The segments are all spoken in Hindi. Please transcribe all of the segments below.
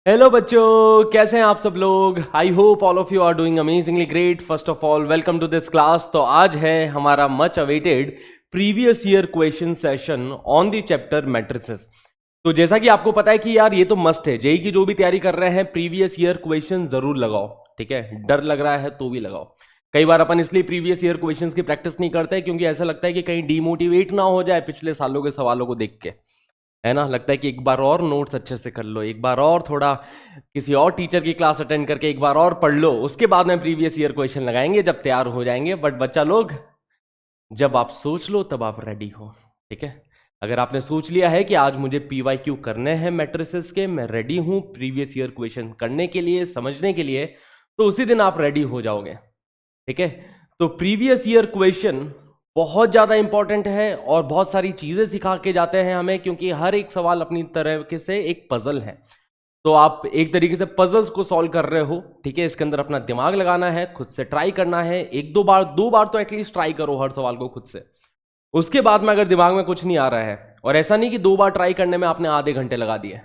हेलो बच्चों, कैसे हैं आप सब लोग। I hope all of you are doing amazingly great. First of all welcome to this class. तो आज है हमारा much awaited previous year question session on the chapter matrices. तो जैसा कि आपको पता है कि यार ये तो मस्ट है, जेई की जो भी तैयारी कर रहे हैं प्रीवियस ईयर क्वेश्चन जरूर लगाओ। ठीक है, डर लग रहा है तो भी लगाओ। कई बार अपन इसलिए प्रीवियस ईयर क्वेश्चंस की प्रैक्टिस नहीं करते क्योंकि ऐसा लगता है कि कहीं डीमोटिवेट ना हो जाए पिछले सालों के सवालों को देख के, है ना। लगता है कि एक बार और नोट्स अच्छे से कर लो, एक बार और थोड़ा किसी और टीचर की क्लास अटेंड करके एक बार और पढ़ लो, उसके बाद में प्रीवियस ईयर क्वेश्चन लगाएंगे जब तैयार हो जाएंगे। बट बच्चा लोग, जब आप सोच लो तब आप रेडी हो। ठीक है, अगर आपने सोच लिया है कि आज मुझे पीवाईक्यू करने हैं मैट्रिसेस के, मैं रेडी हूं प्रीवियस ईयर क्वेश्चन करने के लिए, समझने के लिए, तो उसी दिन आप रेडी हो जाओगे। ठीक है, तो प्रीवियस ईयर क्वेश्चन बहुत ज्यादा इंपॉर्टेंट है और बहुत सारी चीजें सिखा के जाते हैं हमें, क्योंकि हर एक सवाल अपनी तरह के से एक पजल है। तो आप एक तरीके से पजल्स को सॉल्व कर रहे हो। ठीक है, इसके अंदर अपना दिमाग लगाना है, खुद से ट्राई करना है। एक दो बार तो एटलीस्ट ट्राई करो हर सवाल को खुद से। उसके बाद में अगर दिमाग में कुछ नहीं आ रहा है, और ऐसा नहीं कि 2 बार ट्राई करने में आपने आधे घंटे लगा दिए,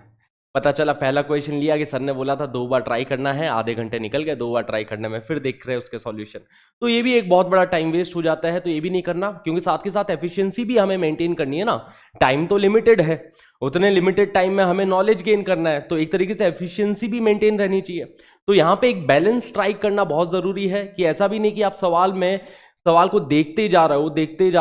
पता चला पहला क्वेश्चन लिया कि सर ने बोला था 2 बार ट्राई करना है, आधे घंटे निकल गए 2 बार ट्राई करने में, फिर देख रहे हैं उसके सॉल्यूशन, तो ये भी एक बहुत बड़ा टाइम वेस्ट हो जाता है। तो ये भी नहीं करना, क्योंकि साथ के साथ एफिशिएंसी भी हमें मेंटेन करनी है ना। टाइम तो लिमिटेड है, उतने लिमिटेड टाइम में हमें नॉलेज गेन करना है, तो एक तरीके से एफिशिएंसी भी मेंटेन रहनी चाहिए। तो यहाँ पे एक बैलेंस स्ट्राइक करना बहुत जरूरी है कि ऐसा भी नहीं कि आप सवाल को देखते जा रहे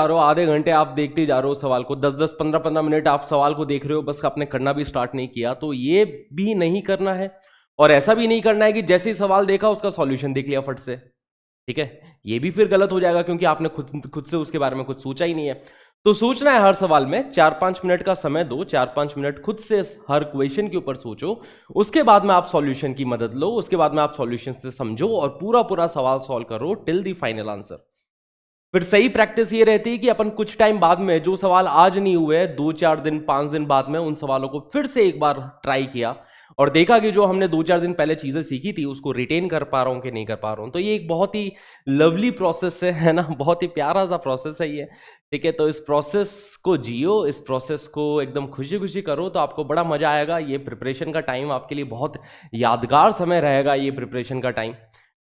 हो, आधे घंटे आप देखते जा रहे हो सवाल को, 10-10 15-15 मिनट आप सवाल को देख रहे हो, बस आपने करना भी स्टार्ट नहीं किया। तो ये भी नहीं करना है, और ऐसा भी नहीं करना है कि जैसे ही सवाल देखा उसका सॉल्यूशन देख लिया फट से। ठीक है, ये भी फिर गलत हो जाएगा, क्योंकि आपने खुद से उसके बारे में कुछ सोचा ही नहीं है। तो सोचना है हर सवाल में 4-5 मिनट का समय दो, 4-5 मिनट खुद से हर क्वेश्चन के ऊपर सोचो, उसके बाद में आप सॉल्यूशन की मदद लो, उसके बाद में आप सॉल्यूशन से समझो और पूरा पूरा सवाल सॉल्व करो टिल द फाइनल आंसर। फिर सही प्रैक्टिस ये रहती है कि अपन कुछ टाइम बाद में जो सवाल आज नहीं हुए, 2-4 दिन 5 दिन बाद में उन सवालों को फिर से एक बार ट्राई किया और देखा कि जो हमने 2-4 दिन पहले चीजें सीखी थी उसको रिटेन कर पा रहा हूं कि नहीं कर पा रहा हूं। तो ये एक बहुत ही लवली प्रोसेस है ना, बहुत ही प्यारा सा प्रोसेस है ये। ठीक है, तो इस प्रोसेस को जियो, इस प्रोसेस को एकदम खुशी खुशी करो, तो आपको बड़ा मजा आएगा। ये प्रिपरेशन का टाइम आपके लिए बहुत यादगार समय रहेगा, ये प्रिपरेशन का टाइम,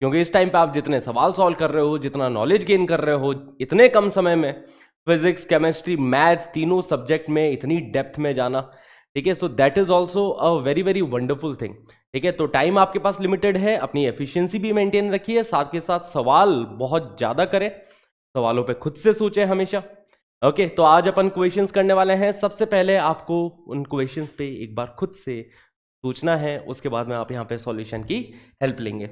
क्योंकि इस टाइम पे आप जितने सवाल सॉल्व कर रहे हो, जितना नॉलेज गेन कर रहे हो, इतने कम समय में फिजिक्स, केमिस्ट्री, मैथ्स, तीनों सब्जेक्ट में इतनी डेप्थ में जाना। ठीक है, सो that is also a very very wonderful thing. ठीक है, तो टाइम आपके पास लिमिटेड है, अपनी एफिशिएंसी भी मेंटेन रखिए, साथ के साथ सवाल बहुत ज्यादा करें, सवालों पे खुद से सोचें हमेशा। ओके, तो आज अपन क्वेश्चंस करने वाले हैं। सबसे पहले आपको उन क्वेश्चंस पे एक बार खुद से सोचना है, उसके बाद में आप यहाँ पे सॉल्यूशन की हेल्प लेंगे।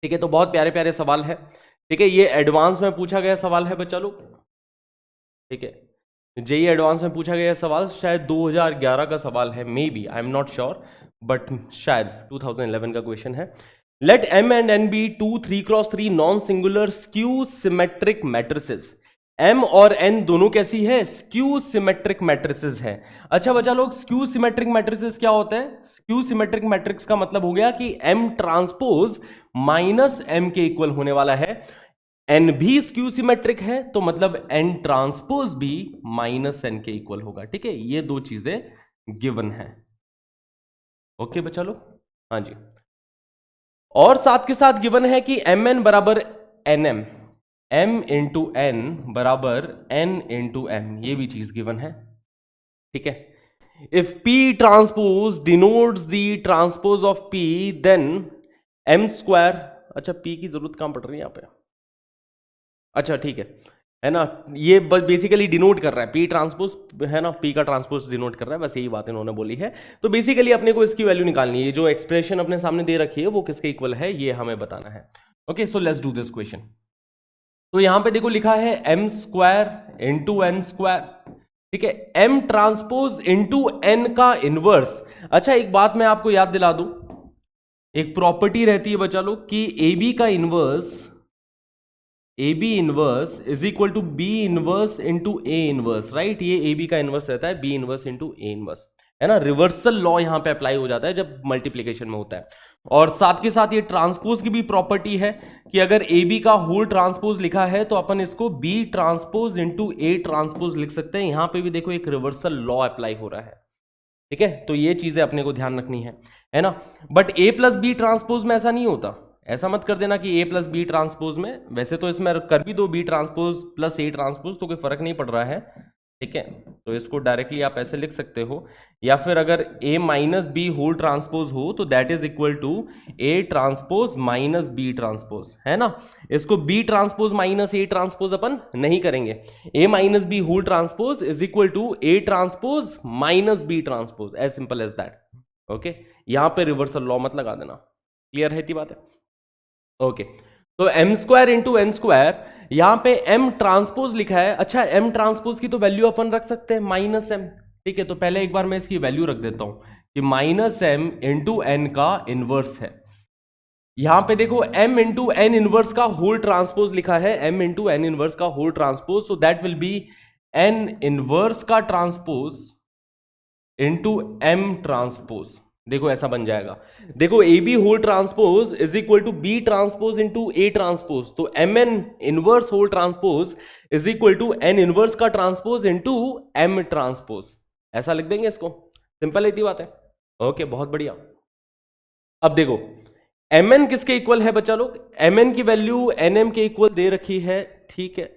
ठीक है, तो बहुत प्यारे प्यारे सवाल है। ठीक है, ये एडवांस में पूछा गया सवाल है बच्चा लोग। ठीक है, जेई एडवांस में पूछा गया सवाल शायद 2011 का सवाल है, maybe, I am not sure, but शायद 2011 का क्वेश्चन है। Let M and N be 2 3x3 non singular skew symmetric matrices. M और एन दोनों कैसी है? स्क्यू सिमेट्रिक मैट्रिसेस है। अच्छा बच्चा लोग, स्क्यू सिमेट्रिक मैट्रिसेस क्या होता है? स्क्यू सिमेट्रिक मैट्रिक्स का मतलब हो गया कि एम ट्रांसपोज माइनस एम के इक्वल होने वाला है। एन भी स्क्यू सिमेट्रिक है तो मतलब एन ट्रांसपोज भी माइनस एन के इक्वल होगा। ठीक है, ये दो चीजें गिवन है। ओके बच्चा लोग, हाँ जी। और साथ के साथ गिवन है कि एम एन बराबर N M, M into N बराबर एन इंटू एम, ये भी चीज गिवन है। ठीक है, if P transpose denotes the transpose of P then M square. अच्छा, पी की जरूरत कहां पड़ रही है यहाँ पे? अच्छा ठीक है ना, ये बेसिकली डिनोट कर रहा है, पी ट्रांसपोज है ना, पी का ट्रांसपोज डिनोट कर रहा है, बस यही बात इन्होंने बोली है। तो बेसिकली अपने को इसकी वैल्यू निकालनी है, जो एक्सप्रेशन अपने सामने दे रखी है वो किसके इक्वल है ये हमें बताना है। Okay, so let's do this question. तो यहां पे देखो लिखा है M square into N square. ठीक है, एम ट्रांसपोज इंटू एन का इनवर्स। अच्छा, एक बात मैं आपको याद दिला दूं, एक प्रॉपर्टी रहती है बच्चा लोग कि ए बी का inverse, A B inverse is equal to B inverse into A inverse, right. ये ए बी का इनवर्स रहता है B inverse into A inverse, है ना। रिवर्सल लॉ यहां पे अप्लाई हो जाता है जब मल्टीप्लीकेशन में होता है। और साथ के साथ ये ट्रांसपोज की भी प्रॉपर्टी है कि अगर ए बी का होल ट्रांसपोज लिखा है तो अपन इसको B transpose into A transpose लिख सकते हैं। यहां पे भी देखो एक रिवर्सल लॉ अप्लाई हो रहा है। ठीक है, तो ये चीजें अपने को ध्यान रखनी है ना। But A plus B transpose में ऐसा नहीं होता, ऐसा मत कर देना कि ए प्लस बी ट्रांसपोज में, वैसे तो इसमें कर भी दो B transpose plus A transpose तो कोई फर्क नहीं पड़ रहा है, ठीक है। तो इसको डायरेक्टली आप ऐसे लिख सकते हो, या फिर अगर A minus B whole transpose हो तो that is equal to A transpose minus B transpose, है ना। इसको B transpose minus A transpose अपन नहीं करेंगे, A minus B whole transpose is equal to A transpose minus B transpose, as simple as that, okay. यहां पे रिवर्सल लॉ मत लगा देना, क्लियर है इतनी बात है, ओके। तो M square into N square, यहां पे एम ट्रांसपोज लिखा है, अच्छा एम ट्रांसपोज की तो वैल्यू अपन रख सकते हैं माइनस एम, ठीक है। तो पहले एक बार मैं इसकी वैल्यू रख देता हूं कि माइनस एम इंटू एन का इनवर्स है। यहां पे देखो m इंटू एन इनवर्स का होल ट्रांसपोज लिखा है, m इंटू एन इनवर्स का whole transpose, so that will be N inverse का ट्रांसपोज इंटू एम ट्रांसपोज, देखो ऐसा बन जाएगा। देखो A B whole transpose is equal to B transpose into A transpose, तो M N inverse whole transpose is equal to N inverse का ट्रांसपोज इंटू एम ट्रांसपोज, ऐसा लिख देंगे इसको, सिंपल इतनी बात है, ओके बहुत बढ़िया। अब देखो एम एन किसके इक्वल है बच्चा लोग, एम एन की वैल्यू एन एम के इक्वल दे रखी है, ठीक है,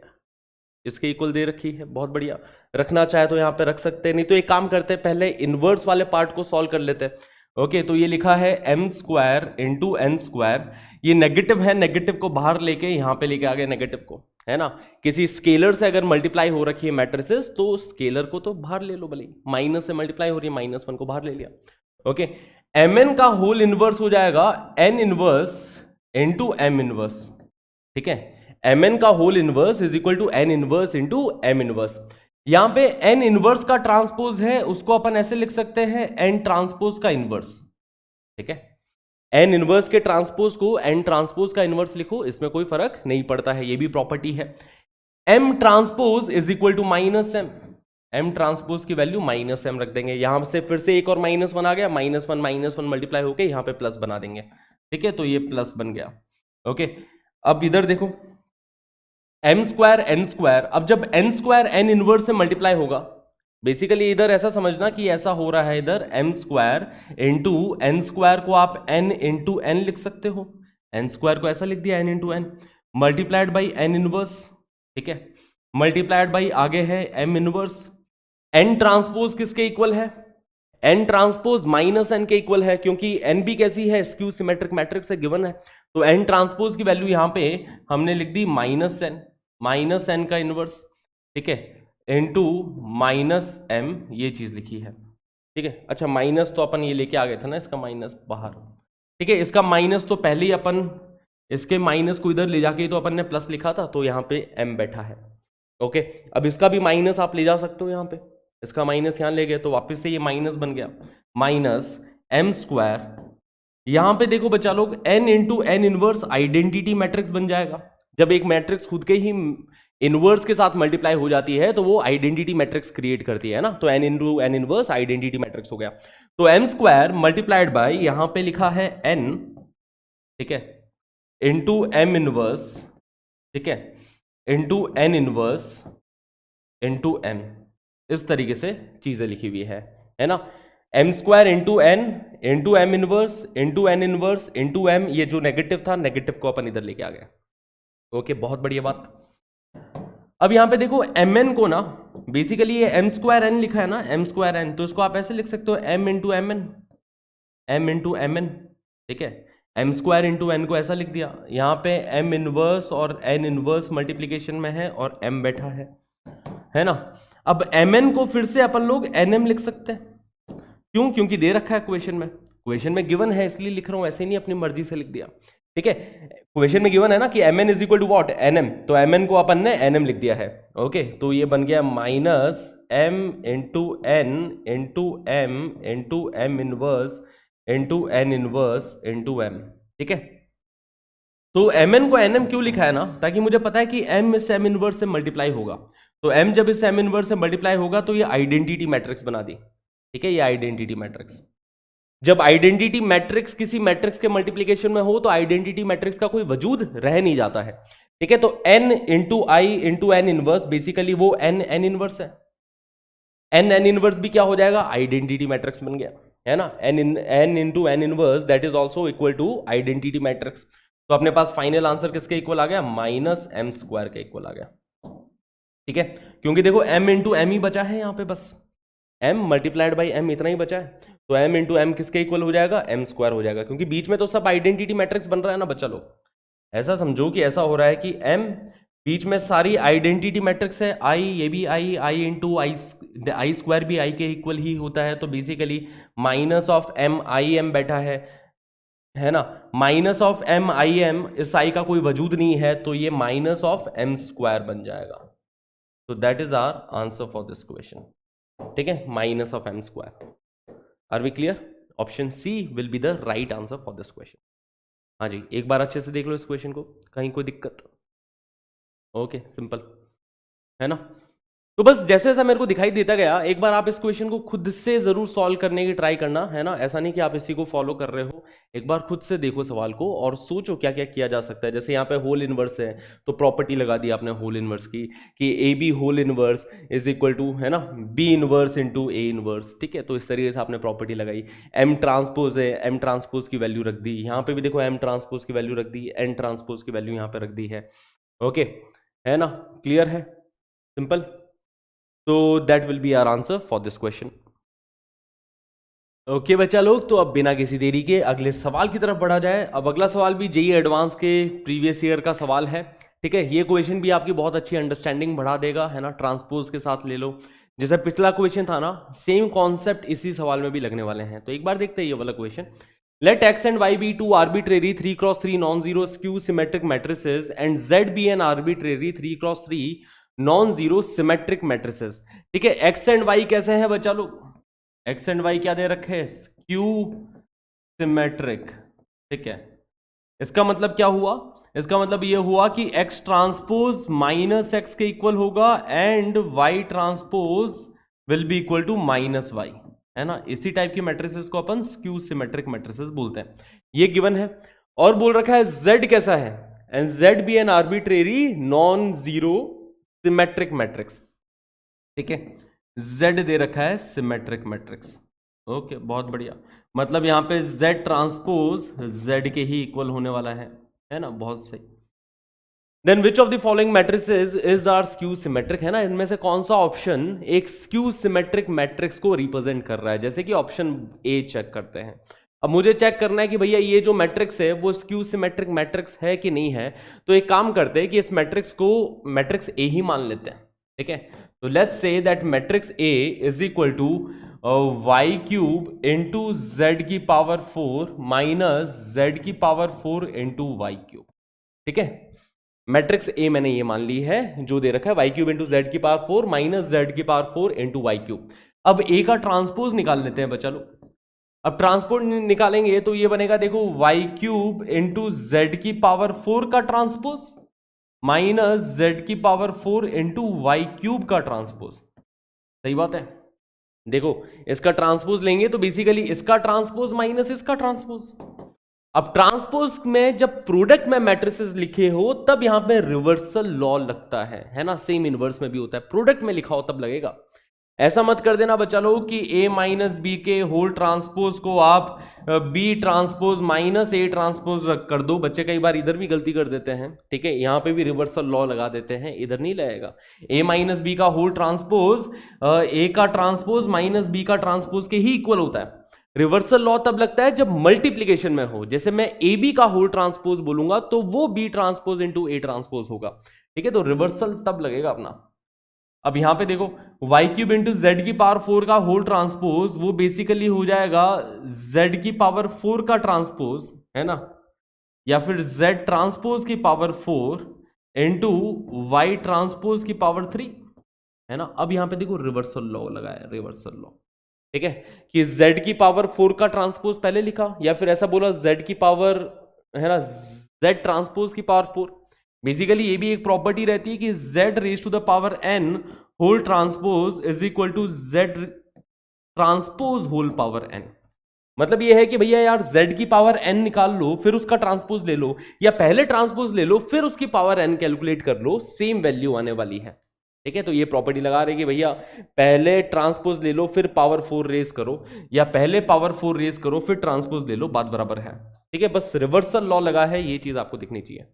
इसके इक्वल दे रखी है, बहुत बढ़िया। रखना चाहे तो यहां पे रख सकते हैं, नहीं तो एक काम करते हैं पहले इनवर्स वाले पार्ट को सॉल्व कर लेते हैं, ओके। तो ये लिखा है M square into N square, ये नेगेटिव है, नेगेटिव को बाहर लेके यहां पे लेके आ गए नेगेटिव को, है ना। किसी स्केलर से अगर मल्टीप्लाई हो रखी है मैट्रिसेस तो स्केलर को तो बाहर ले लो, भले माइनस से मल्टीप्लाई हो रही है, माइनस वन को बाहर ले लिया, ओके। एम एन का होल इनवर्स हो जाएगा N inverse into M inverse, ठीक है। एम एन का whole inverse is equal to N inverse into M inverse. यहां पे एन इनवर्स का ट्रांसपोज है, उसको अपन ऐसे लिख सकते हैं एन ट्रांसपोज का इनवर्स, ठीक है। एन इनवर्स के ट्रांसपोज को एन ट्रांसपोज का इनवर्स लिखो, इसमें कोई फर्क नहीं पड़ता है, ये भी प्रॉपर्टी है। M transpose is equal to minus M, M transpose की वैल्यू माइनस एम रख देंगे, यहां से फिर से एक और माइनस वन आ गया, माइनस वन मल्टीप्लाई होकर यहां पे प्लस बना देंगे, ठीक है। तो ये प्लस बन गया, ओके। अब इधर देखो एम स्क्वायर एन स्क्वायर, अब जब एन स्क्वायर एन इनवर्स से मल्टीप्लाई होगा, बेसिकली इधर ऐसा समझना कि ऐसा हो रहा है, इधर M square into N square को आप एन इंटू एन लिख सकते हो, एन स्क्वायर को ऐसा लिख दिया N into N, multiplied by N inverse, ठीक है, मल्टीप्लाइड बाई आगे है एम इनवर्स। एन ट्रांसपोज किसके इक्वल है, एन ट्रांसपोज माइनस एन के इक्वल है, क्योंकि एन भी कैसी है, स्क्यू सिमेट्रिक मैट्रिक्स से गिवन है, तो एन ट्रांसपोज की वैल्यू यहां पे हमने लिख दी माइनस एन का इनवर्स, ठीक है, इनटू माइनस एम, ये चीज लिखी है, ठीक है। अच्छा माइनस तो अपन ये लेके आ गए थे ना, इसका माइनस बाहर, ठीक है, इसका माइनस तो पहले ही अपन इसके माइनस को इधर ले जाके तो अपन ने प्लस लिखा था, तो यहाँ पे एम बैठा है, ओके। अब इसका भी माइनस आप ले जा सकते हो, यहाँ पे इसका माइनस यहाँ ले गए तो वापस से ये माइनस बन गया, माइनस एम स्क्वायर। यहां पे देखो बच्चा लोग n into N inverse identity matrix बन जाएगा, जब एक मैट्रिक्स खुद के ही इनवर्स के साथ मल्टीप्लाई हो जाती है तो वो आइडेंटिटी मैट्रिक्स क्रिएट करती है ना, तो n into N inverse identity matrix हो गया। तो एम स्क्वायर मल्टीप्लाइड बाई यहां पे लिखा है n, ठीक है, इंटू एम इनवर्स, ठीक है, into N inverse into M, इस तरीके से चीजें लिखी हुई है ना। M square into M inverse into N inverse into M, ये जो नेगेटिव था नेगेटिव को अपन इधर लेके आ गए, ओके बहुत बढ़िया बात। अब यहां पे देखो एम एन को ना, बेसिकली ये एम स्क्वायर एन लिखा है ना, एम स्क्वायर एन, तो इसको आप ऐसे लिख सकते हो M into M N, M into M N, ठीक है। एम स्क्वायर इंटू एन को ऐसा लिख दिया, यहां पे एम इनवर्स और एन इनवर्स मल्टीप्लीकेशन में है और एम बैठा है ना। अब एम एन को फिर से अपन लोग एन एम लिख सकते हैं, क्यों, क्योंकि दे रखा है क्वेश्चन में गिवन है इसलिए लिख रहा हूं, ऐसे नहीं अपनी मर्जी से लिख दिया, ठीक है। क्वेश्चन में गिवन है ना कि M N is equal to what N M, तो एम एन को अपन ने एन एम लिख दिया है, ओके। तो ये बन गया minus M into N into M inverse into N inverse into M, ठीक है। तो एम एन को एन एम क्यों लिखा है ना, ताकि मुझे पता है कि एम इस एम इनवर्स से मल्टीप्लाई होगा, तो एम जब इस एम इनवर्स से मल्टीप्लाई होगा तो ये आइडेंटिटी मैट्रिक्स बना दी, ठीक है, ये आइडेंटिटी मैट्रिक्स। जब आइडेंटिटी मैट्रिक्स किसी मैट्रिक्स के मल्टीप्लिकेशन में हो तो आइडेंटिटी मैट्रिक्स का कोई वजूद रह नहीं जाता है, ठीक है। तो n इंटू आई इंटू एन इनवर्स, बेसिकली वो n इनवर्स है, एन एन इनवर्स भी क्या हो जाएगा, आइडेंटिटी मैट्रिक्स बन गया, है ना, N into N inverse that is also equal to identity matrix. तो अपने पास फाइनल आंसर किसके इक्वल आ गया, माइनस एम स्क्वायर के इक्वल आ गया, ठीक है, क्योंकि देखो m इंटू एम ही बचा है यहाँ पे, बस m मल्टीप्लाइड बाई m इतना ही बचा है, तो m इंटू एम किसके इक्वल हो जाएगा, m स्क्वायर हो जाएगा, क्योंकि बीच में तो सब आइडेंटिटी मैट्रिक्स बन रहा है ना बच्चा लोग। ऐसा समझो कि ऐसा हो रहा है कि m बीच में सारी आइडेंटिटी मैट्रिक्स है, i ये भी i इंटू आई स्क्वायर भी i के इक्वल ही होता है, तो basically minus of m I am बैठा है ना, minus of m I am, इस i का कोई वजूद नहीं है, तो ये माइनस ऑफ m स्क्वायर बन जाएगा। So that is our answer for this question. ठीक है, minus of M square. Are we clear? Option C will be the right answer for this question. हाँ जी, एक बार अच्छे से देख लो इस क्वेश्चन को, कहीं कोई दिक्कत? ओके, सिंपल है ना। तो बस जैसे जैसा मेरे को दिखाई देता गया, एक बार आप इस क्वेश्चन को खुद से जरूर सॉल्व करने की ट्राई करना, है ना, ऐसा नहीं कि आप इसी को फॉलो कर रहे हो, एक बार खुद से देखो सवाल को और सोचो क्या क्या किया जा सकता है। जैसे यहाँ पे होल इनवर्स है, तो प्रॉपर्टी लगा दी आपने होल इनवर्स की कि A B whole inverse is equal to, है ना, B inverse into A inverse, ठीक है, तो इस तरीके से आपने प्रॉपर्टी लगाई। एम ट्रांसपोज है, एम ट्रांसपोज की वैल्यू रख दी, यहाँ पे भी देखो एम ट्रांसपोज की वैल्यू रख दी, एन ट्रांसपोज की वैल्यू यहाँ पे रख दी है। ओके, है ना, क्लियर है, simple. So that will be our answer for this question. Okay बच्चा लोग, तो अब बिना किसी देरी के अगले सवाल की तरफ बढ़ा जाए। अब अगला सवाल भी जेईई एडवांस के प्रीवियस ईयर का सवाल है, ठीक है। ये क्वेश्चन भी आपकी बहुत अच्छी अंडरस्टैंडिंग बढ़ा देगा, है ना, ट्रांसपोज के साथ ले लो। जैसे पिछला क्वेश्चन था ना, सेम कॉन्सेप्ट इसी सवाल में भी लगने वाले हैं। तो एक बार देखते हैं ये वाला question. Let X and Y be two arbitrary 3x3 non zero skew symmetric matrices and Z be an arbitrary 3x3 non zero symmetric matrices, ठीक है। एक्स एंड वाई कैसे हैं बच्चा लोग, एक्स एंड वाई क्या दे रखे हैं, स्क्यू सिमेट्रिक, ठीक है। इसका मतलब क्या हुआ, इसका मतलब ये हुआ कि एक्स ट्रांसपोज माइनस एक्स के इक्वल होगा and Y transpose will be equal to minus Y, है ना। इसी टाइप की मैट्रिसेस को अपन स्क्यू सिमेट्रिक मैट्रिसेस बोलते हैं। ये गिवन है और बोल रखा है जेड कैसा है, and Z be an arbitrary non zero symmetric matrix, ठीक है। Z दे रखा है सिमेट्रिक मैट्रिक्स, ओके, बहुत बढ़िया। मतलब यहां पे Z ट्रांसपोज Z के ही इक्वल होने वाला है ना, बहुत सही। Then which of the following matrices is are skew symmetric, है ना, इनमें से कौन सा ऑप्शन एक स्क्यू सिमेट्रिक मैट्रिक्स को रिप्रेजेंट कर रहा है। जैसे कि ऑप्शन ए चेक करते हैं। अब मुझे चेक करना है कि भैया ये जो मैट्रिक्स है वो स्क्यू सिमेट्रिक मैट्रिक्स है कि नहीं है। तो एक काम करते हैं कि इस मैट्रिक्स को मैट्रिक्स ए ही मान लेते हैं, ठीक है। तो let's say that matrix A is equal to Y cube into Z की पावर 4 माइनस जेड की पावर 4 इंटू वाई क्यूब, ठीक है। मैट्रिक्स ए मैंने ये मान ली है जो दे रखा है वाई क्यूब इंटू जेड की पावर 4 माइनस जेड की पावर 4 इंटू वाई क्यूब। अब ए का ट्रांसपोज निकाल लेते हैं बच्चा लोग। अब ट्रांसपोज निकालेंगे तो ये बनेगा, देखो, वाई क्यूब इंटू जेड की पावर 4 का ट्रांसपोज माइनस जेड की पावर 4 इंटू वाई क्यूब का ट्रांसपोज। सही बात है। देखो, इसका ट्रांसपोज लेंगे तो बेसिकली इसका ट्रांसपोज माइनस इसका ट्रांसपोज। अब ट्रांसपोज में जब प्रोडक्ट में मैट्रिसेस लिखे हो तब यहां पे रिवर्सल लॉ लगता है ना, सेम इनवर्स में भी होता है। प्रोडक्ट में लिखा हो तब लगेगा। ऐसा मत कर देना बच्चा लोग कि a माइनस बी के होल ट्रांसपोज को आप b transpose minus a transpose कर दो। बच्चे कई बार इधर भी गलती कर देते हैं, ठीक है, यहां पे भी रिवर्सल लॉ लगा देते हैं, इधर नहीं लगेगा। a माइनस बी का होल ट्रांसपोज a का ट्रांसपोज माइनस b का ट्रांसपोज के ही इक्वल होता है। रिवर्सल लॉ तब लगता है जब मल्टीप्लीकेशन में हो। जैसे मैं ए बी का होल ट्रांसपोज बोलूंगा तो वो B transpose into A transpose होगा, ठीक है। तो रिवर्सल तब लगेगा अपना। अब यहां पे देखो, वाई क्यूब इंटू जेड की पावर 4 का होल ट्रांसपोज वो बेसिकली हो जाएगा जेड की पावर 4 का ट्रांसपोज, है ना, या फिर जेड ट्रांसपोज की पावर 4 इंटू वाई ट्रांसपोज की पावर 3, है ना। अब यहां पे देखो रिवर्सल लॉ लगाया, रिवर्सल लॉ, ठीक है, कि z की पावर 4 का ट्रांसपोज पहले लिखा, या फिर ऐसा बोला z की पावर, है ना, z ट्रांसपोज की पावर 4। बेसिकली ये भी एक प्रॉपर्टी रहती है कि z raise to the power n whole transpose is equal to z transpose whole power n। मतलब ये है कि भैया यार z की पावर n निकाल लो, फिर उसका ट्रांसपोज ले लो, या पहले ट्रांसपोज ले लो फिर उसकी पावर n कैलकुलेट कर लो, सेम वैल्यू आने वाली है। ठीक है, तो ये प्रॉपर्टी लगा रहे कि भैया पहले ट्रांसपोज ले लो फिर पावर 4 रेज करो, या पहले पावर 4 रेज करो फिर ट्रांसपोज ले लो, बात बराबर है। ठीक है, बस रिवर्सल लॉ लगा है, ये चीज आपको दिखनी चाहिए।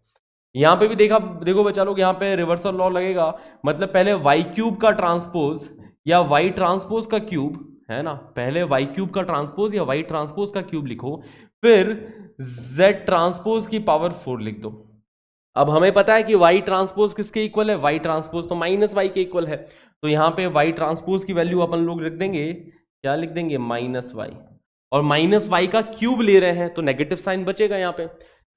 यहां पे भी देखो बच्चा लोग, यहां पे रिवर्सल लॉ लगेगा, मतलब पहले वाई क्यूब का ट्रांसपोज या वाई ट्रांसपोज का क्यूब, है ना, पहले वाई क्यूब का ट्रांसपोज या वाई ट्रांसपोज का क्यूब लिखो, फिर जेड ट्रांसपोज की पावर 4 लिख दो। अब हमें पता है कि वाई ट्रांसपोज किसके इक्वल है, वाई ट्रांसपोज तो माइनस वाई के इक्वल है, तो यहां पे वाई ट्रांसपोज की वैल्यू अपन लोग लिख देंगे, क्या लिख देंगे, माइनस वाई, और माइनस वाई का क्यूब ले रहे हैं तो नेगेटिव साइन बचेगा यहाँ पे।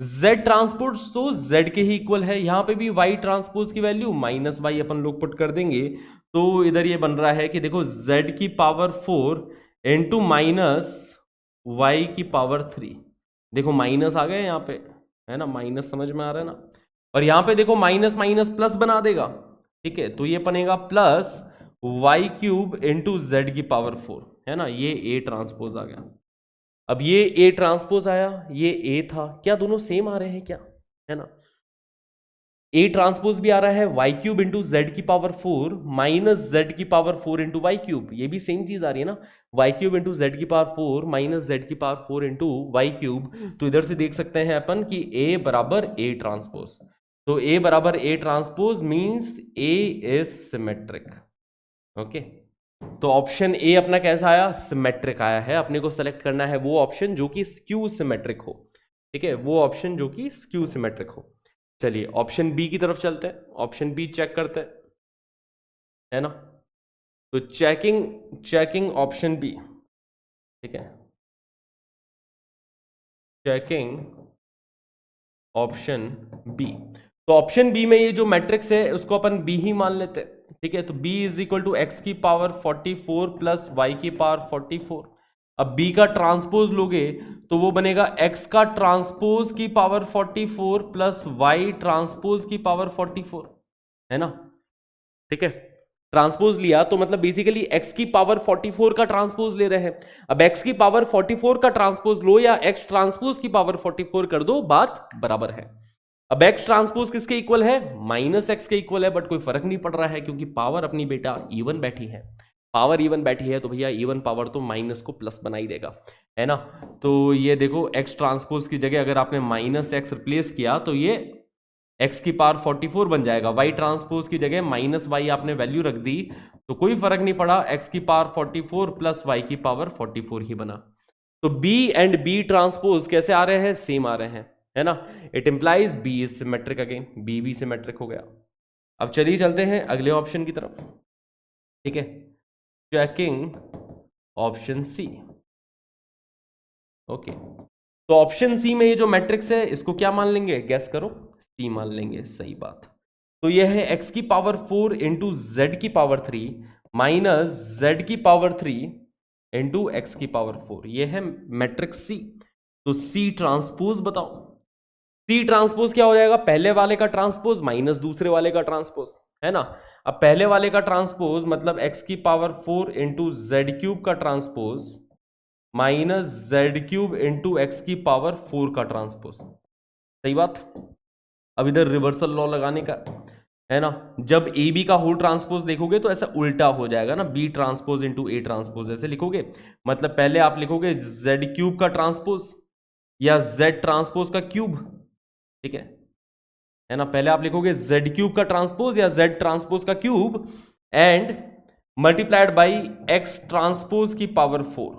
z ट्रांसपोज तो z के ही इक्वल है, यहां पे भी y ट्रांसपोज की वैल्यू माइनस वाई अपन लोग पुट कर देंगे, तो इधर ये बन रहा है कि देखो z की पावर 4 इंटू माइनस वाई की पावर 3, देखो माइनस आ गए यहाँ पे, है ना, माइनस समझ में आ रहा है ना, और यहां पे देखो माइनस माइनस प्लस बना देगा। ठीक है, तो ये बनेगा plus Y cube into Z की पावर 4, है ना, ये a ट्रांसपोज आ गया। अब ये a ट्रांसपोज आया, ये a था, क्या दोनों सेम आ रहे हैं क्या, है ना, a ट्रांसपोज भी आ रहा है वाई क्यूब इंटू जेड की पावर 4 माइनस जेड की पावर 4 इंटू वाई क्यूब, ये भी सेम चीज आ रही है ना, वाई क्यूब इंटू जेड की पावर 4 माइनस जेड की पावर 4 इंटू वाई क्यूब, तो इधर से देख सकते हैं अपन कि a बराबर a ट्रांसपोज, तो a बराबर a transpose means a is symmetric. Okay, तो ऑप्शन ए अपना कैसा आया, सिमेट्रिक आया है, अपने को सेलेक्ट करना है वो ऑप्शन जो कि स्क्यू सिमेट्रिक हो। ठीक है, वो ऑप्शन जो कि स्क्यू सिमेट्रिक हो। चलिए ऑप्शन बी की तरफ चलते हैं, ऑप्शन बी चेक करते हैं, है ना, तो चेकिंग ऑप्शन बी। ठीक है, चेकिंग ऑप्शन बी, तो ऑप्शन बी में ये जो मैट्रिक्स है उसको अपन बी ही मान लेते हैं। ठीक है, तो b is equal to X की पावर 44 प्लस वाई की पावर 44, अब b का ट्रांसपोज लोगे तो वो बनेगा x का ट्रांसपोज की पावर 44 प्लस y ट्रांसपोज की पावर 44, है ना। ठीक है, ट्रांसपोज लिया तो मतलब बेसिकली x की पावर 44 का ट्रांसपोज ले रहे हैं, अब x की पावर 44 का ट्रांसपोज लो या x ट्रांसपोज की पावर 44 कर दो, बात बराबर है। अब x ट्रांसपोज किसके इक्वल है, माइनस एक्स के इक्वल है, बट कोई फर्क नहीं पड़ रहा है क्योंकि पावर अपनी बेटा इवन बैठी है, पावर इवन बैठी है, तो भैया इवन पावर तो माइनस को प्लस बना ही देगा, है ना। तो ये देखो x ट्रांसपोज की जगह अगर आपने माइनस एक्स रिप्लेस किया तो ये x की पावर 44 बन जाएगा, y ट्रांसपोज की जगह माइनस वाई आपने वैल्यू रख दी तो कोई फर्क नहीं पड़ा, x की पावर 44 प्लस y की पावर 44 ही बना। तो b एंड b ट्रांसपोज कैसे आ रहे हैं, सेम आ रहे हैं, है ना, it implies b is symmetric, again b भी सिमेट्रिक हो गया। अब चलिए चलते हैं अगले ऑप्शन की तरफ। ठीक है, चेकिंग ऑप्शन सी। ओके, तो ऑप्शन सी में ये जो मैट्रिक्स है इसको क्या मान लेंगे, गैस करो, सी मान लेंगे, सही बात। तो यह है x की पावर 4 इंटू जेड की पावर 3 माइनस जेड की पावर 3 इंटू एक्स की पावर 4, यह है मैट्रिक्स सी। तो सी ट्रांसपोज बताओ, सी ट्रांसपोज क्या हो जाएगा, पहले वाले का ट्रांसपोज माइनस दूसरे वाले का ट्रांसपोज, है ना। अब पहले वाले का ट्रांसपोज मतलब x की पावर 4 इंटू जेड क्यूब का transpose minus Z cube into x की पावर 4 का ट्रांसपोज, सही बात। अब इधर रिवर्सल लॉ लगाने का है ना, जब ए बी का होल ट्रांसपोज देखोगे तो ऐसा उल्टा हो जाएगा ना, B transpose into A transpose ऐसे लिखोगे, मतलब पहले आप लिखोगे जेड क्यूब का ट्रांसपोज या जेड ट्रांसपोज का क्यूब, ठीक है ना, पहले आप लिखोगे जेड क्यूब का ट्रांसपोज या जेड ट्रांसपोज का cube and multiplied by X transpose की पावर 4।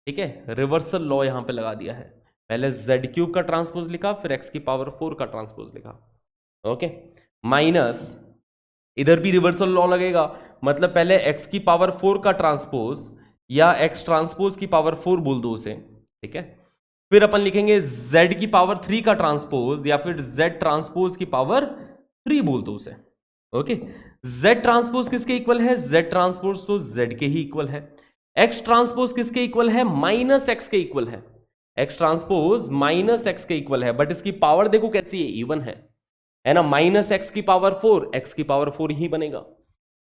ठीक है, रिवर्सल लॉ यहां पे लगा दिया है, पहले जेड क्यूब का ट्रांसपोज लिखा फिर एक्स की पावर 4 का ट्रांसपोज लिखा। ओके, माइनस इधर भी रिवर्सल लॉ लगेगा, मतलब पहले एक्स की पावर 4 का ट्रांसपोज या एक्स ट्रांसपोज की पावर 4 बोल दो उसे, ठीक है, फिर अपन लिखेंगे z की पावर 3 का ट्रांसपोज या फिर z ट्रांसपोज की पावर 3 बोल दो उसे। ओके, z ट्रांसपोज किसके इक्वल है, z ट्रांसपोज तो z के ही इक्वल है, x ट्रांसपोज किसके इक्वल है, माइनस एक्स के इक्वल है, x ट्रांसपोज माइनस एक्स के इक्वल है, बट इसकी पावर देखो कैसी है, इवन है ना, माइनस एक्स की पावर 4 एक्स की पावर 4 ही बनेगा।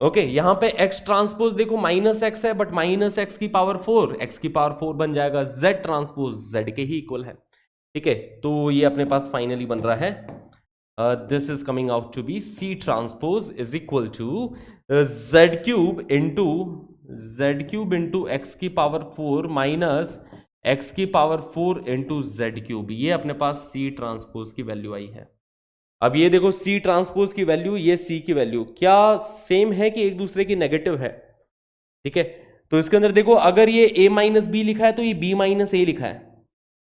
ओके, यहां पे x ट्रांसपोज देखो माइनस एक्स है बट माइनस एक्स की पावर 4 एक्स की पावर 4 बन जाएगा, z ट्रांसपोज z के ही इक्वल है। ठीक है, तो ये अपने पास फाइनली बन रहा है this is coming out to be C transpose is equal to z cube into x की पावर 4 माइनस x की पावर 4 इंटू जेड क्यूब. ये अपने पास C ट्रांसपोज की वैल्यू आई है. अब ये देखो C ट्रांसपोज की वैल्यू, ये C की वैल्यू क्या सेम है कि एक दूसरे की नेगेटिव है? ठीक है, तो इसके अंदर देखो अगर ये a माइनस बी लिखा है तो ये b माइनस ए लिखा है.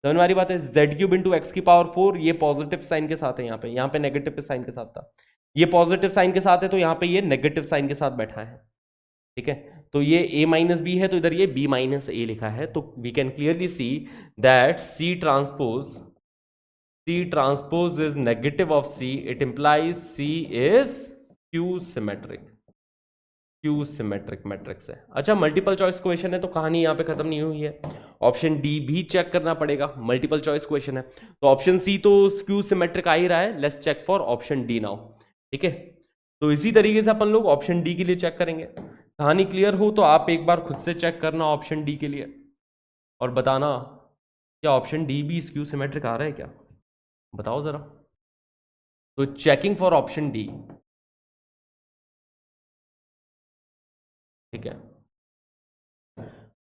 समझ वाली बात है. जेड क्यूब इंटू एक्स की पावर 4, ये पॉजिटिव साइन के साथ है, यहाँ पे नेगेटिव साइन के साथ था. ये पॉजिटिव साइन के साथ है तो यहाँ पे ये नेगेटिव साइन के साथ बैठा है. ठीक है, तो ये a माइनस बी है तो इधर ये b माइनस ए लिखा है. तो we can clearly see that C transpose is negative of C. It implies C is skew symmetric matrix है. अच्छा, मल्टीपल चॉइस क्वेश्चन है तो कहानी यहाँ पे खत्म नहीं हुई है. ऑप्शन डी भी चेक करना पड़ेगा. मल्टीपल चॉइस क्वेश्चन है तो ऑप्शन सी तो स्क्यू सिमेट्रिक आ ही रहा है. Let's check for option D now. ठीक है, तो इसी तरीके से अपन लोग ऑप्शन डी के लिए चेक करेंगे. कहानी क्लियर हो तो आप एक बार खुद से चेक करना ऑप्शन डी के लिए और बताना क्या ऑप्शन डी भी स्क्यू सिमेट्रिक आ रहा है क्या, बताओ जरा. तो चेकिंग फॉर ऑप्शन डी. ठीक है,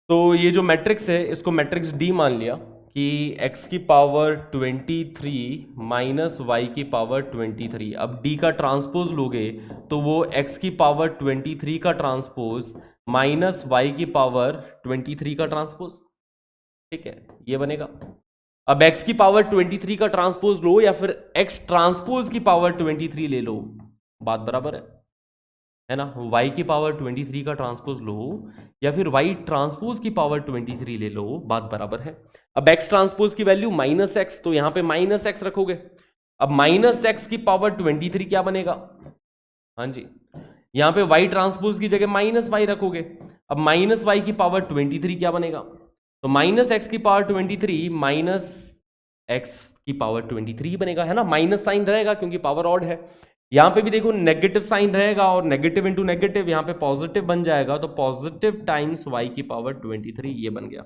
तो ये जो मैट्रिक्स है इसको मैट्रिक्स डी मान लिया कि x की पावर 23 माइनस वाई की पावर 23. अब d का ट्रांसपोज लोगे तो वो x की पावर 23 का ट्रांसपोज माइनस वाई की पावर 23 का ट्रांसपोज. ठीक है, ये बनेगा. अब x की पावर 23 का ट्रांसपोज लो या फिर x ट्रांसपोज की पावर 23 ले लो, बात बराबर है ना. y की पावर 23 का ट्रांसपोज लो या फिर y ट्रांसपोज की पावर 23 ले लो, बात बराबर है. अब x ट्रांसपोज की वैल्यू माइनस एक्स, तो यहां पे माइनस एक्स रखोगे. अब माइनस एक्स की पावर 23 क्या बनेगा? हाँ जी, यहां पे y ट्रांसपोज की जगह माइनस वाई रखोगे. अब माइनस वाई की पावर 23 क्या बनेगा? तो माइनस एक्स की पावर 23 माइनस एक्स की पावर 23 बनेगा, है ना. माइनस साइन रहेगा क्योंकि पावर ऑड है. यहां पे भी देखो नेगेटिव साइन रहेगा और नेगेटिव इंटू नेगेटिव यहां पे पॉजिटिव बन जाएगा, तो पॉजिटिव टाइम्स वाई की पावर 23 ये बन गया.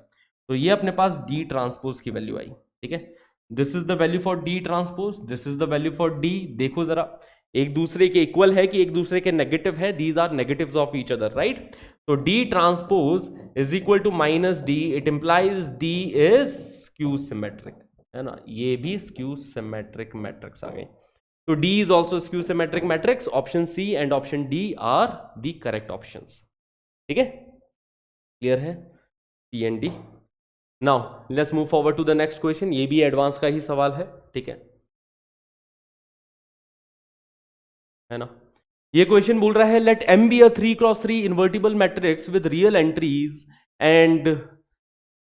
तो ये अपने पास डी ट्रांसपोज की वैल्यू आई. ठीक है, this is the value for D transpose, this is the value for D. देखो जरा एक दूसरे के इक्वल है कि एक दूसरे के नेगेटिव है. These are negatives of each other, right. तो D transpose is equal to minus D. It implies D is skew symmetric, है ना. ये भी स्क्यू सिमेट्रिक मैट्रिक्स आ गए. तो D is also skew symmetric matrix. Option C and option D are the correct options. ठीक है, क्लियर है C and D. Now let's move forward to the next question. ये भी एडवांस का ही सवाल है. ठीक है ना. ये क्वेश्चन बोल रहा है let M be a 3x3 invertible matrix with real entries and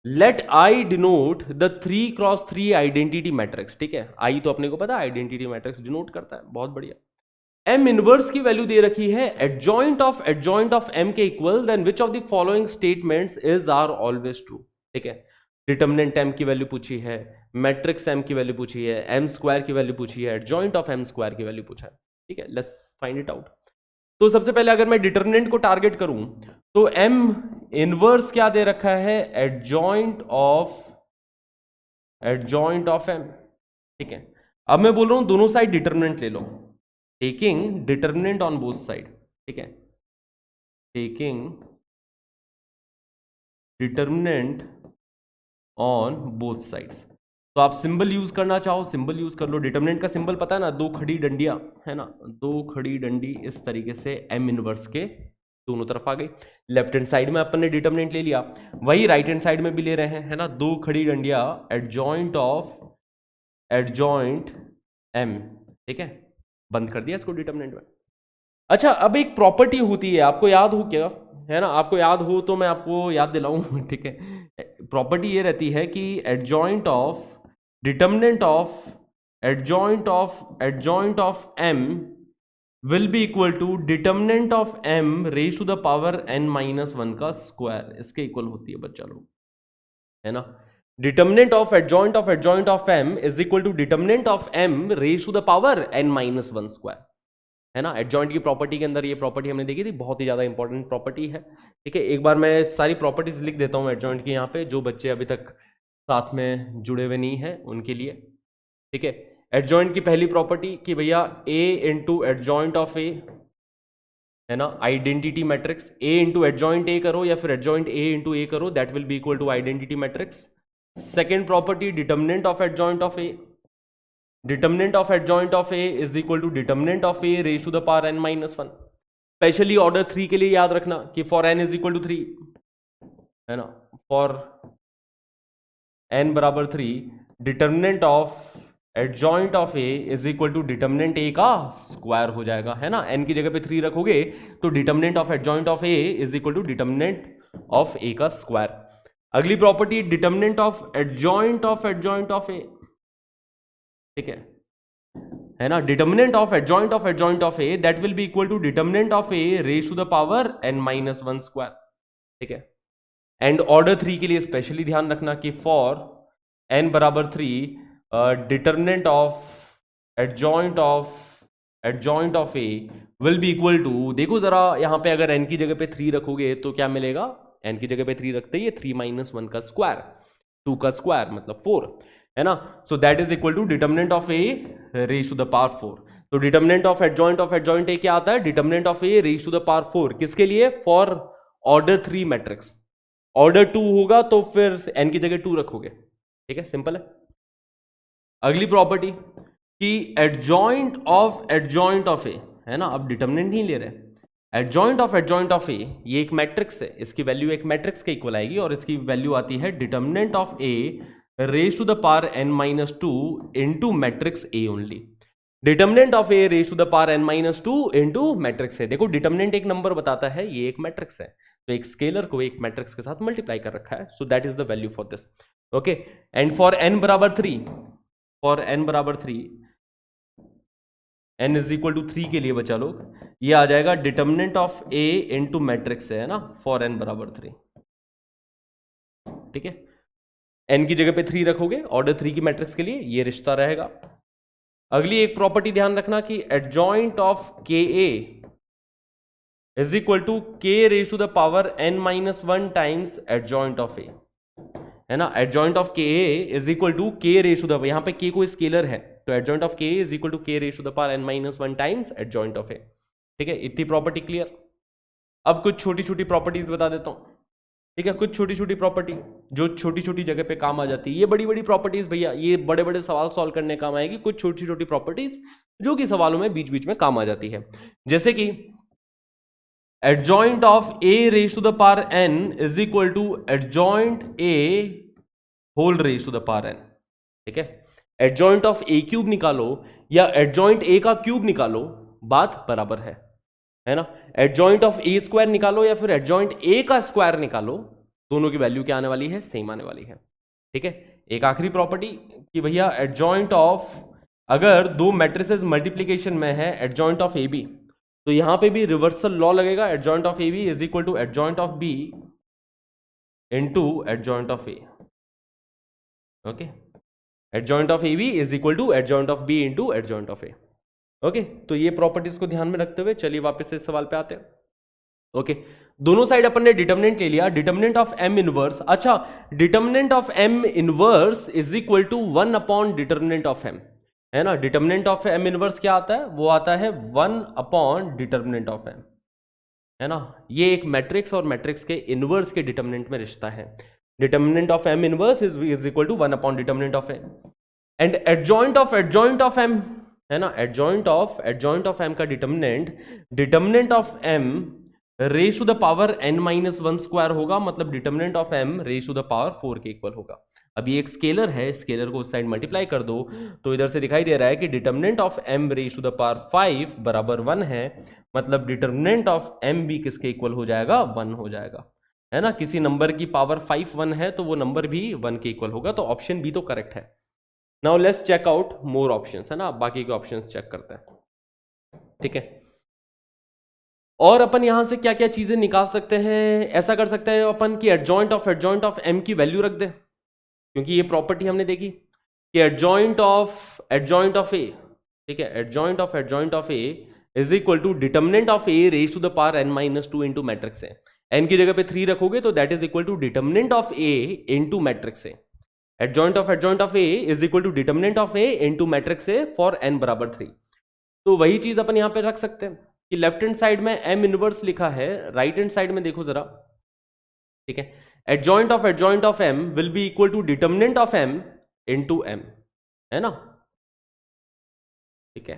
let I denote the 3x3 identity matrix. ठीक है, I तो अपने को पता है आइडेंटिटी मैट्रिक्स डिनोट करता है. बहुत बढ़िया. M इनवर्स की वैल्यू दे रखी है एडजॉइंट ऑफ M के इक्वल, then which of the following statements is are always true. ठीक है, डिटर्मिनेंट M की वैल्यू पूछी है, मैट्रिक्स M की वैल्यू पूछी है, M स्क्वायर की वैल्यू पूछी है, एडजॉइंट ऑफ M स्क्वायर की वैल्यू पूछा है. ठीक है, लेट्स फाइंड इट आउट. तो सबसे पहले अगर मैं डिटर्मिनेंट को टारगेट करूं तो M इनवर्स क्या दे रखा है? Adjoint of M. ठीक है, अब मैं बोल रहा हूं दोनों साइड डिटर्मिनेंट ले लो, taking determinant on both side. ठीक है, taking determinant on both sides. तो आप सिंबल यूज करना चाहो सिंबल यूज कर लो. डिटर्मिनेंट का सिंबल पता है ना, दो खड़ी डंडियां, है ना. दो खड़ी डंडी इस तरीके से M इनवर्स के दोनों तरफ आ गई. लेफ्ट हैंड साइड में अपन ने डिटर्मिनेंट ले लिया, वही राइट हैंड साइड में भी ले रहे हैं, है ना. दो खड़ी डंडियां एडजॉइंट M. ठीक है, बंद कर दिया इसको डिटर्मिनेंट में. अच्छा, अब एक प्रॉपर्टी होती है, आपको याद हो क्या, है ना. आपको याद हो तो मैं आपको याद दिलाऊं. ठीक है, प्रॉपर्टी ये रहती है कि adjoint of M will be equal to determinant of M raise to the power n-1 का स्क्वायर. इसके इक्वल होती है बच्चा लोग, है ना. Determinant of adjoint of M is equal to determinant of M raise to the power n-1 square, है ना. एडजॉइंट की प्रॉपर्टी के अंदर ये प्रॉपर्टी हमने देखी थी, बहुत ही ज्यादा इंपॉर्टेंट प्रॉपर्टी है. ठीक है, एक बार मैं सारी प्रॉपर्टीज लिख देता हूं एडजॉइंट की यहाँ पे, जो बच्चे अभी तक साथ में जुड़े हुए नहीं है उनके लिए. ठीक है, एडजॉइंट की पहली प्रॉपर्टी कि भैया A into adjoint of A, है ना, identity matrix. A into adjoint A करो या फिर एडजॉइंट ए इंटू ए करो, that will be equal to identity matrix. Second property determinant of adjoint of A, determinant of adjoint of A is equal to determinant of A raise to the power n minus 1। Specially order 3 के लिए याद रखना कि for n is equal to 3, है ना, फॉर n बराबर 3 determinant of adjoint of A is equal to determinant A का स्क्वायर हो जाएगा, है ना। n की जगह पे 3 रखोगे तो determinant of adjoint of A is equal to determinant of A का स्क्वायर। अगली property determinant of adjoint of A, ठीक है ना, determinant of adjoint of A that will be equal to determinant of A raise to the power n minus 1 square, ठीक है। एंड ऑर्डर 3 के लिए स्पेशली ध्यान रखना कि फॉर n बराबर 3 determinant of adjoint of A will be equal to, देखो जरा यहां पे अगर n की जगह पे 3 रखोगे तो क्या मिलेगा, n की जगह पे 3 रखते ही 3 माइनस 1 का स्क्वायर, 2 का स्क्वायर मतलब 4, है ना। So that is equal to determinant of A raise to the power 4। तो डिटर्मिनेंट ऑफ एडजॉइंट ए क्या आता है, determinant of A raise to the power 4, किसके लिए, फॉर ऑर्डर 3 मैट्रिक्स। ऑर्डर 2 होगा तो फिर n की जगह 2 रखोगे, ठीक है, सिंपल है। अगली प्रॉपर्टी कि एडजॉइंट ऑफ ए, है ना, अब डिटर्मिनेंट नहीं ले रहे, एडजॉइंट ऑफ ए ये एक मैट्रिक्स है, इसकी वैल्यू एक मैट्रिक्स के इक्वल आएगी और इसकी वैल्यू आती है determinant of A raise to the power n minus 2 into matrix A only. Determinant of A raise to the power n minus 2 into matrix A. देखो डिटर्मिनेंट एक नंबर बताता है, ये एक मैट्रिक्स है, तो एक स्केलर को एक मैट्रिक्स के साथ मल्टीप्लाई कर रखा है, सो that is the value for this, okay. And for n बराबर 3, n इज इक्वल टू 3 के लिए बचा लोग, ये आ जाएगा determinant of a into matrix है ना, फॉर n बराबर 3, ठीक है। n की जगह पे 3 रखोगे ऑर्डर 3 की मैट्रिक्स के लिए, ये रिश्ता रहेगा। अगली एक प्रॉपर्टी ध्यान रखना कि एडजॉइंट ऑफ के ए इज इक्वल टू के raise to the power n minus 1 times adjoint of A, है ना। एडजॉइंट ऑफ के ए इज इक्वल टू के रेज टू द, यहां पे के कोई स्केलर है तो adjoint of K is equal to के raise to the power n minus 1 times adjoint of A, ठीक है। इतनी प्रॉपर्टी क्लियर। अब कुछ छोटी छोटी प्रॉपर्टीज बता देता हूं, ठीक है, कुछ छोटी छोटी प्रॉपर्टी जो छोटी छोटी जगह पे काम आ जाती है। ये बड़ी बड़ी प्रॉपर्टीज भैया ये बड़े बड़े सवाल सॉल्व करने काम आएगी, कुछ छोटी छोटी प्रॉपर्टीज जो कि सवालों में बीच बीच में काम आ जाती है, जैसे कि adjoint of A raise to the power n is equal to adjoint A whole raise to the power n, ठीक है। एडजॉइंट ऑफ ए क्यूब निकालो या एडजॉइंट ए का क्यूब निकालो, बात बराबर है ना। एडजॉइंट ऑफ ए स्क्वायर निकालो या फिर एडजॉइंट ए का स्क्वायर निकालो, दोनों की वैल्यू क्या आने वाली है, सेम आने वाली है, ठीक है। एक आखिरी प्रॉपर्टी कि भैया एडजॉइंट ऑफ, अगर दो मैट्रिसेस मल्टीप्लीकेशन में है एडजॉइंट ऑफ ए बी, तो यहां पे भी रिवर्सल लॉ लगेगा, adjoint of A B is equal to adjoint of B into adjoint of A, okay. Adjoint of A B is equal to adjoint of B into adjoint of A, okay. तो ये प्रॉपर्टीज को ध्यान में रखते हुए चलिए वापस से इस सवाल पे आते हैं, ओके। दोनों साइड अपन ने डिटर्मिनेंट ले लिया, डिटर्मिनेंट ऑफ m इनवर्स, अच्छा determinant of m inverse is equal to 1 upon determinant of m, है ना। डिटर्मिनेंट ऑफ m इनवर्स क्या आता है, वो आता है 1 अपॉन डिटर्मिनेंट ऑफ m, है ना। ये एक मैट्रिक्स और मैट्रिक्स के इनवर्स के डिटर्मिनेंट में रिश्ता है। Determinant of m inverse is equal to 1 upon determinant of m and adjoint of m, है ना। एडजॉइंट ऑफ m का determinant of m raise to the power n minus 1 square होगा, मतलब determinant of m raise to the power 4 के इक्वल होगा। अब ये एक स्केलर है, स्केलर को उस साइड मल्टीप्लाई कर दो तो इधर से दिखाई दे रहा है कि determinant of m raise to the power 5 बराबर 1 है, मतलब डिटर्मिनेंट ऑफ m भी किसके इक्वल हो जाएगा, 1 हो जाएगा, है ना। किसी नंबर की पावर 5 1 है तो वो नंबर भी 1 के इक्वल होगा, तो ऑप्शन बी तो करेक्ट है। Now let's check out more options, है ना, बाकी के ऑप्शंस चेक करते हैं, ठीक है। और अपन यहां से क्या क्या चीजें निकाल सकते हैं, ऐसा कर सकते हैं अपन कि एडजॉइंट ऑफ m की वैल्यू रख दे, क्योंकि ये प्रॉपर्टी हमने देखी कि एडजॉइंट ऑफ ए, ठीक है, adjoint of A is equal to determinant of A raise to the power n minus 2 into matrix है। n की जगह पे 3 रखोगे तो that is equal to determinant of A into matrix है, adjoint of A is equal to determinant of A into matrix A for n बराबर 3। तो वही चीज अपन यहां पे रख सकते हैं कि लेफ्ट हैंड साइड में m इनवर्स लिखा है, राइट हैंड साइड में देखो जरा, ठीक है, adjoint of m will be equal to determinant of m into m, है ना, ठीक है।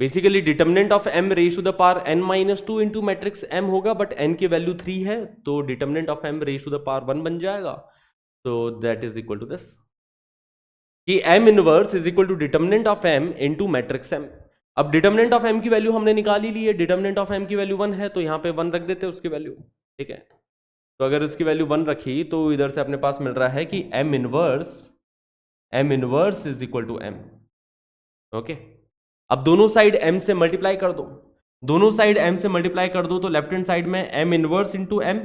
Basically determinant of m raise to the power n minus 2 into matrix m होगा, बट n की वैल्यू 3 है, तो determinant of m raise to the power 1 बन जाएगा। तो that is equal to this कि m inverse is equal to determinant of m into matrix m। अब डिटर्मिनेंट ऑफ m की वैल्यू हमने निकाल ही ली है, डिटर्मिनेंट ऑफ m की वैल्यू 1 है, तो यहां पे 1 रख देते हैं उसकी वैल्यू, ठीक है। तो अगर उसकी वैल्यू 1 रखी तो इधर से अपने पास मिल रहा है कि m inverse is equal to m, okay. अब दोनों साइड m से मल्टीप्लाई कर दो, दोनों साइड m से मल्टीप्लाई कर दो, तो लेफ्ट हैंड साइड में m inverse into m,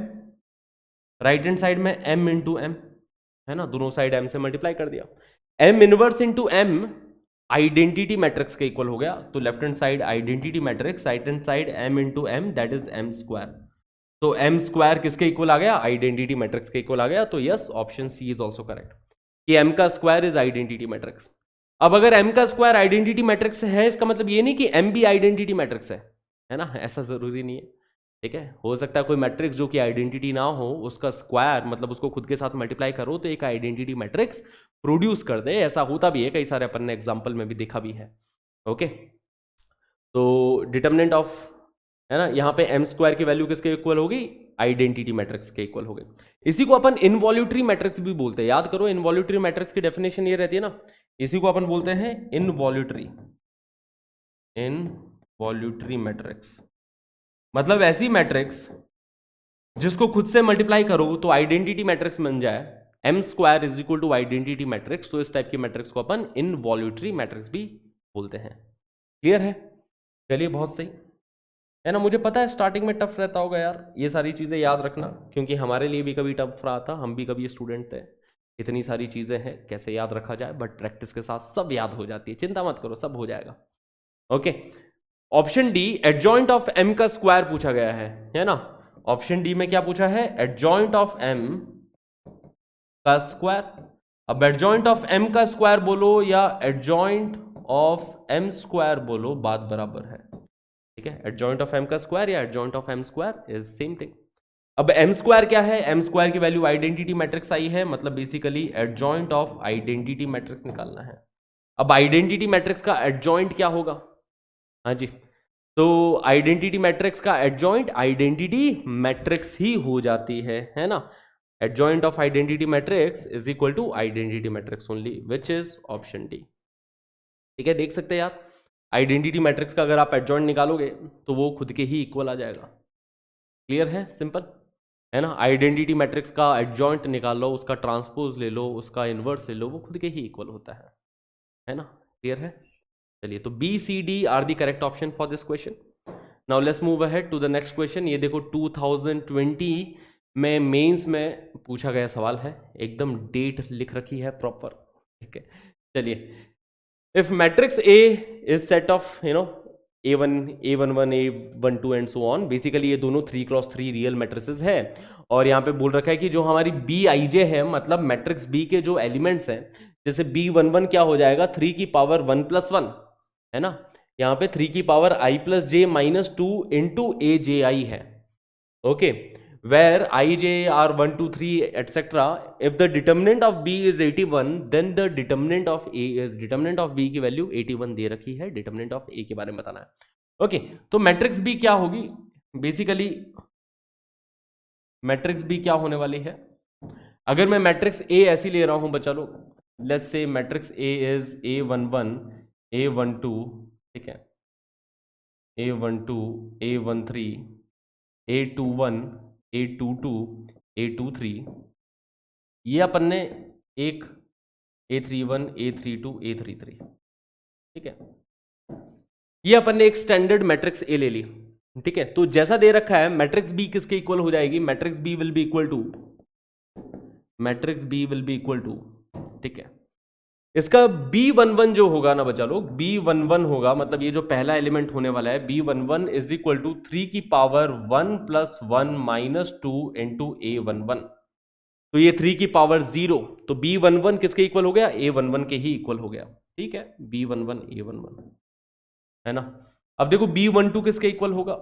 right hand side में m इंटू m, है ना, दोनों साइड m से मल्टीप्लाई कर दिया। m inverse into m identity matrix के इक्वल हो गया, तो left hand side identity matrix, right hand side m into m, that is m square. तो m स्क्वायर किसके इक्वल आ गया? आइडेंटिटी मैट्रिक्स के इक्वल आ गया। तो yes, option C is also correct कि m का स्क्वायर इज आइडेंटिटी मैट्रिक्स। अब अगर m का स्क्वायर आइडेंटिटी मैट्रिक्स है, इसका मतलब ये नहीं कि m भी आइडेंटिटी मैट्रिक्स है ना, ऐसा जरूरी नहीं है, ठीक है। हो सकता है कोई मैट्रिक्स जो कि आइडेंटिटी ना हो, उसका स्क्वायर मतलब उसको खुद के साथ मल्टीप्लाई करो तो एक आइडेंटिटी मैट्रिक्स प्रोड्यूस कर दे, ऐसा होता भी है, कई सारे अपन ने एग्जाम्पल में भी देखा भी है, ओके। तो डिटर्मिनेंट ऑफ, है ना, यहाँ पे m स्क्वायर की वैल्यू किसके इक्वल होगी? आइडेंटिटी मैट्रिक्स के इक्वल हो गई। इसी को अपन इनवॉल्यूटरी मैट्रिक्स भी बोलते हैं, याद करो, इनवॉल्यूटरी मैट्रिक्स की डेफिनेशन ये रहती है ना, इसी को अपन बोलते हैं इनवॉल्यूटरी मैट्रिक्स। मतलब ऐसी मैट्रिक्स जिसको खुद से मल्टीप्लाई करो तो आइडेंटिटी मैट्रिक्स बन जाए, m square is equal to identity matrix, तो इस टाइप की मैट्रिक्स को अपन इनवॉल्यूटरी मैट्रिक्स भी बोलते हैं। क्लियर है? चलिए, बहुत सही है ना। मुझे पता है स्टार्टिंग में टफ रहता होगा यार, ये सारी चीजें याद रखना, क्योंकि हमारे लिए भी कभी टफ रहा था, हम भी कभी स्टूडेंट थे, इतनी सारी चीजें हैं, कैसे याद रखा जाए, बट प्रैक्टिस के साथ सब याद हो जाती है, चिंता मत करो, सब हो जाएगा, okay. Option D, adjoint of m का स्क्वायर पूछा गया है ना। ऑप्शन डी में क्या पूछा है? एडजॉइंट ऑफ m का स्क्वायर। अब एडजॉइंट ऑफ m का स्क्वायर बोलो या एडजॉइंट ऑफ m स्क्वायर बोलो, बात बराबर है, ठीक है। एडजॉइंट ऑफ m का स्क्वायर या adjoint of m square is same thing. अब m स्क्वायर क्या है? m स्क्वायर की वैल्यू आइडेंटिटी मैट्रिक्स आई है, मतलब basically adjoint of identity matrix निकालना है। अब आइडेंटिटी मैट्रिक्स का एडजॉइंट क्या होगा? हाँ जी, तो आइडेंटिटी मैट्रिक्स का एडजॉइंट आइडेंटिटी मैट्रिक्स ही हो जाती है ना। Adjoint of identity matrix is equal to identity matrix only, which is option D, ठीक है। देख सकते हैं यार, आइडेंटिटी मैट्रिक्स का अगर आप एडजॉइंट निकालोगे तो वो खुद के ही इक्वल आ जाएगा। क्लियर है? सिंपल है ना। आइडेंटिटी मैट्रिक्स का एडजॉइंट निकाल लो, उसका ट्रांसपोज ले लो, उसका इनवर्स ले लो, वो खुद के ही इक्वल होता है ना। क्लियर है? चलिए, तो B C D are the correct option for this question. Now let's move ahead to the next question. ये देखो 2020 में मेंस में पूछा गया सवाल है, एकदम डेट लिख रखी है प्रॉपर, ठीक है। चलिए, if matrix A is set of A1, A11, A12 and so on, basically ये दोनों 3x3 रियल मैट्रिसेस है, और यहाँ पे बोल रखा है कि जो हमारी Bij है, मतलब मैट्रिक्स B के जो एलिमेंट्स हैं, जैसे B11 क्या हो जाएगा? 3 की पावर 1 प्लस 1, है ना। यहाँ पे 3 की power I plus J minus 2 into AJI है, okay. where ij are 1 2 3 etc. if the determinant of b is 81 then the determinant of a is, determinant of b की वैल्यू 81 दे रखी है, determinant of a के बारे में बताना है, ओके। तो मैट्रिक्स b क्या होगी? बेसिकली मैट्रिक्स b क्या होने वाली है? अगर मैं मैट्रिक्स a ऐसी ले रहा हूं बच्चा लोग, let's say matrix a is a11 a12, ठीक है, a12 a13 a21 A22 A23, ये अपन ने एक A31 A32 A33, ठीक है, ये अपन ने एक स्टैंडर्ड मैट्रिक्स A ले ली, ठीक है। तो जैसा दे रखा है मैट्रिक्स B किसके इक्वल हो जाएगी? Matrix B will be equal to, matrix B will be equal to, ठीक है। इसका B11 जो होगा ना बच्चा लोग, B11 होगा, मतलब ये जो पहला एलिमेंट होने वाला है, B11 इज इक्वल टू 3 की power 1 plus 1 minus 2 into A11, तो ये 3 की पावर 0, तो B11 किसके इक्वल हो गया? A11 के ही इक्वल हो गया। ठीक है, B11 A11 है ना। अब देखो B12 किसके इक्वल होगा?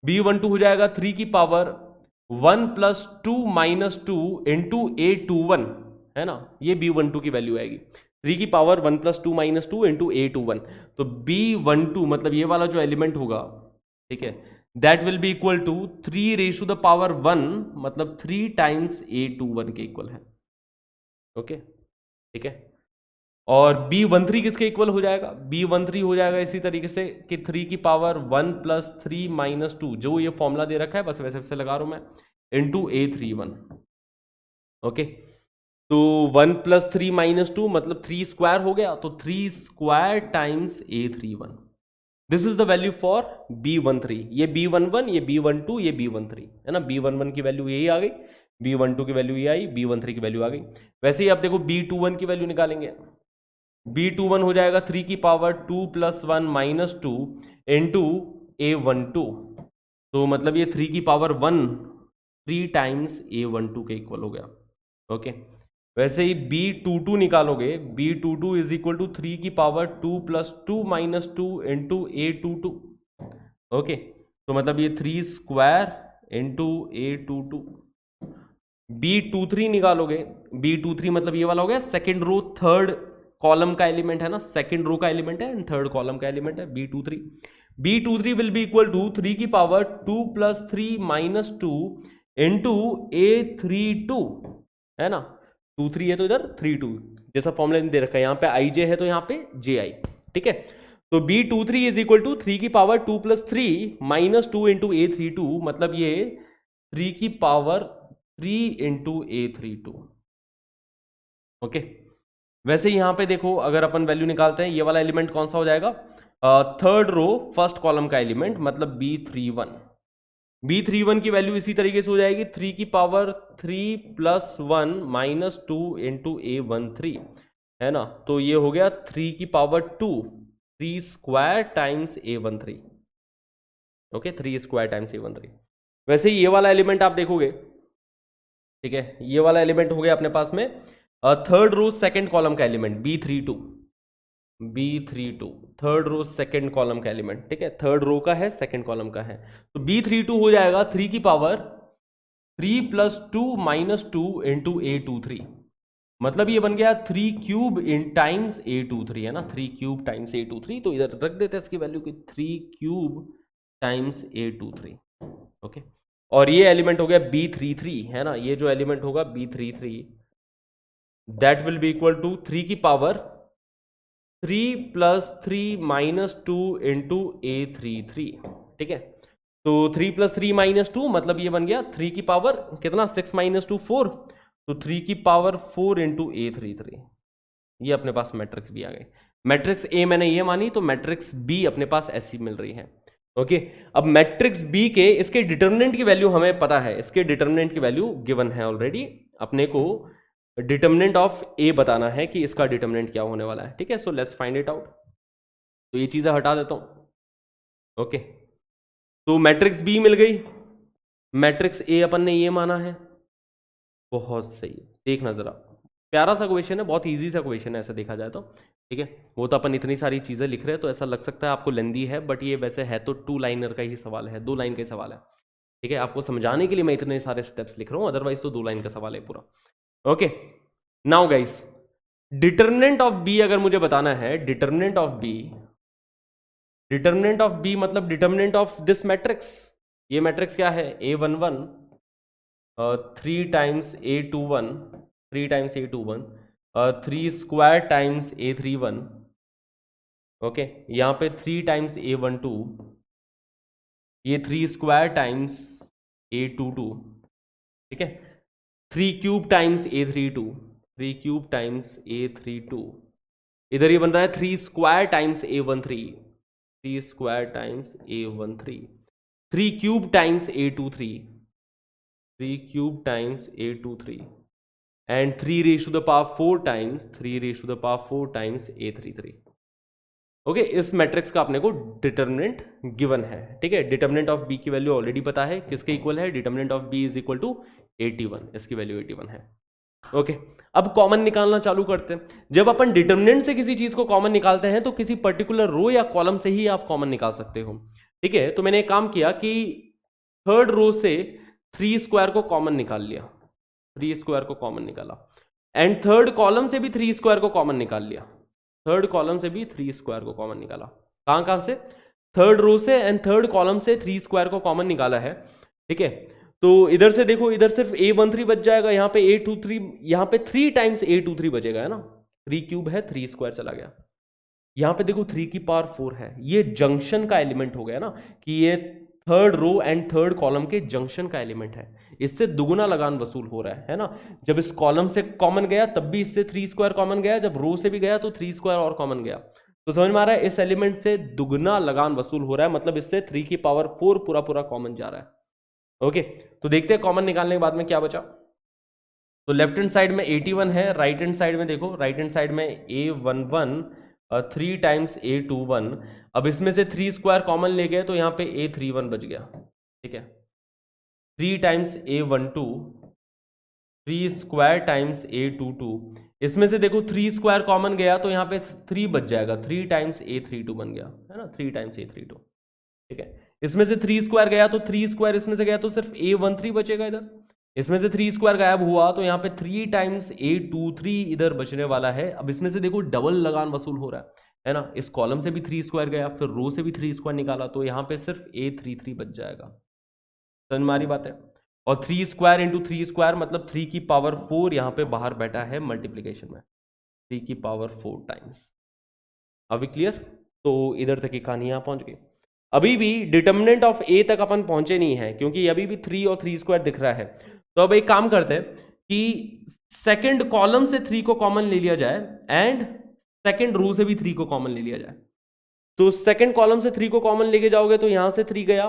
B12 हो जाएगा 3 की power 1 plus 2 minus 2 into A21, है ना। ये B12 की वैल्यू आएगी, 3 की power 1 plus 2 minus 2 into A21। तो B12 मतलब ये वाला जो एलिमेंट होगा, ठीक है, that will be equal to 3 raise to the power 1, मतलब 3 टाइम्स A21 के इक्वल है। ओके, ठीक है। और B13 किसके इक्वल हो जाएगा? B13 हो जाएगा इसी तरीके से कि 3 की पावर 1 प्लस 3 माइनस 2, जो ये फॉर्मूला दे रखा है बस वैसे वैसे लगा रहा हूं मैं, इंटू A31। ओके, तो 1 प्लस 3 माइनस 2 मतलब 3 स्क्वायर हो गया, तो 3 square times A31। This is the value for B13। ये B11, ये B12, ये B13 है ना। B11 की वैल्यू यही आ गई, B12 की वैल्यू ये आई, B13 की वैल्यू आ गई। वैसे ही आप देखो B21 की वैल्यू निकालेंगे, B21 हो जाएगा 3 की power 2 plus 1 minus 2 into A12, तो मतलब ये 3 की पावर 1 3 टाइम्स A12 के इक्वल हो गया। ओके, वैसे ही B22 निकालोगे, B22 इज इक्वल टू 3 की power 2 plus 2 minus 2 into A22। Okay, तो मतलब ये 3 स्क्वायर इंटू A22। B23 निकालोगे, B23 मतलब ये वाला हो गया सेकेंड रो थर्ड कॉलम का एलिमेंट है ना, सेकेंड रो का एलिमेंट है एंड थर्ड कॉलम का एलिमेंट है B23। B23 will be equal to 3 की power 2 plus 3 minus 2 into A32, है ना। 2 3 है तो इधर 3 2, जैसा फॉर्मूला दे रखा है, यहाँ पे IJ है तो यहाँ पे JI। ठीक है, तो B23 इज इक्वल टू 3 की power 2 plus 3 minus 2 into A32, मतलब ये 3 की पावर 3 इंटू A32। ओके, वैसे यहां पे देखो अगर अपन वैल्यू निकालते हैं, ये वाला एलिमेंट कौन सा हो जाएगा? थर्ड रो फर्स्ट कॉलम का एलिमेंट, मतलब B31। B31 की वैल्यू इसी तरीके से हो जाएगी 3 की power 3 plus 1 minus 2 into A13, है ना। तो ये हो गया 3 की power 2, 3 square times A13। Okay, 3 square times A13। वैसे ये वाला एलिमेंट आप देखोगे, ठीक है, ये वाला एलिमेंट हो गया अपने पास में थर्ड रो सेकंड कॉलम का element B32 third row second column का एलिमेंट। ठीक है, थर्ड रो का है, सेकंड कॉलम का है, तो B32 हो जाएगा 3 की power 3 plus 2 minus 2 into A23, मतलब ये बन गया 3 क्यूब इन टाइम्स A23, है ना, 3 क्यूब टाइम्स A23। तो इधर रख देते हैं इसकी वैल्यू की 3 क्यूब टाइम्स A23। ओके, और ये एलिमेंट हो गया B33, है ना। ये जो एलिमेंट होगा B33, that will be equal to 3 की power 3 plus 3 minus 2 into A33। ठीक है, तो 3 प्लस 3 माइनस 2 मतलब ये बन गया 3 की पावर कितना, 6 माइनस 2 4, तो 3 की पावर 4 इंटू A33। ये अपने पास मैट्रिक्स बी आ गई। मैट्रिक्स ए मैंने ये मानी, तो मैट्रिक्स बी अपने पास ऐसी मिल रही है। ओके, अब मैट्रिक्स बी के इसके डिटर्मिनेंट की वैल्यू हमें पता है, इसके डिटर्मिनेंट की वैल्यू गिवन है ऑलरेडी। अपने को डिटर्मिनेंट ऑफ ए बताना है कि इसका डिटर्मिनेंट क्या होने वाला है। ठीक है, सो लेट्स फाइंड इट आउट। तो ये चीजें हटा देता हूं। ओके, तो मैट्रिक्स बी मिल गई, मैट्रिक्स ए अपन ने ये माना है। बहुत सही, देखना जरा, प्यारा सा क्वेश्चन है, बहुत इजी सा क्वेश्चन है ऐसा देखा जाए तो। ठीक है, वो तो अपन इतनी सारी चीजें लिख रहे हैं तो ऐसा लग सकता है आपको लेंदी है, बट ये वैसे है तो 2 लाइनर का ही सवाल है, 2 लाइन का ही सवाल है। ठीक है, आपको समझाने के लिए मैं इतने सारे स्टेप्स लिख रहा हूं, अदरवाइज तो 2 लाइन का सवाल है पूरा। Okay, now guys, determinant of B अगर मुझे बताना है, डिटर्मिनेंट ऑफ बी मतलब डिटर्मिनेंट ऑफ दिस मैट्रिक्स। ये मैट्रिक्स क्या है? A11 3 times A21, 3 times A21, 3 square times A31। Okay, यहाँ पे 3 टाइम्स A12, ये 3 स्क्वायर टाइम्स A22। ठीक है, 3 cube times A32, 3 cube times A32। इधर ये बन रहा है 3 square times A13, 3 square times A13, 3 cube times A23, 3 cube times A23, and 3 raise to the power 4 times, 3 raise to the power 4 times A33। Okay, इस मैट्रिक्स का अपने को डिटर्मिनेंट गिवन है। ठीक है, डिटर्मिनेंट ऑफ बी की वैल्यू ऑलरेडी पता है, किसके इक्वल है? Determinant of B is equal to 81, इसकी वैल्यू 81 है। ओके, अब कॉमन निकालना चालू करते हैं। जब अपन डिटर्मिनेंट से किसी चीज को कॉमन निकालते हैं तो किसी पर्टिकुलर रो या कॉलम से ही आप कॉमन निकाल सकते हो। ठीक है, तो मैंने एक काम किया कि थर्ड रो से 3 स्क्वायर को कॉमन निकाल लिया, 3 स्क्वायर को कॉमन निकाला, एंड थर्ड कॉलम से भी 3 स्क्वायर को कॉमन निकाल लिया, थर्ड कॉलम से भी 3 स्क्वायर को कॉमन निकाला। कहां से? थर्ड रो से एंड थर्ड कॉलम से 3 स्क्वायर को कॉमन निकाला है। ठीक है, तो इधर से देखो, इधर सिर्फ a13 बच जाएगा, यहाँ पे a23, यहाँ पे 3 टाइम्स a23 बचेगा, है ना, 3 क्यूब है, 3 स्क्वायर चला गया। यहाँ पे देखो 3 की पावर 4 है, ये जंक्शन का एलिमेंट हो गया ना, कि ये third row and third column के जंक्शन का एलिमेंट है, इससे दुगुना लगान वसूल हो रहा है ना। जब इस कॉलम से कॉमन गया तब भी इससे 3 स्क्वायर कॉमन गया, जब रो से भी गया तो 3 स्क्वायर और कॉमन गया। तो समझ में आ रहा है, इस एलिमेंट से दुगुना लगान वसूल हो रहा है, मतलब इससे 3 की पावर 4 पूरा पूरा कॉमन जा रहा है। ओके, तो देखते हैं कॉमन निकालने के बाद में क्या बचा। तो लेफ्ट हैंड साइड में 81 है, राइट हैंड साइड में देखो, राइट हैंड साइड में a11 3 टाइम्स a21। अब इसमें से 3 स्क्वायर कॉमन ले गए तो यहाँ पे a31 बच गया। ठीक है, 3 times a12, 3 square times a22, इसमें से देखो 3 स्क्वायर कॉमन गया तो यहाँ पे 3 बच जाएगा, 3 टाइम्स a32 बन गया, है ना, 3 टाइम्स a32। ठीक है, इसमें से 3 स्क्वायर गया तो 3 स्क्वायर इसमें से गया तो सिर्फ a13 बचेगा इधर, इसमें से 3 स्क्वायर गायब हुआ तो यहाँ पे 3 टाइम्स a23 इधर बचने वाला है। अब इसमें से देखो डबल लगान वसूल हो रहा है ना, इस कॉलम से भी 3 स्क्वायर गया, फिर रो से भी 3 स्क्वायर निकाला, तो यहाँ पे सिर्फ a33 बच जाएगा। समझ में आ रही बात है? और 3 स्क्वायर इंटू 3 स्क्वायर मतलब 3 की पावर 4 यहाँ पे बाहर बैठा है मल्टीप्लीकेशन में, 3 की पावर 4 टाइम्स। अभी क्लियर? तो इधर तक की कहानी यहाँ पहुंच गई। अभी भी डिटर्मिनेंट ऑफ ए तक अपन पहुंचे नहीं है, क्योंकि अभी भी 3 और 3 स्क्वायर दिख रहा है। तो अब एक काम करते हैं कि सेकंड कॉलम से 3 को कॉमन ले लिया जाए एंड सेकंड रो से भी 3 को कॉमन ले लिया जाए। तो सेकंड कॉलम से 3 को कॉमन लेके जाओगे तो यहां से 3 गया,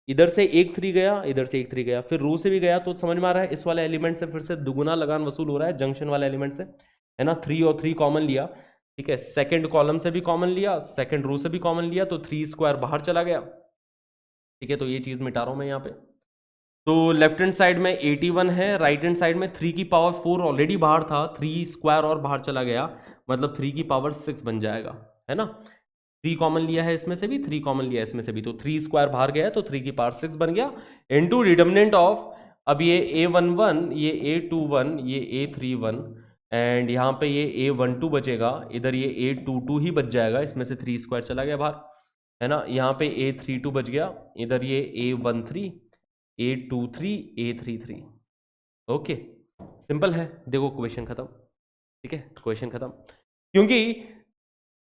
इधर से एक 3 गया, इधर से एक 3 गया, फिर रो से भी गया, तो समझ में आ रहा है इस वाले एलिमेंट से फिर से दुगुना लगान वसूल हो रहा है जंक्शन वाले एलिमेंट से, है ना। 3 और 3 कॉमन लिया, ठीक है, सेकंड कॉलम से भी कॉमन लिया, सेकंड रो से भी कॉमन लिया, तो 3 स्क्वायर बाहर चला गया। ठीक है, तो ये चीज मिटा रहा हूं मैं यहाँ पे। तो लेफ्ट हैंड साइड में 81 है, राइट हैंड साइड में 3 की पावर 4 ऑलरेडी बाहर था, 3 स्क्वायर और बाहर चला गया, मतलब 3 की पावर 6 बन जाएगा, है ना। 3 कॉमन लिया है इसमें से भी, 3 कॉमन लिया है इसमें से भी, तो 3 स्क्वायर बाहर गया तो 3 की पावर 6 बन गया, इनटू डिटर्मिनेंट ऑफ, अब ये a11, ये a21, ये a31, एंड यहाँ पे ये a12 बचेगा, इधर ये a22 ही बच जाएगा, इसमें से 3 स्क्वायर चला गया बाहर, है ना। यहाँ पे a32 बच गया, इधर ये a13, a23, a33। Okay, simple है, देखो क्वेश्चन खत्म। ठीक है, क्वेश्चन खत्म, क्योंकि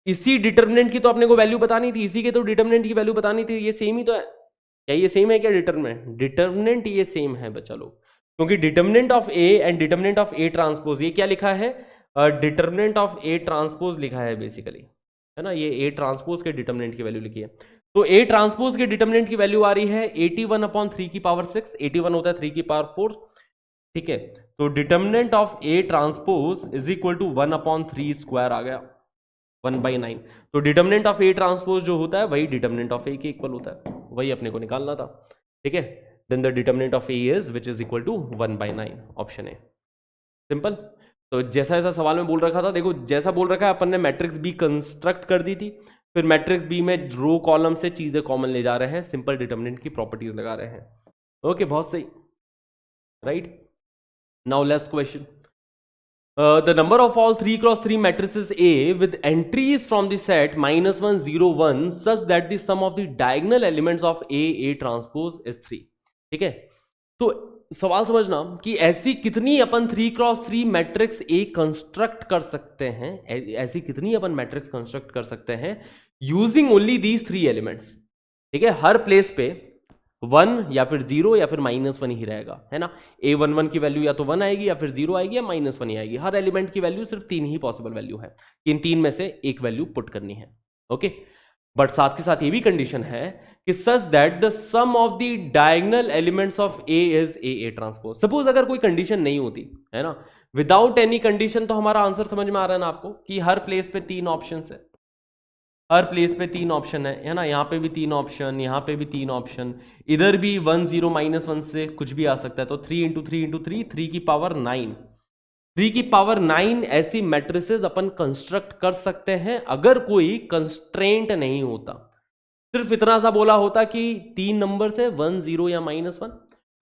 इसी डिटर्मिनेंट की तो अपने को वैल्यू बतानी थी, इसी के तो डिटर्मिनेंट की वैल्यू बतानी थी, ये सेम ही तो है। क्या ये सेम है क्या डिटर्मिनेंट? डिटर्मिनेंट ये सेम है बच्चा लोग, क्योंकि determinant of A and determinant of A transpose, ये क्या लिखा है? डिटर्मिनेंट ऑफ ए ट्रांसपोज लिखा है बेसिकली, है ना, ये ए ट्रांसपोज के डिटर्मिनेंट की वैल्यू लिखी है। तो ए ट्रांसपोज के डिटर्मिनेंट की वैल्यू आ रही है 81/3 की पावर 6, 81 होता है 3 की पावर 4। ठीक है, तो determinant of A transpose is equal to 1/3 square आ गया, 1/9। तो डिटर्मिनेंट ऑफ ए ट्रांसपोज जो होता है वही डिटर्मिनेंट ऑफ ए के इक्वल होता है, वही अपने को निकालना था। ठीक है, then the determinant of A is which is equal to 1/9, option A. Simple. तो जैसा जैसा सवाल में बोल रखा था, देखो जैसा बोल रखा है अपन ने मैट्रिक्स बी कंस्ट्रक्ट कर दी थी, फिर मैट्रिक्स बी में रो कॉलम से चीजें कॉमन ले जा रहे हैं, सिंपल डिटर्मिनेंट की प्रॉपर्टीज लगा रहे हैं। ओके, बहुत सही, right. Now last question. The number of all 3x3 matrices A with entries from the set -1, 0, 1 such that the sum of the diagonal elements of A transpose is 3। ठीक है, तो सवाल समझना कि ऐसी कितनी अपन 3x3 मैट्रिक्स A कंस्ट्रक्ट कर सकते हैं, ऐसी कितनी अपन मैट्रिक्स कंस्ट्रक्ट कर सकते हैं यूजिंग ओनली दीज 3 एलिमेंट्स। ठीक है, हर प्लेस पे 1 या फिर 0 या फिर -1 ही रहेगा, है ना। a11 की वैल्यू या तो 1 आएगी या फिर 0 आएगी या -1 ही आएगी। हर एलिमेंट की वैल्यू सिर्फ 3 ही पॉसिबल वैल्यू है, इन 3 में से एक वैल्यू पुट करनी है। ओके, बट साथ के साथ ये भी कंडीशन है कि such that the sum of the diagonal elements of A is A transpose. Suppose अगर कोई कंडीशन नहीं होती, है ना, विदाउट एनी कंडीशन, तो हमारा आंसर समझ में आ रहा है ना आपको कि हर प्लेस पे 3 ऑप्शन है। हर प्लेस पे 3 ऑप्शन है ना, यहाँ पे भी 3 ऑप्शन, यहाँ पे भी 3 ऑप्शन, इधर भी 1 0 -1 से कुछ भी आ सकता है। तो 3 इंटू 3 इंटू 3, 3 की पावर 9, 3 की पावर 9 ऐसी मैट्रिसेस अपन कंस्ट्रक्ट कर सकते हैं अगर कोई कंस्ट्रेंट नहीं होता। सिर्फ इतना सा बोला होता कि 3 नंबर से 1 0 या -1,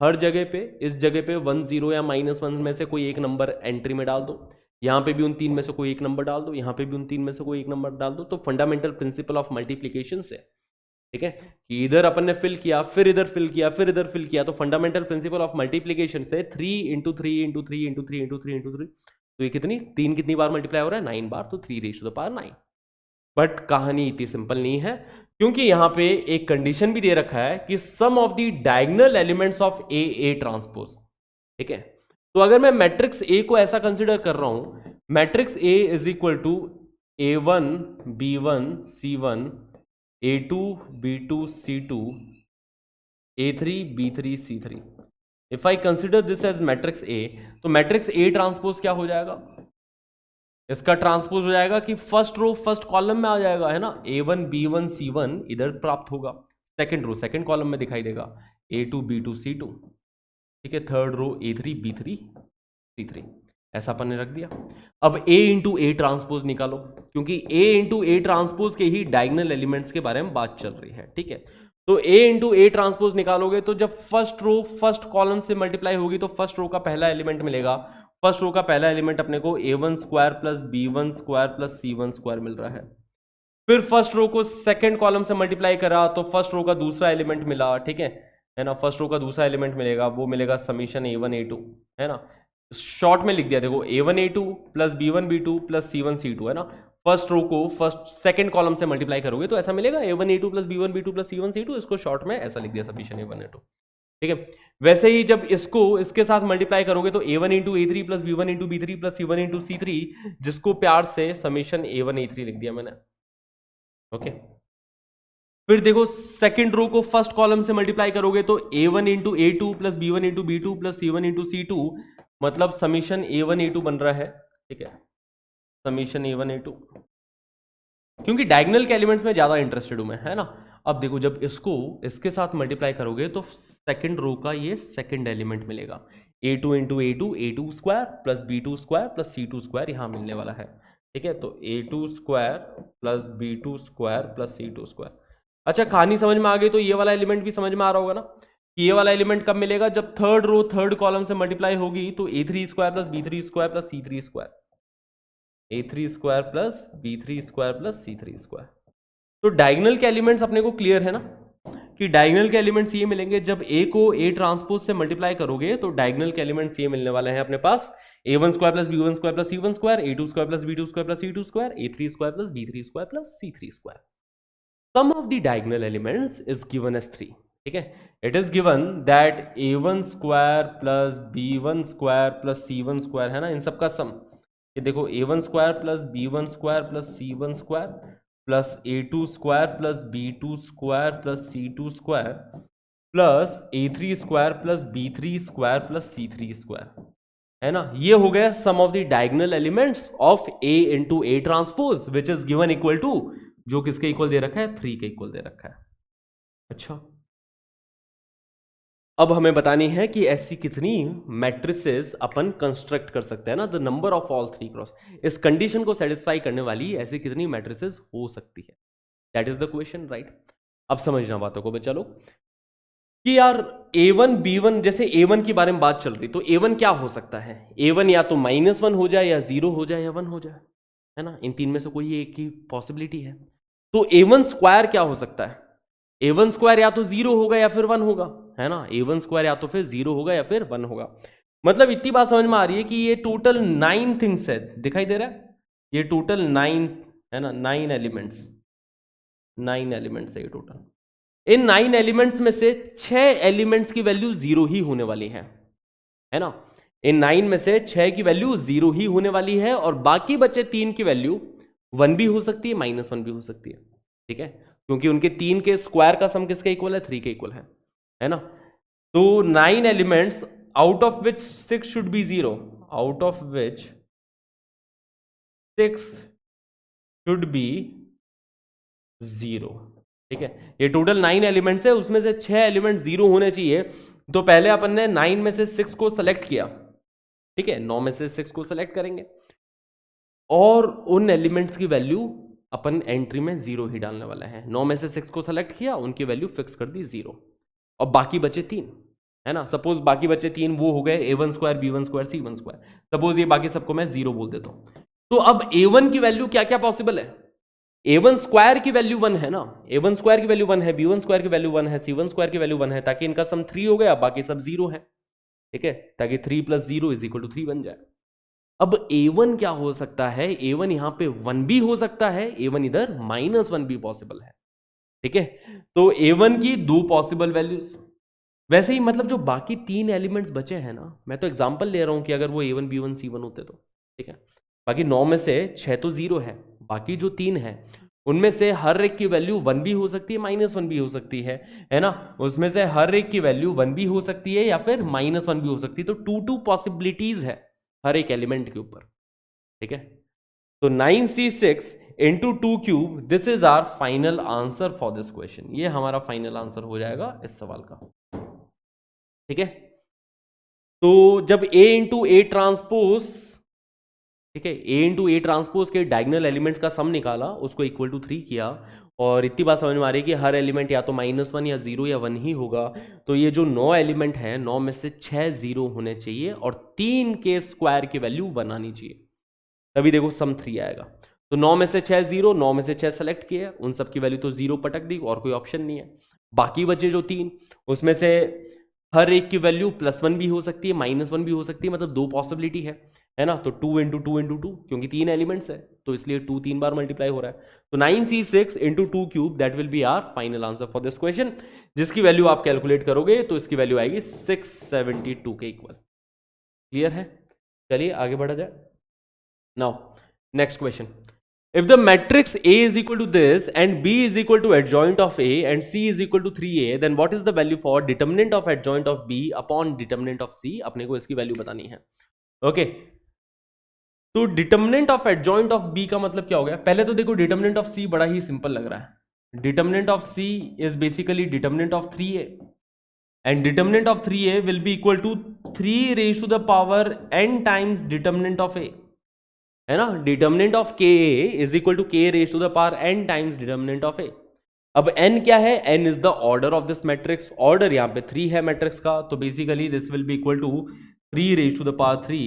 हर जगह पे, इस जगह पे 1 0 या -1 में से कोई एक नंबर एंट्री में डाल दो, यहाँ पे भी उन 3 में से कोई एक नंबर डाल दो, यहाँ पे भी उन 3 में से कोई एक नंबर डाल दो। तो फंडामेंटल प्रिंसिपल ऑफ मल्टीप्लीकेशन से, ठीक है, कि इधर अपन ने फिल किया, फिर इधर फिल किया, फिर इधर फिल किया, तो फंडामेंटल प्रिंसिपल ऑफ मल्टीप्लीकेशन से 3 into 3 into 3 into 3 into 3 into 3, तो ये कितनी, 3 कितनी बार मल्टीप्लाई हो रहा है, 9 बार, तो 3 raised to the power 9। But कहानी इतनी सिंपल नहीं है, क्योंकि यहां पे एक कंडीशन भी दे रखा है कि sum of the diagonal elements of A transpose, ठीक है। तो अगर मैं मैट्रिक्स ए को ऐसा कंसिडर कर रहा हूं, matrix A is equal to A1 B1 C1 A2 B2 C2 A3 B3 C3, if I consider this as matrix A, तो मैट्रिक्स ए ट्रांसपोज क्या हो जाएगा, इसका ट्रांसपोज हो जाएगा कि फर्स्ट रो फर्स्ट कॉलम में आ जाएगा, है ना, A1 B1 C1 इधर प्राप्त होगा, सेकंड रो सेकंड कॉलम में दिखाई देगा, A2 B2 C2, ठीक है, third row A3 B3 C3, ऐसा अपन ने रख दिया। अब A इंटू ए ट्रांसपोज निकालो, क्योंकि A इंटू ए ट्रांसपोज के ही डायगोनल एलिमेंट्स के बारे में बात चल रही है, ठीक है। तो A इंटू ए ट्रांसपोज निकालोगे तो जब फर्स्ट रो फर्स्ट कॉलम से मल्टीप्लाई होगी तो फर्स्ट रो का पहला एलिमेंट मिलेगा, फर्स्ट रो का पहला एलिमेंट अपने को A1 square plus B1 square plus C1 square मिल रहा है। फिर फर्स्ट रो को सेकंड कॉलम से मल्टीप्लाई करा तो फर्स्ट रो का दूसरा एलिमेंट मिला, ठीक है ना, फर्स्ट रो का दूसरा एलिमेंट मिलेगा, वो मिलेगा समीशन A1 A2, है ना, शॉर्ट में लिख दिया, देखो A1 A2 plus B1 B2 plus C1 C2, है ना, फर्स्ट रो को फर्स्ट सेकंड कॉलम से मल्टीप्लाई करोगे तो ऐसा मिलेगा A1 A2 plus B1 B2 plus C1 C2, इसको शॉर्ट में ऐसा लिख दिया समीशन A1 A2, ठीक है। वैसे ही जब इसको इसके साथ मल्टीप्लाई करोगे तो A1 into A3 plus B1 into B3 plus C1 into C3, जिसको प्यार से समीशन A1 A3 लिख दिया मैंने, ओके। फिर देखो सेकंड रो को फर्स्ट कॉलम से मल्टीप्लाई करोगे तो A1 into A2 plus B1 into B2 plus C1 into C2, मतलब समीशन A1 A2 बन रहा है, ठीक है, समीशन A1 A2, क्योंकि डायगोनल के एलिमेंट्स में ज्यादा इंटरेस्टेड हूं मैं, है ना। अब देखो जब इसको इसके साथ मल्टीप्लाई करोगे तो सेकंड रो का ये सेकंड एलिमेंट मिलेगा, A2 into A2 square plus B2 square plus C2 square यहां मिलने वाला है, ठीक है। तो A2 square plus B2 square plus C2 square. अच्छा, कहानी समझ में आ गई तो ये वाला एलिमेंट भी समझ में आ रहा होगा ना, कि ये वाला एलिमेंट कब मिलेगा, जब थर्ड रो थर्ड कॉलम से मल्टीप्लाई होगी, तो A3 square plus B3 square plus C3 square, A3 square plus B3 square plus C3 square. तो डायगोनल के एलिमेंट्स अपने को क्लियर है ना, कि डायगोनल के एलिमेंट्स ये मिलेंगे, जब A को A ट्रांसपोज से मल्टीप्लाई करोगे तो डायगोनल के एलिमेंट्स ये मिलने वाले हैं अपने पास, A1 square plus B1 square plus C1 square, A2 square plus B2 square plus C2 square, A3 square plus B3 square plus C3 square. Sum of the diagonal elements is given as 3, ठीक है। It is given that A1 square plus B1 square plus C1 square, है ना, इन सबका सम, ये देखो A1 square plus B1 square plus C1 square plus A2 square plus B2 square plus C2 square plus A3 square plus B3 square plus C3 square, है ना, ये हो गया sum of the diagonal elements of A into A transpose which is given equal to, जो किसके इक्वल दे रखा है, 3 के इक्वल दे रखा है। अच्छा, अब हमें बतानी है कि ऐसी कितनी मैट्रिसेस अपन कंस्ट्रक्ट कर सकते हैं ना, the number of all 3 cross, इस कंडीशन को सेटिस्फाई करने वाली ऐसी कितनी मैट्रिसेस हो सकती है, that is the question, right. अब समझना बातों को बच्चा लोग, कि यार A1 B1, जैसे A1 के बारे में बात चल रही, तो A1 क्या हो सकता है, A1 या तो -1 हो जाए या 0 हो जाए या 1 हो जाए, है ना, इन तीन में से कोई एक ही पॉसिबिलिटी है। तो A1 स्क्वायर क्या हो सकता है, A1 स्क्वायर या तो 0 होगा या फिर 1 होगा, है ना, A1 स्क्वायर या तो फिर 0 होगा या फिर 1 होगा। मतलब इतनी बात समझ में आ रही है कि ये टोटल 9 थिंग्स है, दिखाई दे रहा है, ये टोटल 9 है ना, 9 एलिमेंट्स, 9 एलिमेंट्स है ये टोटल। इन 9 एलिमेंट्स में से 6 एलिमेंट्स की वैल्यू 0 ही होने वाली है ना, इन 9 में से 6 की वैल्यू 0 ही होने वाली है, और बाकी बचे 3 की वैल्यू 1 भी हो सकती है, -1 भी हो सकती है, ठीक है, क्योंकि उनके 3 के स्क्वायर का सम किसके इक्वल है, 3 के इक्वल है ना। तो 9 elements out of which 6 should be 0, out of which 6 should be 0। ठीक है, ये टोटल 9 एलिमेंट्स है, उसमें से 6 एलिमेंट 0 होने चाहिए। तो पहले अपन ने 9 में से 6 को सेलेक्ट किया। ठीक है, 9 में से 6 को सेलेक्ट करेंगे और उन एलिमेंट्स की वैल्यू अपन एंट्री में 0 ही डालने वाला है। 9 में से 6 को सेलेक्ट किया, उनकी वैल्यू फिक्स कर दी 0, और बाकी बचे 3, है ना। सपोज बाकी बचे 3 वो हो गए a1 square, b1 square, c1 square. Suppose ये बाकी सबको मैं 0 बोल देता हूं। तो अब a1 की वैल्यू क्या क्या पॉसिबल है? a1 स्क्वायर की वैल्यू 1 है ना, a1 स्क्वायर की वैल्यू 1 है, b1 स्क्वायर की वैल्यू 1 है, c1 स्क्वायर की वैल्यू 1 है, ताकि इनका सम 3 हो गया, बाकी सब 0 है। ठीक है, ताकि 3 + 0 = 3 बन जाए। अब a1 क्या हो सकता है? a1 यहां पे 1 भी हो सकता है, a1 इधर -1 भी पॉसिबल है। ठीक है, तो a1 की 2 पॉसिबल वैल्यूज। वैसे ही मतलब जो बाकी 3 एलिमेंट्स बचे हैं ना, मैं तो एग्जांपल ले रहा हूं कि अगर वो a1 b1 c1 होते तो। ठीक है, बाकी 9 में से 6 तो 0 है, बाकी जो 3 है उनमें से हर एक की वैल्यू 1 भी हो सकती है, -1 भी हो सकती है ना। उसमें से हर एक की वैल्यू 1 भी हो सकती है या फिर -1 भी हो सकती है। तो 2 पॉसिबिलिटीज है हर एक एलिमेंट के ऊपर। ठीक है, तो 9c6 into 2 cube, this is our final answer for this question. ये हमारा फाइनल आंसर हो जाएगा इस सवाल का। ठीक है, तो जब a इंटू ए ट्रांसपोज, ठीक है, a इंटू ए ट्रांसपोज के डायगोनल एलिमेंट्स का सम निकाला, उसको इक्वल टू 3 किया, और इतनी बात समझ में आ रही है कि हर एलिमेंट या तो -1 या 0 या 1 ही होगा। तो ये जो 9 एलिमेंट है, 9 में से 6 0 होने चाहिए और 3 के स्क्वायर की वैल्यू 1 आनी चाहिए, तभी देखो सम 3 आएगा। तो 9 में से 6 0, 9 में से 6 सेलेक्ट किए, उन सब की वैल्यू तो 0 पटक दी और कोई ऑप्शन नहीं है। बाकी बचे जो 3, उसमें से हर एक की वैल्यू +1 भी हो सकती है, -1 भी हो सकती है, मतलब 2 पॉसिबिलिटी है ना। तो 2 इंटू 2 इंटू 2, क्योंकि 3 एलिमेंट्स है तो इसलिए 2 3 बार मल्टीप्लाई हो रहा है। तो 9c6 into 2 cube, that will be our final answer for this question, जिसकी वैल्यू आप कैलकुलेट करोगे तो इसकी वैल्यू आएगी 672 के इक्वल। क्लियर है? चलिए आगे बढ़ा जाए। Now, next question. If the matrix A is equal to this and B is equal to adjoint of A and C is equal to 3A, then what is the value for determinant of adjoint of B upon determinant of C? अपने को इसकी वैल्यू बतानी है। ओके, तो determinant of adjoint of B का मतलब क्या हो गया? पहले तो देखो डिटर्मिनेंट ऑफ सी बड़ा ही सिंपल लग रहा है। Determinant of C is basically determinant of 3A, and determinant of 3A will be equal to 3 raised to the power n times determinant of A, है ना। Determinant of K is equal to के raise to the power n times determinant of A. अब n क्या है? n is the order of this matrix. Order यहाँ पे 3 है मैट्रिक्स का, तो basically this will be equal to 3 raise to the power 3,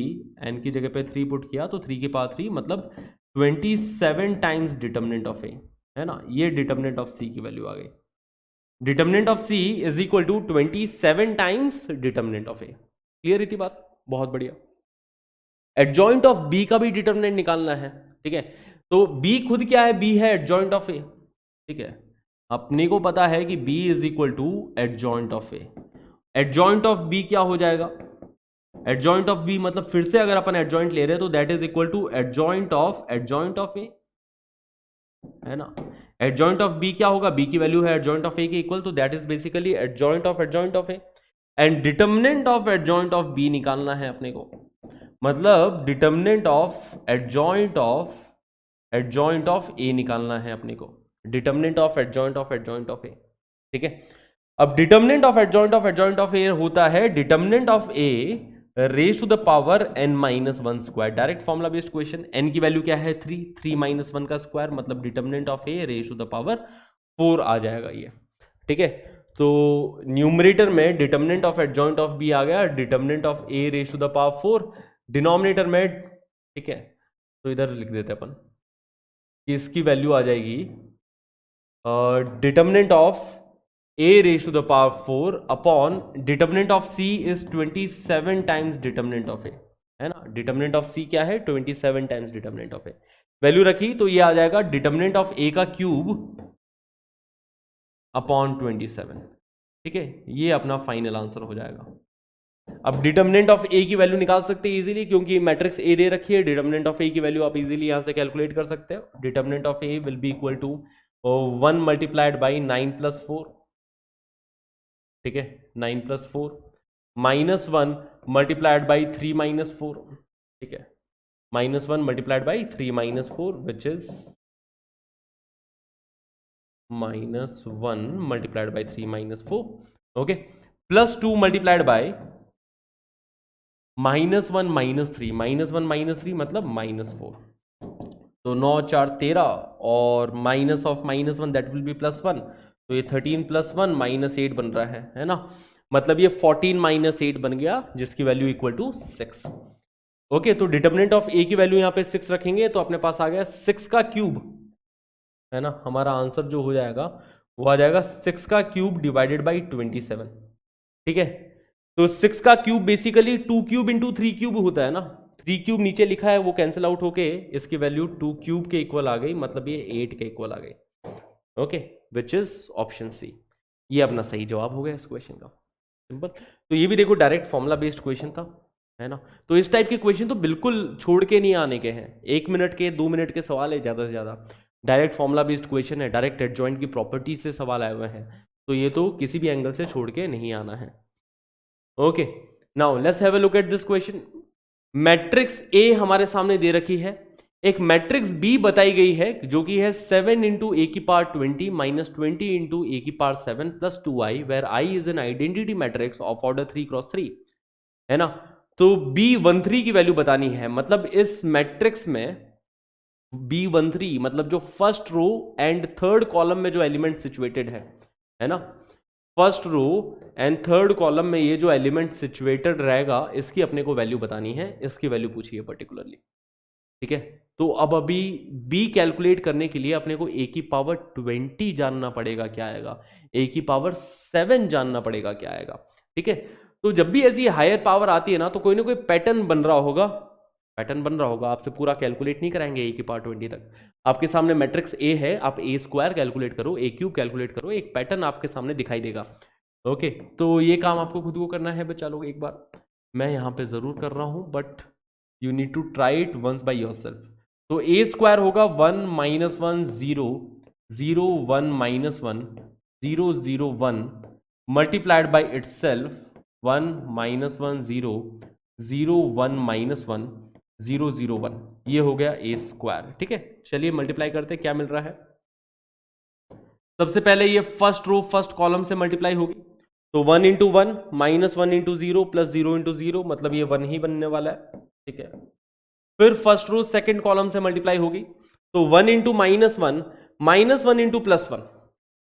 n की जगह पे 3 पुट किया तो 3 की पावर 3 मतलब 27 टाइम्स डिटर्मिनेंट ऑफ ए, है ना। ये डिटर्मिनेंट ऑफ सी की वैल्यू आ गई। Determinant of C is equal to 27 times determinant of A. Clear इतनी बात? बहुत बढ़िया। एडजॉइंट ऑफ बी का भी डिटर्मिनेंट निकालना है। ठीक है, तो बी खुद क्या है? बी है एडजॉइंट ऑफ ए। ठीक है, अपने को पता है कि B is equal to adjoint of A. Adjoint of B क्या हो जाएगा? एडजॉइंट ऑफ बी मतलब फिर से अगर अपन एडजॉइंट ले रहे हैं तो that is equal to adjoint of A, है ना। एडजॉइंट ऑफ बी क्या होगा? बी की वैल्यू है एडजॉइंट ऑफ ए के इक्वल, तो that is basically adjoint of A. And determinant of adjoint of B निकालना है अपने को, मतलब determinant of adjoint of A निकालना है अपने को। Determinant of adjoint of A. ठीक है, अब determinant of adjoint of A होता है determinant of A raise to the power n-1 square. Direct formula based question. n की वैल्यू क्या है? 3 -1 का स्क्वायर, मतलब determinant of A raise to the power 4 आ जाएगा ये। ठीक है, तो न्यूमरेटर में determinant of adjoint of B आ गया, determinant of A raise to the power 4 denominator में। ठीक है, तो इधर लिख देते अपन कि इसकी वैल्यू आ जाएगी determinant of a raise to the power 4 upon determinant of c is 27 times determinant of a, है ना। डिटर्मिनेंट ऑफ c क्या है? 27 times determinant of a। Value रखी तो ये आ जाएगा डिटर्मिनेंट ऑफ a का क्यूब अपॉन 27। ठीक है, ये अपना फाइनल आंसर हो जाएगा। अब डिटर्मिनेंट ऑफ a की वैल्यू निकाल सकते हैं इजीली, क्योंकि मैट्रिक्स a दे रखी है। डिटर्मिनेंट ऑफ a की वैल्यू आप इजीली यहां से कैलकुलेट कर सकते हो। Determinant of a will be equal to 1 multiplied by 9 + 4। ठीक है, 9 + 4 -1 मल्टीप्लाइड बाई 3 - 4। ठीक है, -1 multiplied by 3 - 4 which is -1 multiplied by 3 -4, okay, +2 multiplied by -1 -3, -1 -3 मतलब -4, तो 9 4 13 और minus of -1 that will B +1, तो ये 13 +1 -8 बन रहा है ना, मतलब ये 14 -8 बन गया जिसकी वैल्यू इक्वल टू 6। ओके, तो डिटर्मिनेंट ऑफ ए की वैल्यू यहाँ पे 6 रखेंगे तो अपने पास आ गया 6 का क्यूब, है ना, हमारा आंसर जो हो जाएगा वो आ जाएगा 6 का क्यूब डिवाइडेड बाई 27, ठीक है। तो 6 का cube basically 2 cube into 3 cube होता है ना, 3 क्यूब नीचे लिखा है वो कैंसिल आउट होके इसकी वैल्यू 2 क्यूब के इक्वल आ गई, मतलब ये 8 के इक्वल आ गई, okay, which is option C. ये अपना सही जवाब हो गया इस क्वेश्चन का, सिंपल। तो ये भी देखो डायरेक्ट फॉर्मुला बेस्ड क्वेश्चन था, है ना। तो इस टाइप के क्वेश्चन तो बिल्कुल छोड़ के नहीं आने के हैं, 1 मिनट के 2 मिनट के सवाल है ज़्यादा से ज़्यादा, डायरेक्ट फॉर्मुला बेस्ड क्वेश्चन है, डायरेक्ट एडजॉइंट की प्रॉपर्टी से सवाल आए हुए हैं, तो ये तो किसी भी एंगल से छोड़ के नहीं आना है। Okay, now let's have a look at this question. Matrix A हमारे सामने दे रखी है, एक मैट्रिक्स बी बताई गई है जो कि है 7 इंटू ए की पावर 20 माइनस 20 इंटू ए की power 7 plus 2i, where I is an identity matrix of order 3x3, है ना। तो B13 की वैल्यू बतानी है, मतलब इस मैट्रिक्स में B13 मतलब जो first row and third column में जो एलिमेंट सिचुएटेड है ना, first row and third column में ये जो एलिमेंट सिचुएटेड रहेगा इसकी अपने को वैल्यू बतानी है, इसकी वैल्यू पूछी है पर्टिकुलरली, ठीक है। तो अब अभी बी कैलकुलेट करने के लिए अपने को ए की पावर 20 जानना पड़ेगा क्या आएगा, ए की पावर 7 जानना पड़ेगा क्या आएगा, ठीक है। तो जब भी ऐसी हायर पावर आती है ना तो कोई ना कोई पैटर्न बन रहा होगा, पैटर्न बन रहा होगा, आपसे पूरा कैलकुलेट नहीं कराएंगे ए की पावर 20 तक। आपके सामने मैट्रिक्स ए है, आप ए स्क्वायर कैलकुलेट करो, ए क्यूब कैलकुलेट करो, एक पैटर्न आपके सामने दिखाई देगा। ओके, तो ये काम आपको खुद को करना है बच्चा लोग, एक बार मैं यहाँ पे जरूर कर रहा हूँ, but you need to try it once by yourself. तो ए स्क्वायर होगा 1 -1 0 0 1 -1 0 0 1 मल्टीप्लाइड बाई इटसेल्फ 1 -1 0 0 1 -1 0 0 1, ये हो गया ए स्क्वायर, ठीक है। चलिए मल्टीप्लाई करते हैं, क्या मिल रहा है। सबसे पहले ये फर्स्ट रो फर्स्ट कॉलम से मल्टीप्लाई होगी, तो 1 इंटू 1 -1 इंटू 0 प्लस 0 इंटू 0, मतलब ये 1 ही बनने वाला है, ठीक है। फिर फर्स्ट रो सेकंड कॉलम से मल्टीप्लाई होगी, तो 1 इंटू -1 इंटू +1,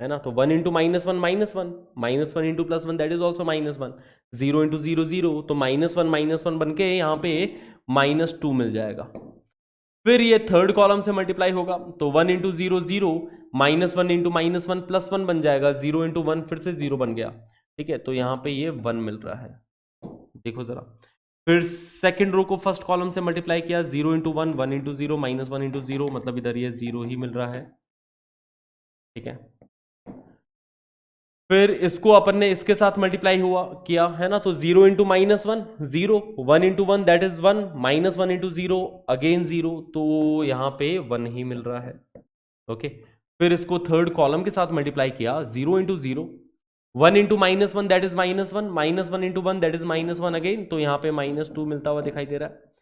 है ना, तो 1 into -1 into +1 that is also -1, 0 into 0 0, तो -1 बन के यहाँ पे -2 मिल जाएगा। फिर ये थर्ड कॉलम से मल्टीप्लाई होगा, तो 1 इंटू 0 0 -1 इंटू -1 +1 बन जाएगा, 0 इंटू 1 फिर से 0 बन गया, ठीक है। तो यहाँ पे ये 1 मिल रहा है, देखो जरा। फिर सेकंड रो को फर्स्ट कॉलम से मल्टीप्लाई किया, 0 इंटू 1 1 इंटू 0 -1 इंटू 0, मतलब इधर ये 0 ही मिल रहा है, ठीक है। फिर इसको अपन ने इसके साथ मल्टीप्लाई हुआ किया, है ना, तो 0 into -1 0, 1 into 1 that is 1, -1 into 0 again 0, तो यहाँ पे 1 ही मिल रहा है, ओके। फिर इसको थर्ड कॉलम के साथ मल्टीप्लाई किया, 0 into 0 1 into -1 that is -1, -1 into 1 that is -1 again, तो यहाँ पे -2 मिलता हुआ दिखाई दे रहा है।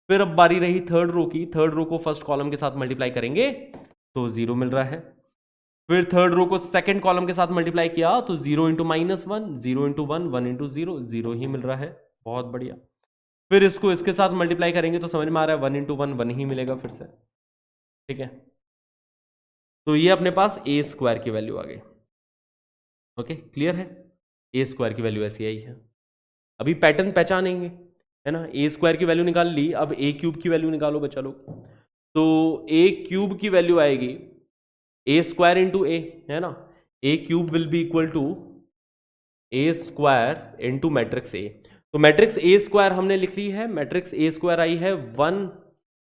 फिर अब बारी रही थर्ड रो की, थर्ड रो को फर्स्ट कॉलम के साथ मल्टीप्लाई करेंगे तो 0 मिल रहा है। फिर थर्ड रो को सेकंड कॉलम के साथ मल्टीप्लाई किया, तो 0 इंटू -1 0 इंटू 1 1 इंटू 0 0 ही मिल रहा है, बहुत बढ़िया। फिर इसको इसके साथ मल्टीप्लाई करेंगे तो समझ में आ रहा है 1 इंटू 1 1 ही मिलेगा फिर से, ठीक है। तो ये अपने पास ए स्क्वायर की वैल्यू आ गई, ओके, क्लियर है। ए स्क्वायर की वैल्यू ऐसी आई है। अभी पैटर्न पहचानेंगे, है ना, ए स्क्वायर की वैल्यू निकाल ली, अब ए क्यूब की वैल्यू निकालो बच्चा लोग। तो ए क्यूब की वैल्यू आएगी ए स्क्वायर इंटू ए, है ना, A cube will be equal to A square into matrix A. तो मैट्रिक्स ए स्क्वायर हमने लिख ली है, मैट्रिक्स ए स्क्वायर आई है 1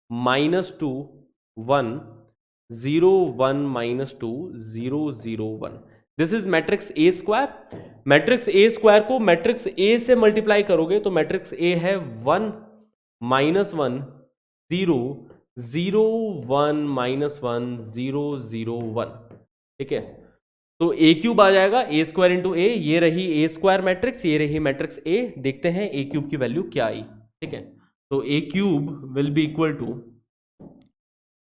-2 1 0 1 -2 0 0 1, this is matrix A square. Matrix A square को मैट्रिक्स ए से मल्टीप्लाई करोगे तो मैट्रिक्स ए है 1 -1 0 0 1 -1 0 0 1, ठीक है। तो ए क्यूब आ जाएगा ए स्क्वायर इंटू ए, ये रही ए स्क्वायर मैट्रिक्स, ये रही मैट्रिक्स ए। देखते हैं ए क्यूब की वैल्यू क्या आई, ठीक है। तो A cube will be equal to,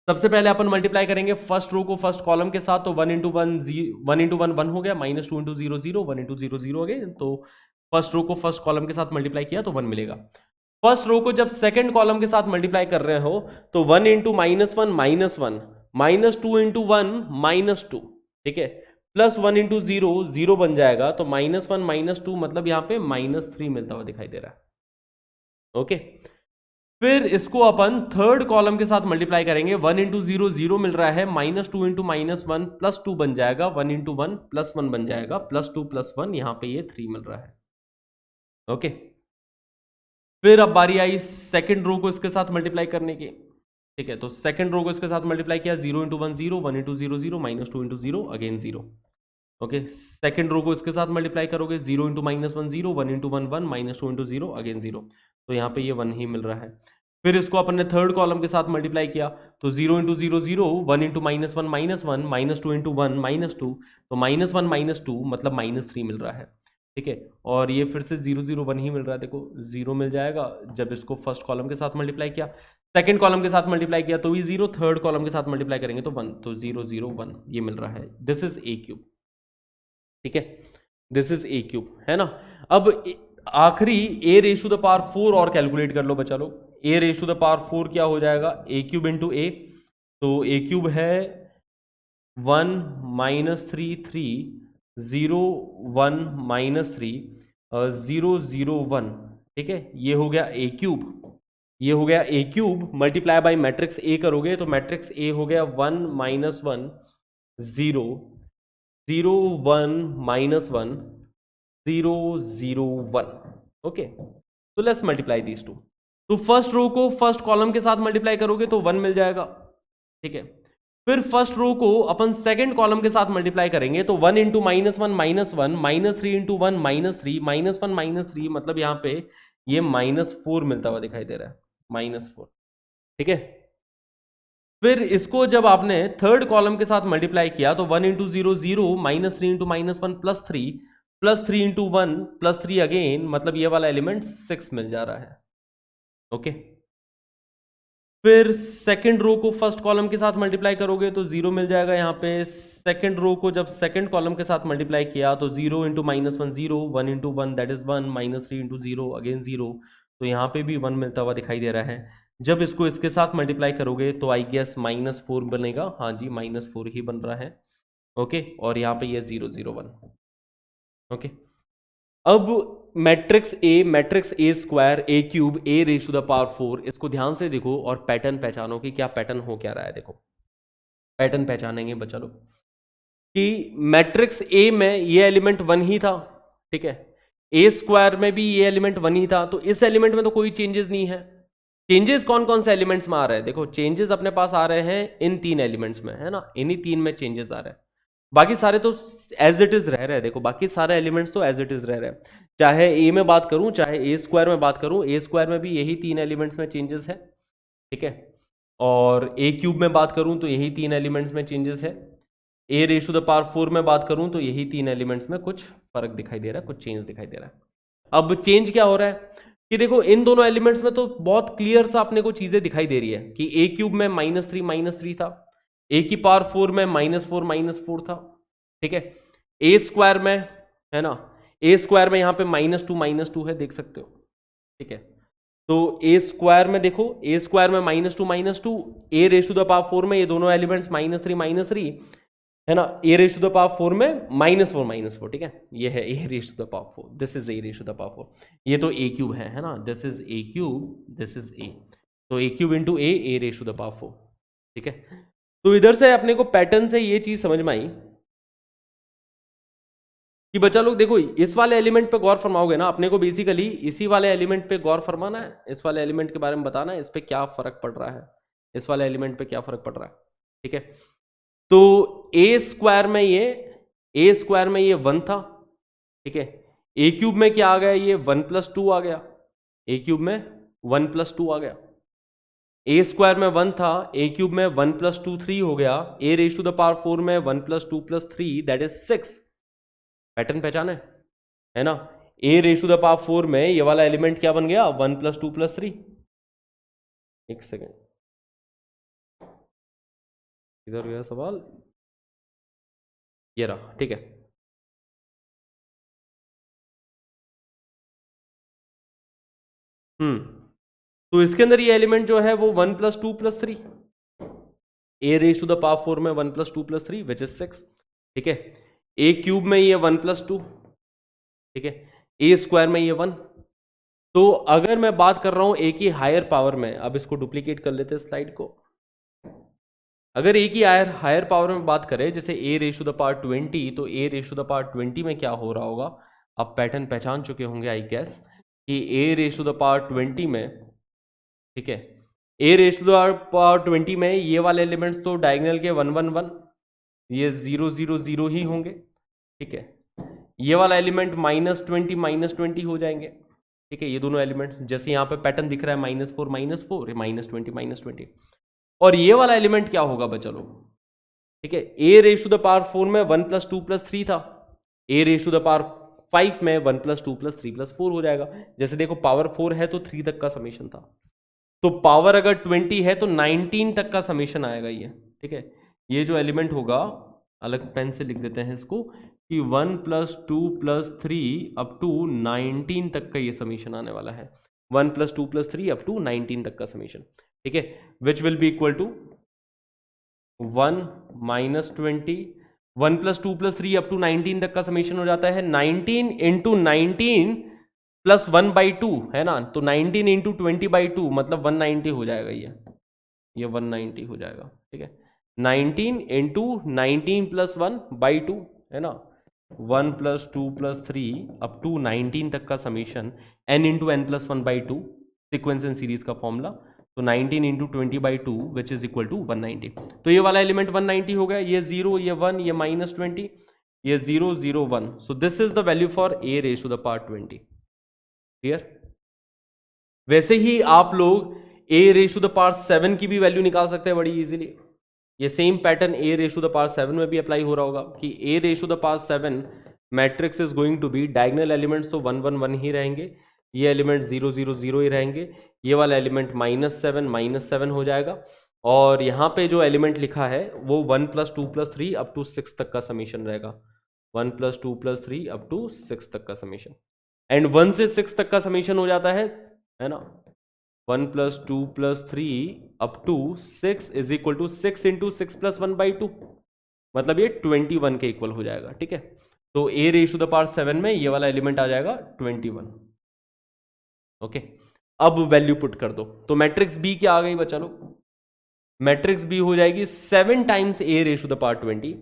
सबसे पहले अपन मल्टीप्लाई करेंगे फर्स्ट रो को फर्स्ट कॉलम के साथ, तो 1 इंटू 1 1 हो गया, माइनस 2 इंटू 0 0, 1 इंटू 0 0 हो गए, तो फर्स्ट रो को फर्स्ट कॉलम के साथ मल्टीप्लाई किया तो 1 मिलेगा। फर्स्ट रो को जब सेकंड कॉलम के साथ मल्टीप्लाई कर रहे हो तो 1 इंटू -1 -1, माइनस 2 इंटू 1 -2, ठीक है, प्लस 1 इंटू 0 0 बन जाएगा, तो -1 -2 मतलब यहाँ पे -3 मिलता हुआ दिखाई दे रहा है। ओके, फिर इसको अपन थर्ड कॉलम के साथ मल्टीप्लाई करेंगे, 1 इंटू 0 0 मिल रहा है, -2 इंटू -1 प्लस 2 बन जाएगा, 1 इंटू 1 प्लस 1 बन जाएगा, प्लस 2 प्लस 1, यहां पे ये 3 मिल रहा है। ओके, फिर अब बारी आई सेकंड रो को इसके साथ मल्टीप्लाई करने की, ठीक है, तो सेकंड रो को इसके साथ मल्टीप्लाई किया, 0 into 1 0, 1 into 0 0, -2 into 0 again 0। Okay, second row को इसके साथ मल्टीप्लाई करोगे, 0 इंटू -1 0, 1 इंटू 1 1, -2 इंटू 0 अगेन 0, तो यहाँ पे ये 1 ही मिल रहा है। फिर इसको अपन ने थर्ड कॉलम के साथ मल्टीप्लाई किया, तो 0 इंटू 0 0, 1 इंटू -1 -1, -2 इंटू 1 -2, तो -1 -2 मतलब -3 मिल रहा है, ठीक है, और ये फिर से 0 0 1 ही मिल रहा है, देखो 0 मिल जाएगा जब इसको फर्स्ट कॉलम के साथ मल्टीप्लाई किया, सेकंड कॉलम के साथ मल्टीप्लाई किया तो भी 0, थर्ड कॉलम के साथ मल्टीप्लाई करेंगे तो 1, तो 0 0 1 ये मिल रहा है। दिस इज ए क्यूब, ठीक है, दिस इज ए क्यूब, है ना। अब आखिरी a raise to the power 4 और कैलकुलेट कर लो बच्चा लोग, a raise to the power 4 क्या हो जाएगा, a क्यूब इंटू a, तो a क्यूब है 1 -3 3 0 1 -3 0 0 1, ठीक है, ये हो गया a क्यूब, ये हो गया a cube, multiply by matrix a करोगे तो मैट्रिक्स a हो गया 1 -1 0 0 1 -1 0 0 1। ओके, तो लेट्स मल्टीप्लाई दीज टू, तो फर्स्ट रो को फर्स्ट कॉलम के साथ मल्टीप्लाई करोगे तो 1 मिल जाएगा, ठीक है, फिर फर्स्ट रो को अपन सेकंड कॉलम के साथ मल्टीप्लाई करेंगे तो 1 इंटू -1 -1, -3 इंटू 1 -3, -1 -3 मतलब यहाँ पे ये -4 मिलता हुआ दिखाई दे रहा है, -4, ठीक है। फिर इसको जब आपने थर्ड कॉलम के साथ मल्टीप्लाई किया तो 1 into 0 0, -3 into -1 plus 3 into 1 plus 3 again, मतलब ये वाला एलिमेंट 6 मिल जा रहा है। ओके, फिर सेकंड रो को फर्स्ट कॉलम के साथ मल्टीप्लाई करोगे तो 0 मिल जाएगा यहाँ पे, सेकंड रो को जब सेकंड कॉलम के साथ मल्टीप्लाई किया तो 0 into -1 0, 1 into 1 that is 1, -3 into 0 again 0, तो यहाँ पे भी 1 मिलता हुआ दिखाई दे रहा है। जब इसको इसके साथ मल्टीप्लाई करोगे तो आई गेस -4 बनेगा, हाँ जी -4 ही बन रहा है। ओके, और यहाँ पे ये 0 0 1। ओके, अब matrix A square A cube A raise to the power 4, इसको ध्यान से देखो और पैटर्न पहचानो कि क्या पैटर्न हो क्या रहा है। देखो पैटर्न पहचानेंगे बच्चा लोग कि मैट्रिक्स ए में ये एलिमेंट 1 ही था, ठीक है, ए स्क्वायर में भी ये एलिमेंट 1 ही था, तो इस एलिमेंट में तो कोई चेंजेस नहीं है। चेंजेस कौन कौन से एलिमेंट्स में आ रहे हैं, देखो चेंजेस अपने पास आ रहे हैं इन 3 एलिमेंट्स में, है ना, इन्हीं 3 में चेंजेस आ रहे हैं, बाकी सारे तो एज इट इज रह रहे हैं। देखो बाकी सारे एलिमेंट्स तो एज इट इज रह रहे हैं, चाहे ए में बात करूं चाहे ए स्क्वायर में बात करूं, ए स्क्वायर में भी यही 3 एलिमेंट्स में चेंजेस है, ठीक है, और ए क्यूब में बात करूं तो यही 3 एलिमेंट्स में चेंजेस है, A raise to the power 4 में बात करूं तो यही 3 एलिमेंट्स में कुछ फर्क दिखाई दे रहा है, कुछ चेंज दिखाई दे रहा है। अब चेंज क्या हो रहा है कि देखो इन दोनों एलिमेंट्स में तो बहुत क्लियर सा अपने को चीजें दिखाई दे रही है कि ए क्यूब में -3 था, ए की पावर 4 में -4 था, ठीक है, ए स्क्वायर में, है ना, ए स्क्वायर में यहाँ पे -2 है, देख सकते हो, ठीक है, तो ए स्क्वायर में देखो, ए स्क्वायर में -2 A raise to the power 4 में ये दोनों एलिमेंट्स -3 है ना, A raise to the power 4 में -4, ठीक है, ये है A raise to the power 4, this is A raise to the power 4, ये तो ए क्यूब है ना, this is A cube, this is A, तो A cube into A raise to the power 4, ठीक है। तो इधर से अपने को पैटर्न से ये चीज समझ में आई कि बच्चा लोग देखो इस वाले एलिमेंट पे गौर फरमाओगे ना, अपने को बेसिकली इसी वाले एलिमेंट पे गौर फरमाना है, इस वाले एलिमेंट के बारे में बताना है, इस पे क्या फर्क पड़ रहा है, इस वाले एलिमेंट पे क्या फर्क पड़ रहा है, ठीक है। तो ए स्क्वायर में ये 1 था, ठीक है, ए क्यूब में क्या आ गया, ये 1 + 2 आ गया, ए क्यूब में 1 + 2 आ गया, ए स्क्वायर में 1 था, ए क्यूब में 1 + 2 3 हो गया, ए रेज टू द पावर 4 में 1 + 2 + 3 दैट इज 6, पैटर्न पहचाना है ना, A raise to the power 4 में ये वाला एलिमेंट क्या बन गया, 1 + 2 + 3, एक सेकेंड, इधर गया सवाल, ये रहा, ठीक है। तो इसके अंदर ये एलिमेंट जो है वो 1 + 2 + 3, a⁴ 4 में 1 + 2 + 3 विच इज 6, ठीक है। a³ में ये 1 + 2, ठीक है। a² में ये 1। तो अगर मैं बात कर रहा हूं a की हायर पावर में, अब इसको डुप्लीकेट कर लेते हैं स्लाइड को। अगर a की हायर पावर में बात करें, जैसे a⁴ तो a⁴ में क्या हो रहा होगा, आप पैटर्न पहचान चुके होंगे आई गेस, कि a⁴ में, ठीक है, a⁴ में ये वाले एलिमेंट्स तो डायगोनल के 1 1 1, ये 0 0 0 ही होंगे, ठीक है। ये वाला एलिमेंट -20 -20 हो जाएंगे, ठीक है। ये दोनों एलिमेंट्स जैसे यहाँ पे पैटर्न दिख रहा है -4 -4, -20 -20। और ये वाला एलिमेंट क्या होगा बच्चा लोग, ठीक है। a⁴ में 1 + 2 + 3 था, a⁵ में 1 + 2 + 3 + 4 हो जाएगा। जैसे देखो पावर 4 है तो 3 तक का समेशन था, तो पावर अगर 20 है तो 19 तक का समेशन आएगा ये, ठीक है। ये जो एलिमेंट होगा, अलग पेन से लिख देते हैं इसको, कि 1 + 2 + 3 अप टू 19 तक का ये समीशन आने वाला है। 1 + 2 + 3 अप टू 19 तक का समीशन, ठीक है, which will be equal to 1 - 20, 1 + 2 + 3 up to 19 तक का समीशन हो जाता है 19 × 19 + 1/2, है ना। तो 19 × 20/2 मतलब 190 हो जाएगा ये 190 हो जाएगा, ठीक है। 19 × 19 + 1/2, है ना। 1 + 2 + 3 अप टू 19 तक का summation n × n + 1/2, sequence and series का फॉर्मूला। तो 19 × 20/2 विच इज इक्वल टू 190। तो ये वाला एलिमेंट 190 हो गया, ये 0, ये 1, ये -20, ये 0 0 1। So this is the value for a⁴ clear. वैसे ही आप लोग a⁴ की भी वैल्यू निकाल सकते हैं बड़ी इजीली। ये सेम पैटर्न a⁴ में भी अप्लाई हो रहा होगा कि a⁴ matrix is going to be, diagonal elements तो 1 1 1 ही रहेंगे, ये एलिमेंट 0 0 0 ही रहेंगे, ये वाला एलिमेंट -7 -7 हो जाएगा, और यहाँ पे जो एलिमेंट लिखा है वो 1 + 2 + 3 अप टू 6 तक का समीशन रहेगा। 1 + 2 + 3 अप टू 6 तक का समीशन, एंड 1 से 6 तक का समीशन हो जाता है ना। 1 + 2 + 3 up to 6 is equal to 6 × 6 + 1/2, मतलब ये 21 के इक्वल हो जाएगा, ठीक है। तो a⁴ में ये वाला एलिमेंट आ जाएगा 21, ओके। अब वैल्यू पुट कर दो, तो मैट्रिक्स बी क्या आ गई बच्चा लोग, मैट्रिक्स बी हो जाएगी 7 टाइम्स a⁴,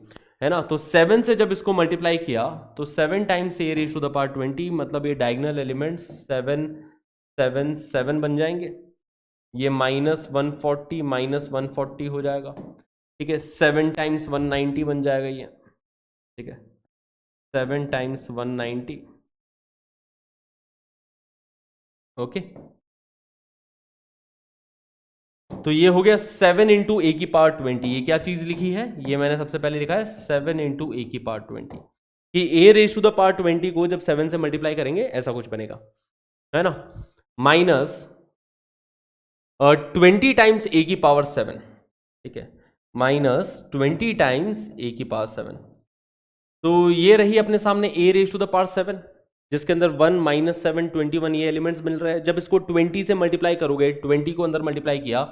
है ना। तो 7 से जब इसको मल्टीप्लाई किया तो 7 टाइम्स a⁴, मतलब ये डायगोनल एलिमेंट 7 7 7 बन जाएंगे, ये -140 -140 हो जाएगा, ठीक है। 7 टाइम्स 190 बन जाएगा ये, ठीक है। 7 टाइम्स 190, ओके। तो ये हो गया 7 × a⁴20। ये क्या चीज लिखी है, ये मैंने सबसे पहले लिखा है 7 × a⁴20, कि a⁴20 को जब 7 से मल्टीप्लाई करेंगे ऐसा कुछ बनेगा, है ना। माइनस 20 टाइम्स a⁴7, ठीक है, -20 टाइम्स a⁴7। तो ये रही अपने सामने a⁴7, जिसके अंदर 1 -7 21 ये एलिमेंट्स मिल रहे हैं। जब इसको 20 से मल्टीप्लाई करोगे, 20 को अंदर मल्टीप्लाई किया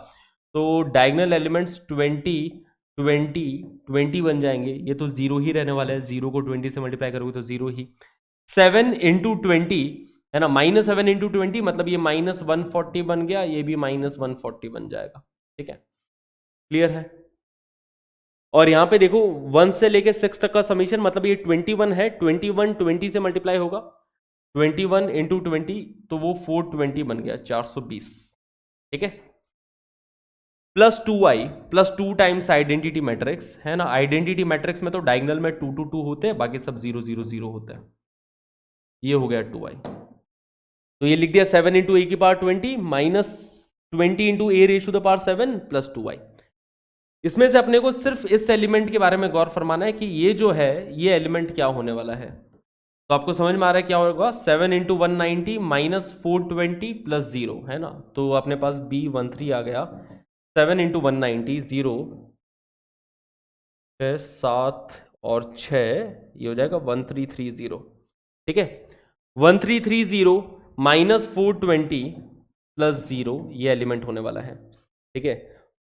तो डायगोनल एलिमेंट्स 20 20 20 बन जाएंगे, ये तो 0 ही रहने वाला है, 0 को 20 से मल्टीप्लाई करोगे तो 0 ही। 7 × 20, है ना, -7 × 20 मतलब ये -140 बन गया, ये भी -140 बन जाएगा, ठीक है। क्लियर है। और यहां पे देखो 1 से लेके 6 तक का समीशन, मतलब ये 21 है, 21 20 से मल्टीप्लाई होगा, 21 × 20 तो वो 420 बन गया, 420, ठीक है। +2i +2 टाइम्स आइडेंटिटी मैट्रिक्स, है ना। आइडेंटिटी मैट्रिक्स में तो डायगोनल में 2 2 2 होते हैं, बाकी सब 0 0 0 होते हैं। ये हो गया 2i, तो ये लिख दिया 7 × a⁴20 -20 × a⁴7 +2i। इसमें से अपने को सिर्फ इस एलिमेंट के बारे में गौर फरमाना है कि ये जो है ये एलिमेंट क्या होने वाला है। तो आपको समझ में आ रहा है क्या होगा, 7 × 190 -420 + 0, है ना। तो अपने पास B13 आ गया, 7 × 190 0 6 7 और 6, ये हो जाएगा 1330, ठीक है। 1330 माइनस 420 प्लस 0, ये एलिमेंट होने वाला है, ठीक है।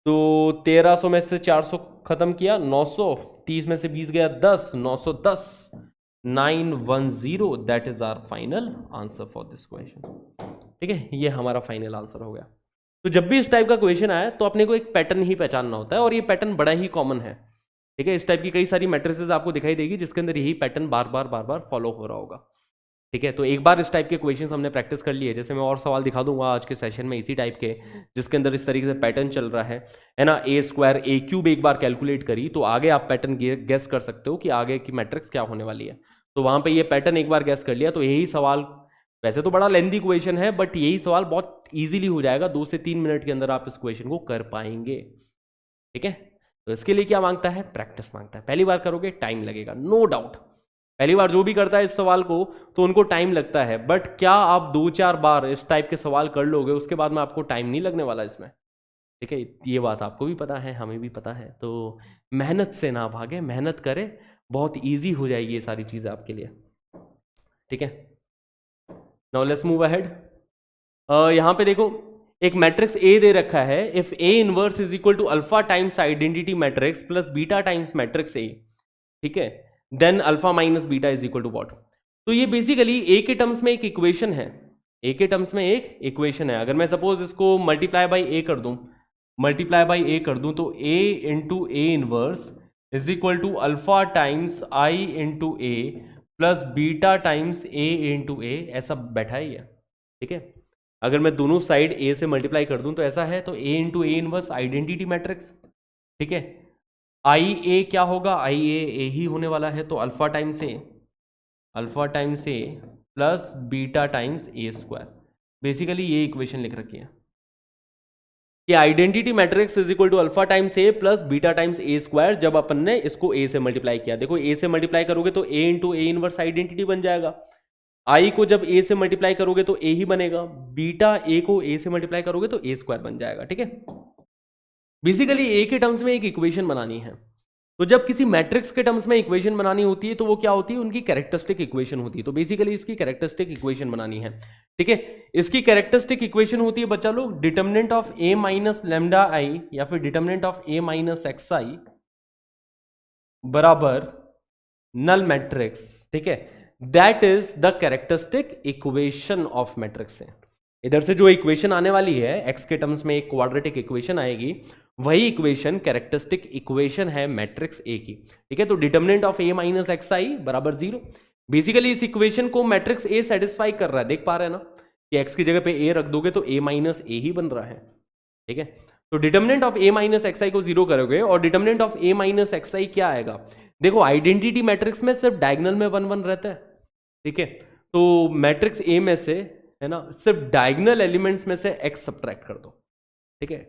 तो 1300 में से 400 खत्म किया, 900, 30 में से 20 गया 10, 910, 910, that is our final answer for this question, ठीक है। ये हमारा फाइनल आंसर हो गया। तो जब भी इस टाइप का क्वेश्चन आए तो अपने को एक पैटर्न ही पहचानना होता है, और ये पैटर्न बड़ा ही कॉमन है, ठीक है। इस टाइप की कई सारी मैट्रिसेस आपको दिखाई देगी जिसके अंदर यही पैटर्न बार बार फॉलो हो रहा होगा, ठीक है। तो एक बार इस टाइप के क्वेश्चंस हमने प्रैक्टिस कर लिए, जैसे मैं और सवाल दिखा दूंगा आज के सेशन में इसी टाइप के, जिसके अंदर इस तरीके से पैटर्न चल रहा है ना। ए स्क्वायर ए क्यूब एक बार कैलकुलेट करी तो आगे आप पैटर्न गेस कर सकते हो कि आगे की मैट्रिक्स क्या होने वाली है। तो वहां पे ये पैटर्न एक बार गेस कर लिया तो यही सवाल, वैसे तो बड़ा लेंथी क्वेश्चन है बट यही सवाल बहुत ईजिली हो जाएगा, 2 से 3 मिनट के अंदर आप इस क्वेश्चन को कर पाएंगे, ठीक है। तो इसके लिए क्या मांगता है? प्रैक्टिस मांगता है। पहली बार करोगे टाइम लगेगा, नो डाउट, पहली बार जो भी करता है इस सवाल को तो उनको टाइम लगता है, बट क्या आप 2-4 बार इस टाइप के सवाल कर लोगे उसके बाद में आपको टाइम नहीं लगने वाला इसमें, ठीक है। ये बात आपको भी पता है, हमें भी पता है। तो मेहनत से ना भागे, मेहनत करें, बहुत ईजी हो जाएगी ये सारी चीजें आपके लिए, ठीक है। Now let's move ahead. यहां पे देखो एक मैट्रिक्स ए दे रखा है, if A inverse is equal to alpha times identity matrix plus beta times matrix A, ठीक है, then alpha minus beta is equal to what. तो ये बेसिकली ए के टर्म्स में एक इक्वेशन है, ए के टर्म्स में एक इक्वेशन है। अगर मैं सपोज इसको मल्टीप्लाई बाई ए कर दूं, तो A into A inverse is equal to alpha times I into A plus beta times A into A, ऐसा बैठा ही है, ठीक है। अगर मैं दोनों साइड ए से मल्टीप्लाई कर दूं तो ऐसा है, तो A into A inverse identity matrix, ठीक है। आई ए क्या होगा? आई ए ही होने वाला है, तो alpha times A plus beta times A square, basically ये इक्वेशन लिख रखी है कि identity matrix is equal to alpha times A plus beta times A square, जब अपन ने इसको ए से मल्टीप्लाई किया। देखो ए से मल्टीप्लाई करोगे तो A into A inverse identity बन जाएगा, आई को जब ए से मल्टीप्लाई करोगे तो ए ही बनेगा, बीटा ए को ए से मल्टीप्लाई करोगे तो ए स्क्वायर बन जाएगा, ठीक है। बेसिकली ए के टर्म्स में एक इक्वेशन बनानी है। तो जब किसी मैट्रिक्स के टर्म्स में इक्वेशन बनानी होती है तो वो क्या होती है? उनकी कैरेक्टरिस्टिक इक्वेशन होती है। तो बेसिकली इसकी कैरेक्टरिस्टिक इक्वेशन बनानी है, ठीक है। इसकी कैरेक्टरिस्टिक इक्वेशन होती है बच्चा लोग, determinant of A minus lambda I या फिर determinant of A minus X I बराबर नल मैट्रिक्स, ठीक है। That is the characteristic equation of matrix है। इधर से जो इक्वेशन आने वाली है एक्स के टर्म्स में एक क्वाड्रेटिक इक्वेशन आएगी, वही इक्वेशन कैरेक्टरिस्टिक इक्वेशन है मैट्रिक्स ए की, ठीक है। तो determinant of A minus X I बराबर 0। बेसिकली इस इक्वेशन को मैट्रिक्स ए सेटिस्फाई कर रहा है, देख पा रहे हैं ना कि एक्स की जगह पे ए रख दोगे तो ए माइनस ए ही बन रहा है, ठीक है। तो determinant of A minus X I को 0 करोगे और determinant of A minus X I क्या आएगा? देखो आइडेंटिटी मैट्रिक्स में सिर्फ डायगोनल में 1 1 रहता है, ठीक है। तो मैट्रिक्स ए में से, है ना, सिर्फ डायगोनल एलिमेंट्स में से x सब्ट्रैक्ट कर दो, ठीक है।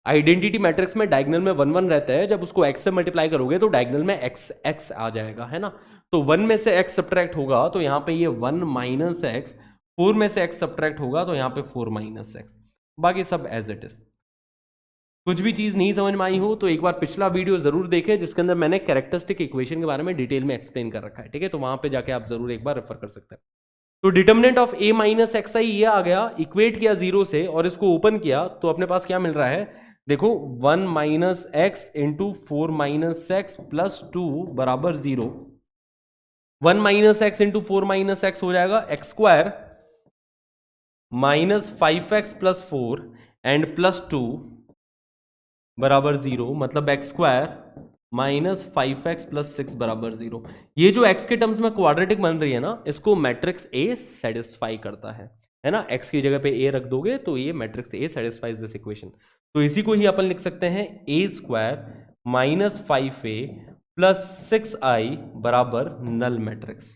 आइडेंटिटी मैट्रिक्स में डायगोनल में 1 1 रहता है, जब उसको x से मल्टीप्लाई करोगे तो डायगोनल में x आ जाएगा, है ना। तो 1 में से x सब्ट्रैक्ट होगा तो यहाँ पे ये 1 माइनस एक्स, 4 में से x सब्ट्रैक्ट होगा तो यहाँ पे 4 माइनस एक्स, बाकी सब एज इट इज। कुछ भी चीज नहीं समझ में आई हो तो एक बार पिछला वीडियो जरूर देखें जिसके अंदर मैंने कैरेक्टरिस्टिक इक्वेशन के बारे में डिटेल में एक्सप्लेन कर रखा है, ठीक है। तो वहां पे जाके आप जरूर एक बार रेफर कर सकते हैं। तो determinant of A minus X I ये आ गया, इक्वेट किया 0 से और इसको ओपन किया तो अपने पास क्या मिल रहा है? देखो 1 minus x into 4 minus x plus 2 बराबर 0। 1 minus x into 4 minus x हो जाएगा x square minus 5x plus 4 and plus 2 बराबर 0, मतलब x square minus 5x plus 6 बराबर 0। ये जो x के टर्म्स में क्वाड्रेटिक बन रही है ना, इसको मैट्रिक्स ए सेटिस्फाई करता है ना। x की जगह पे a रख दोगे तो ये matrix A satisfies this equation. तो इसी को ही अपन लिख सकते हैं a square minus 5a plus 6i बराबर नल मैट्रिक्स।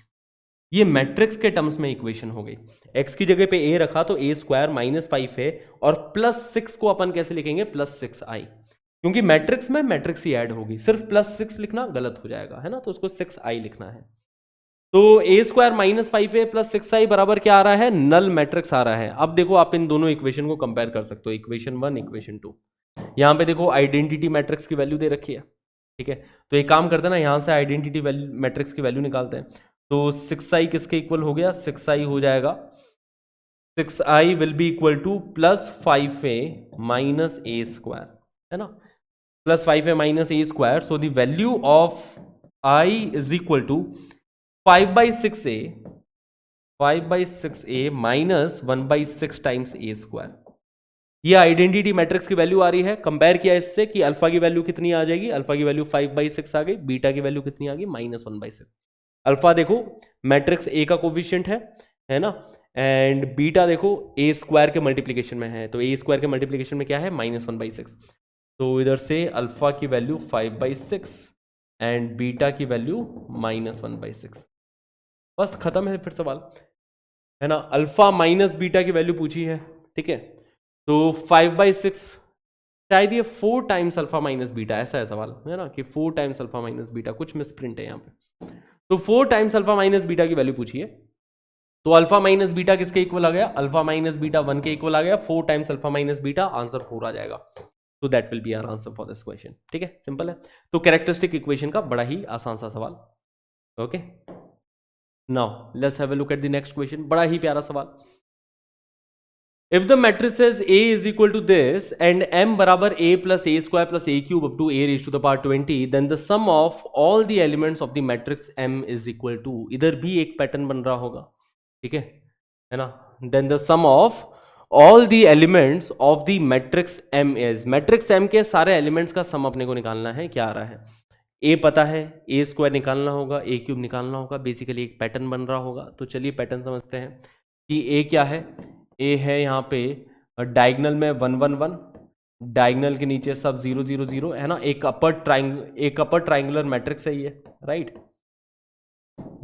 ये मैट्रिक्स के टर्म्स में इक्वेशन हो गई। x की जगह पे a रखा तो a स्क्वायर माइनस 5a और प्लस 6 को अपन कैसे लिखेंगे? प्लस 6i, क्योंकि मैट्रिक्स में मैट्रिक्स ही ऐड होगी, सिर्फ प्लस 6 लिखना गलत हो जाएगा, है ना। तो उसको 6i लिखना है। तो a square minus 5a plus 6i बराबर क्या आ रहा है? नल मैट्रिक्स आ रहा है। अब देखो आप इन दोनों इक्वेशन को कंपेयर कर सकते हो, इक्वेशन 1 इक्वेशन 2। यहां पे देखो आइडेंटिटी मैट्रिक्स की वैल्यू दे रखी है, ठीक है, तो एक काम करते हैं ना, यहाँ से आइडेंटिटी वैल्यू मैट्रिक्स की वैल्यू निकालते हैं। तो 6i किसके इक्वल हो गया, 6i हो जाएगा, 6i will be equal to plus 5a minus a square, है ना, plus 5a minus a square. So the value of i is equal to 5/6a minus 1/6 times A square. ये आइडेंटिटी मैट्रिक्स की वैल्यू आ रही है। कंपेयर किया इससे कि अल्फा की वैल्यू कितनी आ जाएगी, अल्फा की वैल्यू 5/6 आ गई, बीटा की वैल्यू कितनी आ गई, -1/6। अल्फा देखो मैट्रिक्स ए का कोफिशिएंट है ना, एंड बीटा देखो ए स्क्वायर के मल्टीप्लीकेशन में है, तो ए स्क्वायर के मल्टीप्लीकेशन में क्या है, -1/6। तो इधर से अल्फा की वैल्यू 5/6 एंड बीटा की वैल्यू -1/6। बस खत्म है फिर सवाल, है ना। अल्फा माइनस बीटा की वैल्यू पूछी है, ठीक है, तो 5/6 शायद ये 4 टाइम्स अल्फा माइनस बीटा, ऐसा है सवाल, है ना, कि 4 टाइम्स अल्फा माइनस बीटा, कुछ मिसप्रिंट है यहाँ पे। तो 4 टाइम्स अल्फा माइनस बीटा की वैल्यू पूछी है, तो अल्फा माइनस बीटा किसके इक्वल आ गया, अल्फा माइनस बीटा 1 के इक्वल आ गया। 4 times alpha minus beta, answer 4 आ जाएगा। तो that will be our answer for this question, ठीक है, सिंपल है। तो कैरेक्टरिस्टिक इक्वेशन का बड़ा ही आसान सा सवाल, okay. Now let's have a look at the next question, बड़ा ही प्यारा सवाल। If the matrices A is equal to this and m बराबर a plus a square plus a cube up to a raised to the power 20, then the sum of all the elements of the matrix m is equal to, इधर भी एक पैटर्न बन रहा होगा, ठीक है ना। Then the sum of all the elements of the matrix m is, matrix m के सारे एलिमेंट्स का सम अपने को निकालना है। क्या आ रहा है, a पता है, a स्क्वायर निकालना होगा, a क्यूब निकालना होगा, बेसिकली एक पैटर्न बन रहा होगा। तो चलिए पैटर्न समझते हैं कि a क्या है। ए है यहाँ पे डायगनल में 1 1 1, डायगनल के नीचे सब 0 0 0, है ना। एक अपर ट्राइंगुलर मैट्रिक्स है ये, राइट।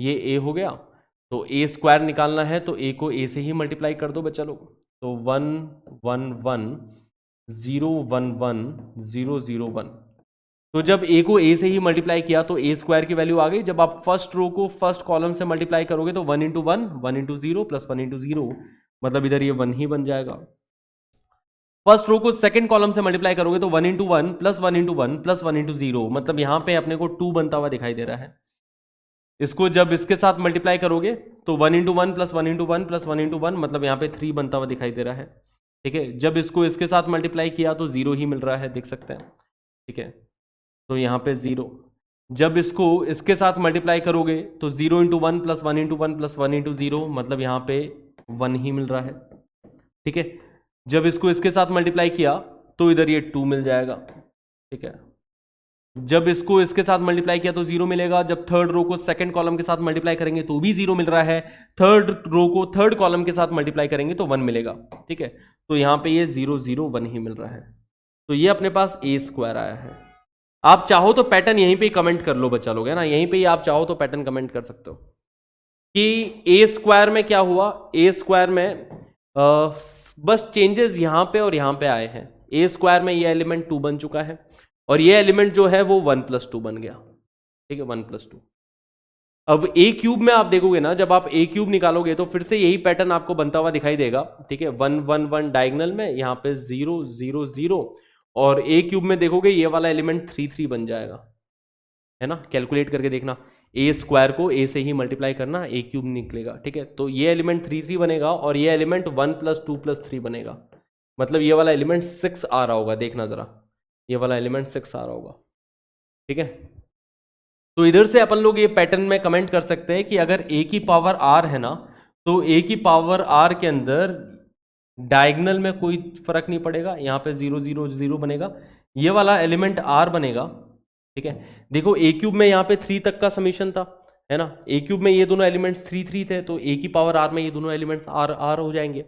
ये ए हो गया, तो ए स्क्वायर निकालना है तो ए को ए से ही मल्टीप्लाई कर दो बच्चा लोग। तो 1 1 1 0 1 1 0 0 1। तो जब ए को ए से ही मल्टीप्लाई किया तो ए स्क्वायर की वैल्यू आ गई। जब आप फर्स्ट रो को फर्स्ट कॉलम से मल्टीप्लाई करोगे तो 1 × 1 1 × 0 प्लस 1 × 0, मतलब इधर ये 1 ही बन जाएगा। फर्स्ट रो को सेकंड कॉलम से मल्टीप्लाई करोगे तो 1 × 1 प्लस 1 × 1 प्लस 1 × 0, मतलब यहां पे अपने को 2 बनता हुआ दिखाई दे रहा है। इसको जब इसके साथ मल्टीप्लाई करोगे तो 1 × 1 प्लस 1 × 1 प्लस 1 × 1, मतलब यहाँ पे 3 बनता हुआ दिखाई दे रहा है, ठीक है। जब इसको इसके साथ मल्टीप्लाई किया तो 0 ही मिल रहा है, देख सकते हैं, ठीक है। तो यहाँ पे 0, जब इसको इसके साथ मल्टीप्लाई करोगे तो 0 × 1 प्लस 1 × 1 प्लस 1 × 0, मतलब यहाँ पे 1 ही मिल रहा है, ठीक है। जब इसको इसके साथ मल्टीप्लाई किया तो इधर ये 2 मिल जाएगा, ठीक है। जब इसको इसके साथ मल्टीप्लाई किया तो 0 मिलेगा। जब थर्ड रो को सेकंड कॉलम के साथ मल्टीप्लाई करेंगे तो भी 0 मिल रहा है। थर्ड रो को थर्ड कॉलम के साथ मल्टीप्लाई करेंगे तो 1 मिलेगा, ठीक है। तो यहाँ पे ये 0 0 1 ही मिल रहा है। तो ये अपने पास ए स्क्वायर आया है। आप चाहो तो पैटर्न यहीं पे कमेंट कर लो बच्चा लोग, है ना, यहीं पे ही आप चाहो तो पैटर्न कमेंट कर सकते हो कि ए स्क्वायर में क्या हुआ। ए स्क्वायर में बस चेंजेस यहाँ पे और यहाँ पे आए हैं। ए स्क्वायर में ये एलिमेंट 2 बन चुका है और ये एलिमेंट जो है वो 1 + 2 बन गया, ठीक है, 1 + 2। अब ए क्यूब में आप देखोगे ना, जब आप ए क्यूब निकालोगे तो फिर से यही पैटर्न आपको बनता हुआ दिखाई देगा, ठीक है। 1 1 1 डायगनल में, यहाँ पे 0 0 0, और ए क्यूब में देखोगे ये वाला एलिमेंट 3 3 बन जाएगा, है ना। कैलकुलेट करके देखना, ए स्क्वायर को ए से ही मल्टीप्लाई करना, ए क्यूब निकलेगा, ठीक है। तो ये एलिमेंट 3 3 बनेगा और ये एलिमेंट 1 + 2 + 3 बनेगा, मतलब ये वाला एलिमेंट 6 आ रहा होगा, देखना जरा, ये वाला एलिमेंट 6 आ रहा होगा, ठीक है। तो इधर से अपन लोग ये पैटर्न में कमेंट कर सकते हैं कि अगर a की पावर r है ना, तो a की पावर r के अंदर डायगनल में कोई फर्क नहीं पड़ेगा, यहाँ पे 0 0 0 बनेगा, ये वाला एलिमेंट r बनेगा, ठीक है। देखो a क्यूब में यहाँ पे 3 तक का समीशन था, है ना। a क्यूब में ये दोनों एलिमेंट्स 3 3 थे, तो a की पावर r में ये दोनों एलिमेंट्स r हो जाएंगे,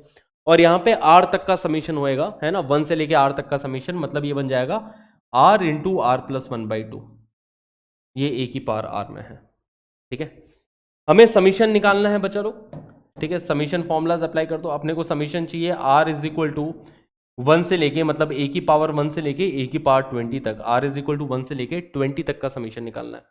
और यहाँ पे r तक का समीशन होएगा, है ना, 1 से लेके r तक का समीशन, मतलब ये बन जाएगा r × r + 1/2, ये a की पावर r में है, ठीक है। हमें समीशन निकालना है बच्चा लोग, ठीक है। समीशन फॉर्मूलाज अप्लाई कर दो। अपने को समीशन चाहिए r = 1 से लेके, मतलब a की पावर 1 से लेके a की पावर 20 तक, r = 1 से लेके 20 तक का समीशन निकालना है।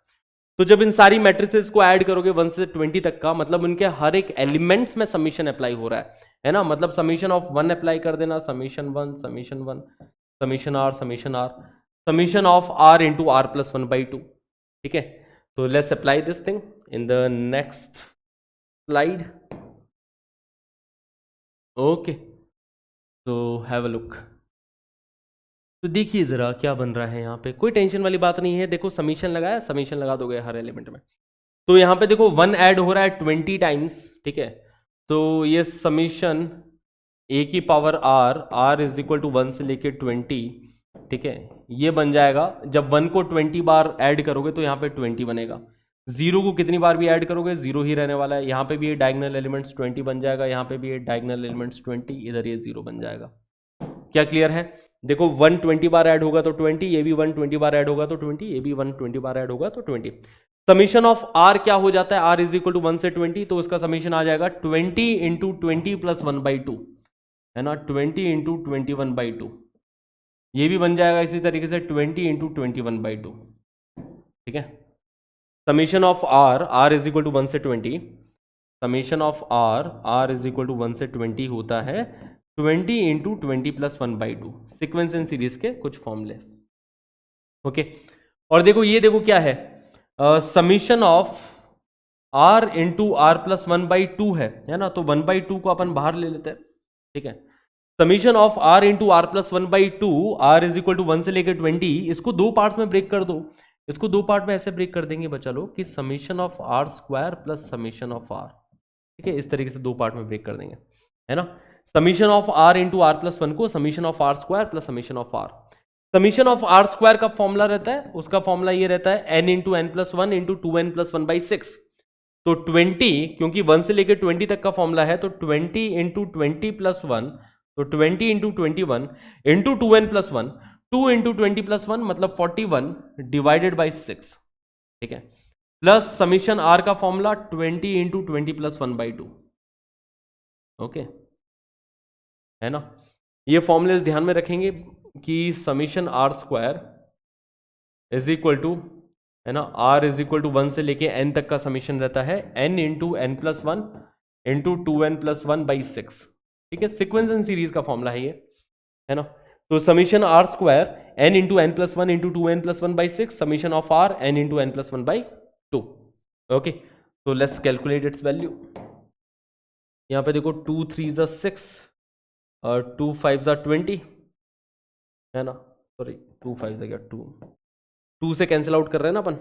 तो जब इन सारी मैट्रिसेस को ऐड करोगे 1 से 20 तक का, मतलब उनके हर एक एलिमेंट्स में समीशन अप्लाई हो रहा है ना। मतलब समीशन ऑफ 1 अप्लाई कर देना, summation 1 summation 1 summation r summation r, summation of r into r plus 1/2, ठीक है। तो let's apply this thing in the next slide. Okay, तो हैव अ लुक। तो देखिए जरा क्या बन रहा है यहाँ पे, कोई टेंशन वाली बात नहीं है। देखो समीशन लगाया, समीशन लगा दोगे हर एलिमेंट में। तो यहाँ पे देखो 1 ऐड हो रहा है 20 टाइम्स, ठीक है। तो ये समीशन ए की power r is equal to 1 से लेके 20, ठीक है। ये बन जाएगा, जब 1 को 20 बार ऐड करोगे तो यहाँ पे 20 बनेगा। 0 को कितनी बार भी ऐड करोगे 0 ही रहने वाला है। यहाँ पे भी ये डायगोनल एलिमेंट्स 20 बन जाएगा, यहाँ पे भी ये डायगोनल एलिमेंट्स 20, इधर ये 0 बन जाएगा। क्या क्लियर है? देखो 1 20 बार ऐड होगा तो 20, ये भी 1 20 बार ऐड होगा तो 20, ये भी 1 20 बार ऐड होगा तो 20। समीशन ऑफ आर क्या हो जाता है? आर इज इक्वल टू 1 से 20, तो उसका समीशन आ जाएगा 20 इंटू 20 प्लस 1/2, है ना। 20 इंटू 21/2, ये भी बन जाएगा इसी तरीके से 20 इंटू 21/2, ठीक है। Summation of r is equal to 1 से 20, summation of r is equal to 1 से 20 होता है 20 into 20 plus 1/2, sequence and series के कुछ फॉर्मूले। ओके, और देखो ये देखो क्या है, summation of r into r plus 1/2 है ना। तो 1/2 को अपन बाहर ले लेते हैं, ठीक है। Summation of r into r plus 1/2, r is equal to 1 से लेकर 20, इसको दो पार्ट्स में ब्रेक कर दो। इसको दो पार्ट में ऐसे ब्रेक कर देंगे बच्चा लोग कि summation of r square plus summation of r, ठीक है। इस तरीके से दो पार्ट में ब्रेक कर देंगे, है ना। Summation of r into r plus 1 को summation of r square plus summation of r. Summation of r square का फॉर्मूला रहता है, उसका फॉर्मूला ये रहता है n into n plus 1 into 2n plus 1/6। तो 20, क्योंकि 1 से लेकर 20 तक का फॉर्मूला है, तो 20 इंटू 20 प्लस 1, तो 20 into 21 into 2n plus 1, 2 into 20 plus 1 मतलब 41 डिवाइडेड बाई 6, ठीक है। प्लस समीशन आर का फॉर्मूला 20 इंटू 20 प्लस 1/2, ओके, है ना। ये फॉर्मूले ध्यान में रखेंगे कि summation r square is equal to, है ना, आर इज इक्वल टू 1 से लेके n तक का समीशन रहता है n into n plus 1 into 2n plus 1/6, ठीक है। सीक्वेंस एंड सीरीज का फॉर्मूला है ये, है ना। तो summation r square n into n plus 1 into 2n plus 1/6, summation of r n into n plus 1/2, okay. तो लेट्स कैलकुलेट इट्स वैल्यू। यहाँ पे देखो 2 3 6 और 2 5 20, है ना। सॉरी 2 5 क्या 2 से कैंसिल आउट कर रहे हैं ना अपन,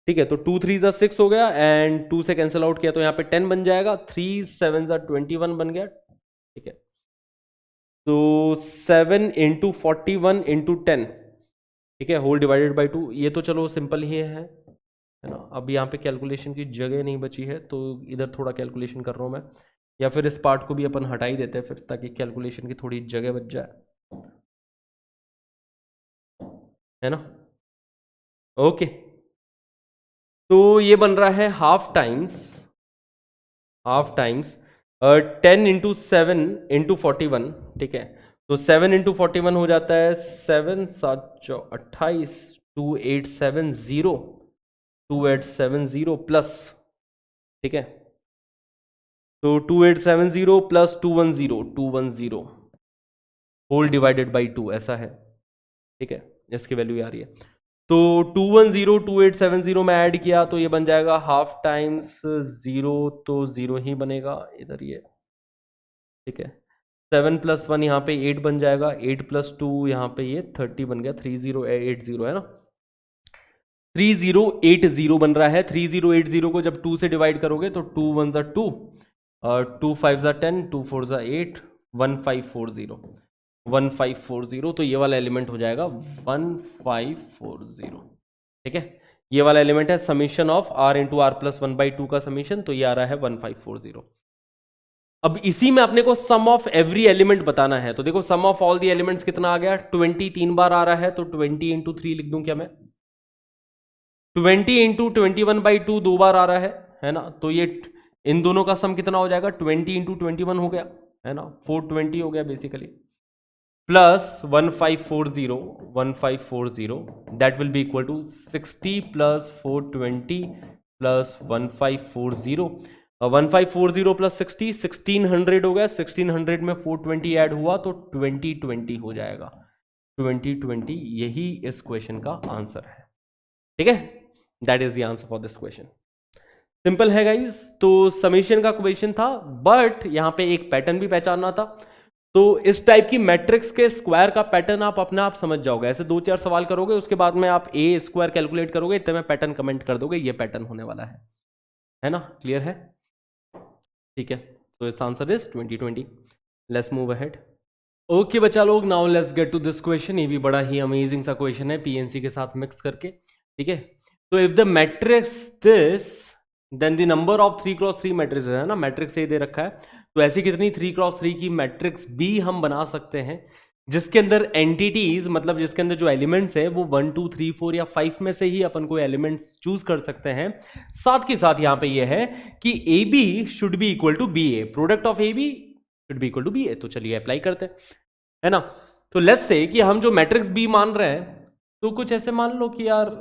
ठीक है। तो 2 3 6 हो गया एंड 2 से कैंसिल आउट किया तो यहाँ पे 10 बन जाएगा, 3 7 21 बन गया, ठीक है। तो 7 इंटू 41 इंटू 10, ठीक है, होल डिवाइडेड बाई 2। ये तो चलो सिंपल ही है ना। अब यहाँ पे कैलकुलेशन की जगह नहीं बची है तो इधर थोड़ा कैलकुलेशन कर रहा हूँ मैं, या फिर इस पार्ट को भी अपन हटा ही देते हैं फिर, ताकि कैलकुलेशन की थोड़ी जगह बच जाए, है ना। ओके, तो ये बन रहा है हाफ टाइम्स 10 इंटू 7 इंटू 41, ठीक है। तो 7 इंटू 41 हो जाता है 7 7 28, 2870 प्लस, ठीक है। तो 2870 प्लस 210 होल डिवाइडेड बाई 2, ऐसा है, ठीक है। इसकी वैल्यू आ रही है। तो 210 2870 में ऐड किया तो ये बन जाएगा हाफ टाइम्स 0, तो 0 ही बनेगा इधर ये, ठीक है। 7 प्लस 1 यहाँ पे 8 बन जाएगा, 8 प्लस 2 यहाँ पे ये 30 बन गया, 3080 है ना। 3080 बन रहा है। 3080 को जब 2 से डिवाइड करोगे तो 2 1 2 और 2 5 10, 2 4 8, 1540, तो ये वाला एलिमेंट हो जाएगा 1540, ठीक है। ये वाला एलिमेंट है summation of r into r plus 1/2 का समीशन, तो ये आ रहा है 1540। अब इसी में अपने को सम ऑफ एवरी एलिमेंट बताना है। तो देखो सम ऑफ ऑल दी एलिमेंट्स कितना आ गया, 20 3 बार आ रहा है, तो 20 इंटू 3 लिख दूं क्या मैं, 20 इंटू 21/2 2 बार आ रहा है ना। तो ये इन दोनों का सम कितना हो जाएगा, 20 इंटू 21 हो गया, है ना, 420 हो गया basically, plus 1540 that will be equal to 60 plus 420 plus 1540, 1540 plus 60 1600 हो गया, 1600 में 420 ऐड हुआ तो 2020 हो जाएगा, 2020, यही इस क्वेश्चन का आंसर है। ठीक है, that is the answer for this question. Simple है गाइस। तो समेशन का क्वेश्चन था, बट यहां पे एक पैटर्न भी पहचानना था। तो इस टाइप की मैट्रिक्स के स्क्वायर का पैटर्न आप अपने आप समझ जाओगे। ऐसे 2-4 सवाल करोगे, उसके बाद में आप ए स्क्वायर कैलकुलेट करोगे, इतने में पैटर्न कमेंट कर दोगे, ये पैटर्न होने वाला है ना? क्लियर है? ठीक है, तो its answer is 2020। Let's move ahead. Okay बच्चा लोग, now let's get to this question. ये भी बड़ा ही अमेजिंग सा क्वेश्चन है, पीएनसी के साथ मिक्स करके। ठीक है, तो if the matrix this then the number of 3x3 matrix है ना, मैट्रिक्स ए दे रखा है, तो ऐसी कितनी 3x3 की मैट्रिक्स बी हम बना सकते हैं जिसके अंदर एंटिटीज, मतलब जिसके अंदर जो एलिमेंट्स है वो 1 2 3 4 या 5 में से ही अपन को एलिमेंट्स चूज कर सकते हैं। साथ के साथ यहां पे ये है कि A B should be equal to B A, product of A B should be equal to B A. तो चलिए अप्लाई करते हैं, है ना? तो लेट्स से कि हम जो मैट्रिक्स बी मान रहे हैं, तो कुछ ऐसे मान लो कि यार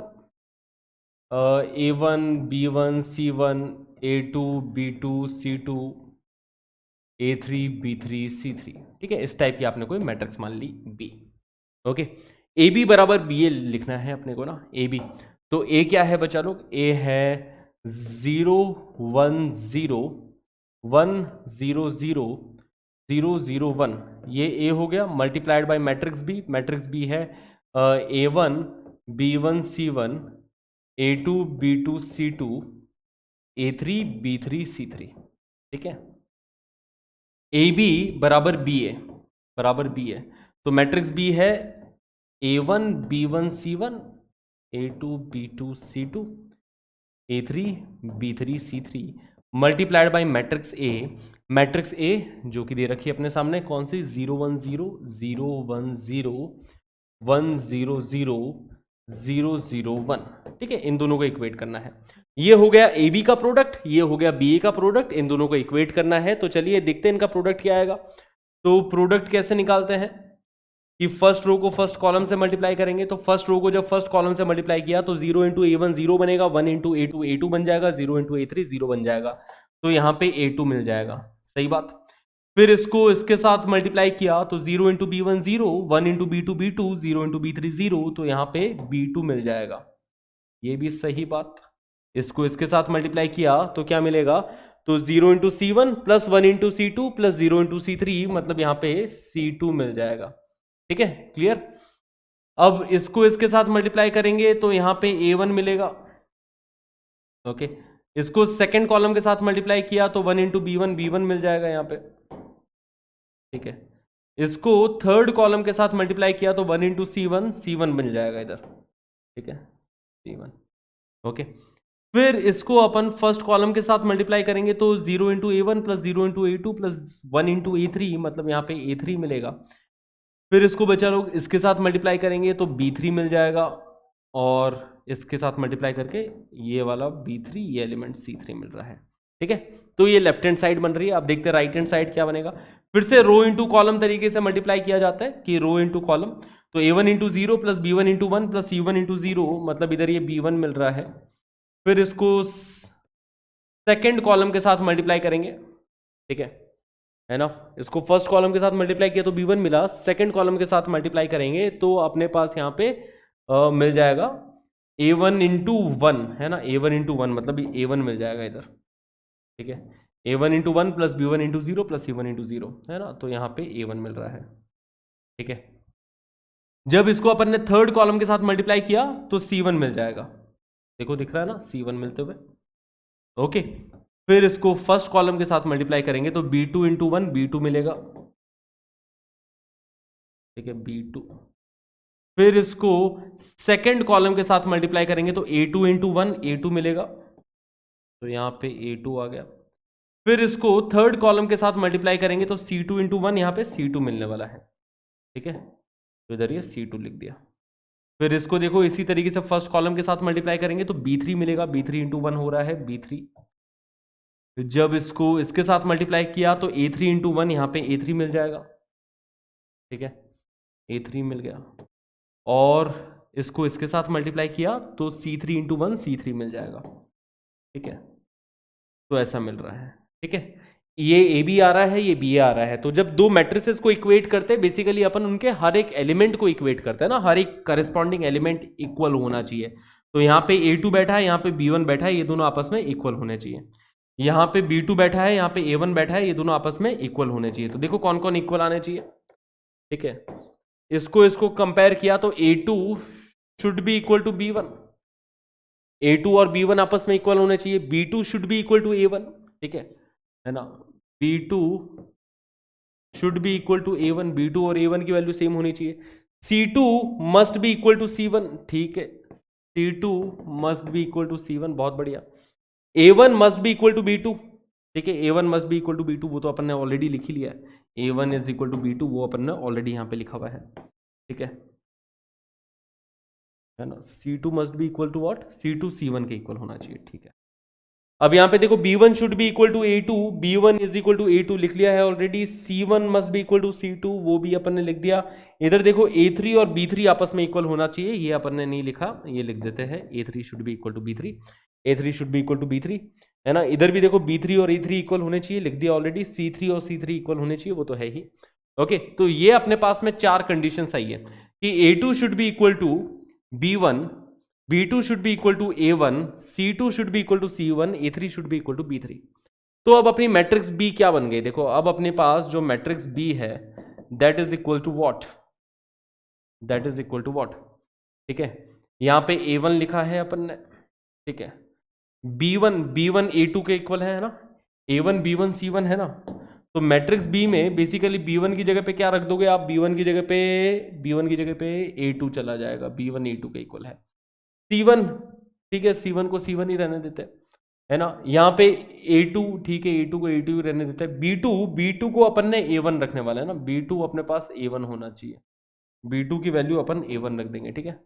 A1 B1 C1 A2 B2 C2 A3 B3 C3, ठीक है, इस टाइप की आपने कोई मैट्रिक्स मान ली B। ओके, ए बी बराबर बी ए लिखना है अपने को ना, ए बी। तो ए क्या है बच्चा लोग? ए है 0 1 0 1 0 0 0 0 1, ये ए हो गया, multiplied by matrix B. Matrix B है A1 B1 C1 A2 B2 C2 A3 B3 C3। ठीक है, ए बी बराबर बी ए, बराबर बी है, तो मैट्रिक्स बी है A1 B1 C1 A2 B2 C2 A3 B3 C3 multiplied by matrix A. Matrix A जो कि दे रखी है अपने सामने, कौन सी? 0 1 0 0 1 0 1 0 0 0 0 1। ठीक है, इन दोनों को इक्वेट करना है। ये हो गया ए बी का प्रोडक्ट, ये हो गया बी ए का प्रोडक्ट, इन दोनों को इक्वेट करना है। तो चलिए देखते हैं इनका प्रोडक्ट क्या आएगा। तो प्रोडक्ट कैसे निकालते हैं कि फर्स्ट रो को फर्स्ट कॉलम से मल्टीप्लाई करेंगे। तो फर्स्ट रो को जब फर्स्ट कॉलम से मल्टीप्लाई किया तो 0 इंटू A1 0 बनेगा, 1 इंटू A2 A2 बन जाएगा, 0 इंटू A3 0 बन जाएगा, तो यहाँ पे A2 मिल जाएगा। सही बात। फिर इसको इसके साथ मल्टीप्लाई किया तो 0 into B1 0, 1 into B2 B2, 0 into B3 0, तो यहाँ पे B2 मिल जाएगा। ये भी सही बात। इसको इसके साथ मल्टीप्लाई किया तो क्या मिलेगा? तो 0 into C1 plus 1 into C2 plus 0 into C3, मतलब यहाँ पे C2 मिल जाएगा। ठीक है, क्लियर। अब इसको इसके साथ मल्टीप्लाई करेंगे तो यहाँ पे A1 मिलेगा। ओके, इसको सेकंड कॉलम के साथ मल्टीप्लाई किया तो 1 इंटू B1 B1 मिल जाएगा यहाँ पे। ठीक है, इसको थर्ड कॉलम के साथ मल्टीप्लाई किया तो 1 इंटू C1 C1 मिल जाएगा इधर। ठीक है, C1। ओके, फिर इसको अपन फर्स्ट कॉलम के साथ मल्टीप्लाई करेंगे तो 0 into A1 plus 0 into A2 plus 1 into A3, मतलब यहाँ पे A3 मिलेगा। फिर इसको बच्चा लोग इसके साथ मल्टीप्लाई करेंगे तो B3 मिल जाएगा, और इसके साथ मल्टीप्लाई करके ये वाला B3, ये एलिमेंट C3 मिल रहा है। ठीक है, तो ये लेफ्ट हैंड साइड बन रही है। अब देखते हैं राइट हैंड साइड क्या बनेगा। फिर से रो इंटू कॉलम तरीके से मल्टीप्लाई किया जाता है कि रो इंटू कॉलम, तो A1 into 0 plus B1 into 1 plus C1 into 0, मतलब इधर ये B1 मिल रहा है। फिर इसको सेकेंड कॉलम के साथ मल्टीप्लाई करेंगे। ठीक है ना, इसको फर्स्ट कॉलम के साथ मल्टीप्लाई किया तो B1 मिला, सेकेंड कॉलम के साथ मल्टीप्लाई करेंगे तो अपने पास यहाँ पे मिल जाएगा A1 इंटू 1, है ना, A1 इंटू 1, मतलब A1 मिल जाएगा इधर। ठीक है, A1 into 1 plus B1 into 0 plus C1 into 0, है ना, तो यहाँ पे A1 मिल रहा है। ठीक है, जब इसको अपन ने थर्ड कॉलम के साथ मल्टीप्लाई किया तो C1 मिल जाएगा। देखो दिख रहा है ना C1 मिलते हुए। ओके, फिर इसको फर्स्ट कॉलम के साथ मल्टीप्लाई करेंगे तो B2 इंटू 1 B2 मिलेगा। ठीक है, B2। फिर इसको सेकेंड कॉलम के साथ मल्टीप्लाई करेंगे तो A2 इंटू 1 A2 मिलेगा, तो यहाँ पे A2 आ गया। फिर इसको थर्ड कॉलम के साथ मल्टीप्लाई करेंगे तो C2 इंटू 1, यहाँ पे C2 मिलने वाला है। ठीक है, तो इधर ये C2 लिख दिया। फिर इसको देखो इसी तरीके से फर्स्ट कॉलम के साथ मल्टीप्लाई करेंगे तो B3 मिलेगा, B3 इंटू 1 हो रहा है B3। जब इसको इसके साथ मल्टीप्लाई किया तो A3 इंटू 1, यहाँ पे A3 मिल जाएगा। ठीक है, A3 मिल गया, और इसको इसके साथ मल्टीप्लाई किया तो C3 इंटू 1 C3 मिल जाएगा। ठीक है, तो ऐसा मिल रहा है। ठीक है, ये ए बी आ रहा है, ये बी आ रहा है, तो जब दो मैट्रिसेस को इक्वेट करते हैं बेसिकली अपन उनके हर एक एलिमेंट को इक्वेट करते हैं ना, हर एक करस्पॉन्डिंग एलिमेंट इक्वल होना चाहिए। तो यहाँ पे A2 बैठा है, यहाँ पे B1 बैठा है, ये दोनों आपस में इक्वल होने चाहिए। यहाँ पे B2 बैठा है, यहाँ पे A1 बैठा है, ये दोनों आपस में इक्वल होने चाहिए। तो देखो कौन कौन इक्वल आने चाहिए, ठीक है। इसको कंपेयर किया तो A2 should be equal to B1, A2 और B1 आपस में इक्वल होने चाहिए। B2 should be equal to A1, ठीक है ना। B2 should be equal to A1, B2 और A1 की वैल्यू सेम होनी चाहिए। C2 must be equal to C1, ठीक है, C2 must be equal to C1, बहुत बढ़िया। A1 must be equal to B2, ठीक है, A1 must be equal to B2, वो तो अपन ने ऑलरेडी लिख ही लिया है। A1 is equal to B2, वो अपन ने ऑलरेडी यहाँ पे लिखा हुआ है, ठीक है ना। C2 must be equal to what, C2 C1 के इक्वल होना चाहिए, ठीक है। अब यहाँ पे देखो B1 should be equal to A2, B1 is equal to A2 लिख लिया है already. C1 must be equal to C2, वो भी अपन ने लिख दिया। इधर देखो A3 और B3 आपस में इक्वल होना चाहिए, ये अपन ने नहीं लिखा, ये लिख देते हैं। A3 should be equal to B3, A3 should be equal to B3, है ना। इधर भी देखो B3 और A3 इक्वल होने चाहिए, लिख दिया ऑलरेडी। C3 और C3 इक्वल होने चाहिए, वो तो है ही। ओके, तो ये अपने पास में चार कंडीशन आई है कि A2 should be equal to B1, B2 should be equal to A1, C2 should be equal to C1, A3 should be equal to B3। तो अब अपनी मैट्रिक्स B क्या बन गई, देखो अब अपने पास जो मैट्रिक्स B है that is equal to what, that is equal to what, ठीक है। यहां पे A1 लिखा है अपन ने, ठीक है। B1 A2 के इक्वल है ना, A1 B1 C1 है ना। तो मैट्रिक्स B में बेसिकली B1 की जगह पे क्या रख दोगे आप, B1 की जगह पे A2 चला जाएगा, B1 A2 के इक्वल है। C1, ठीक है, C1 को C1 ही रहने देते हैं, है ना। यहाँ पे A2, ठीक है, A2 को A2 ही रहने देते हैं। B2 को अपन ने A1 रखने वाला है ना, B2 अपने पास A1 होना चाहिए, B2 की वैल्यू अपन A1 रख देंगे, ठीक है।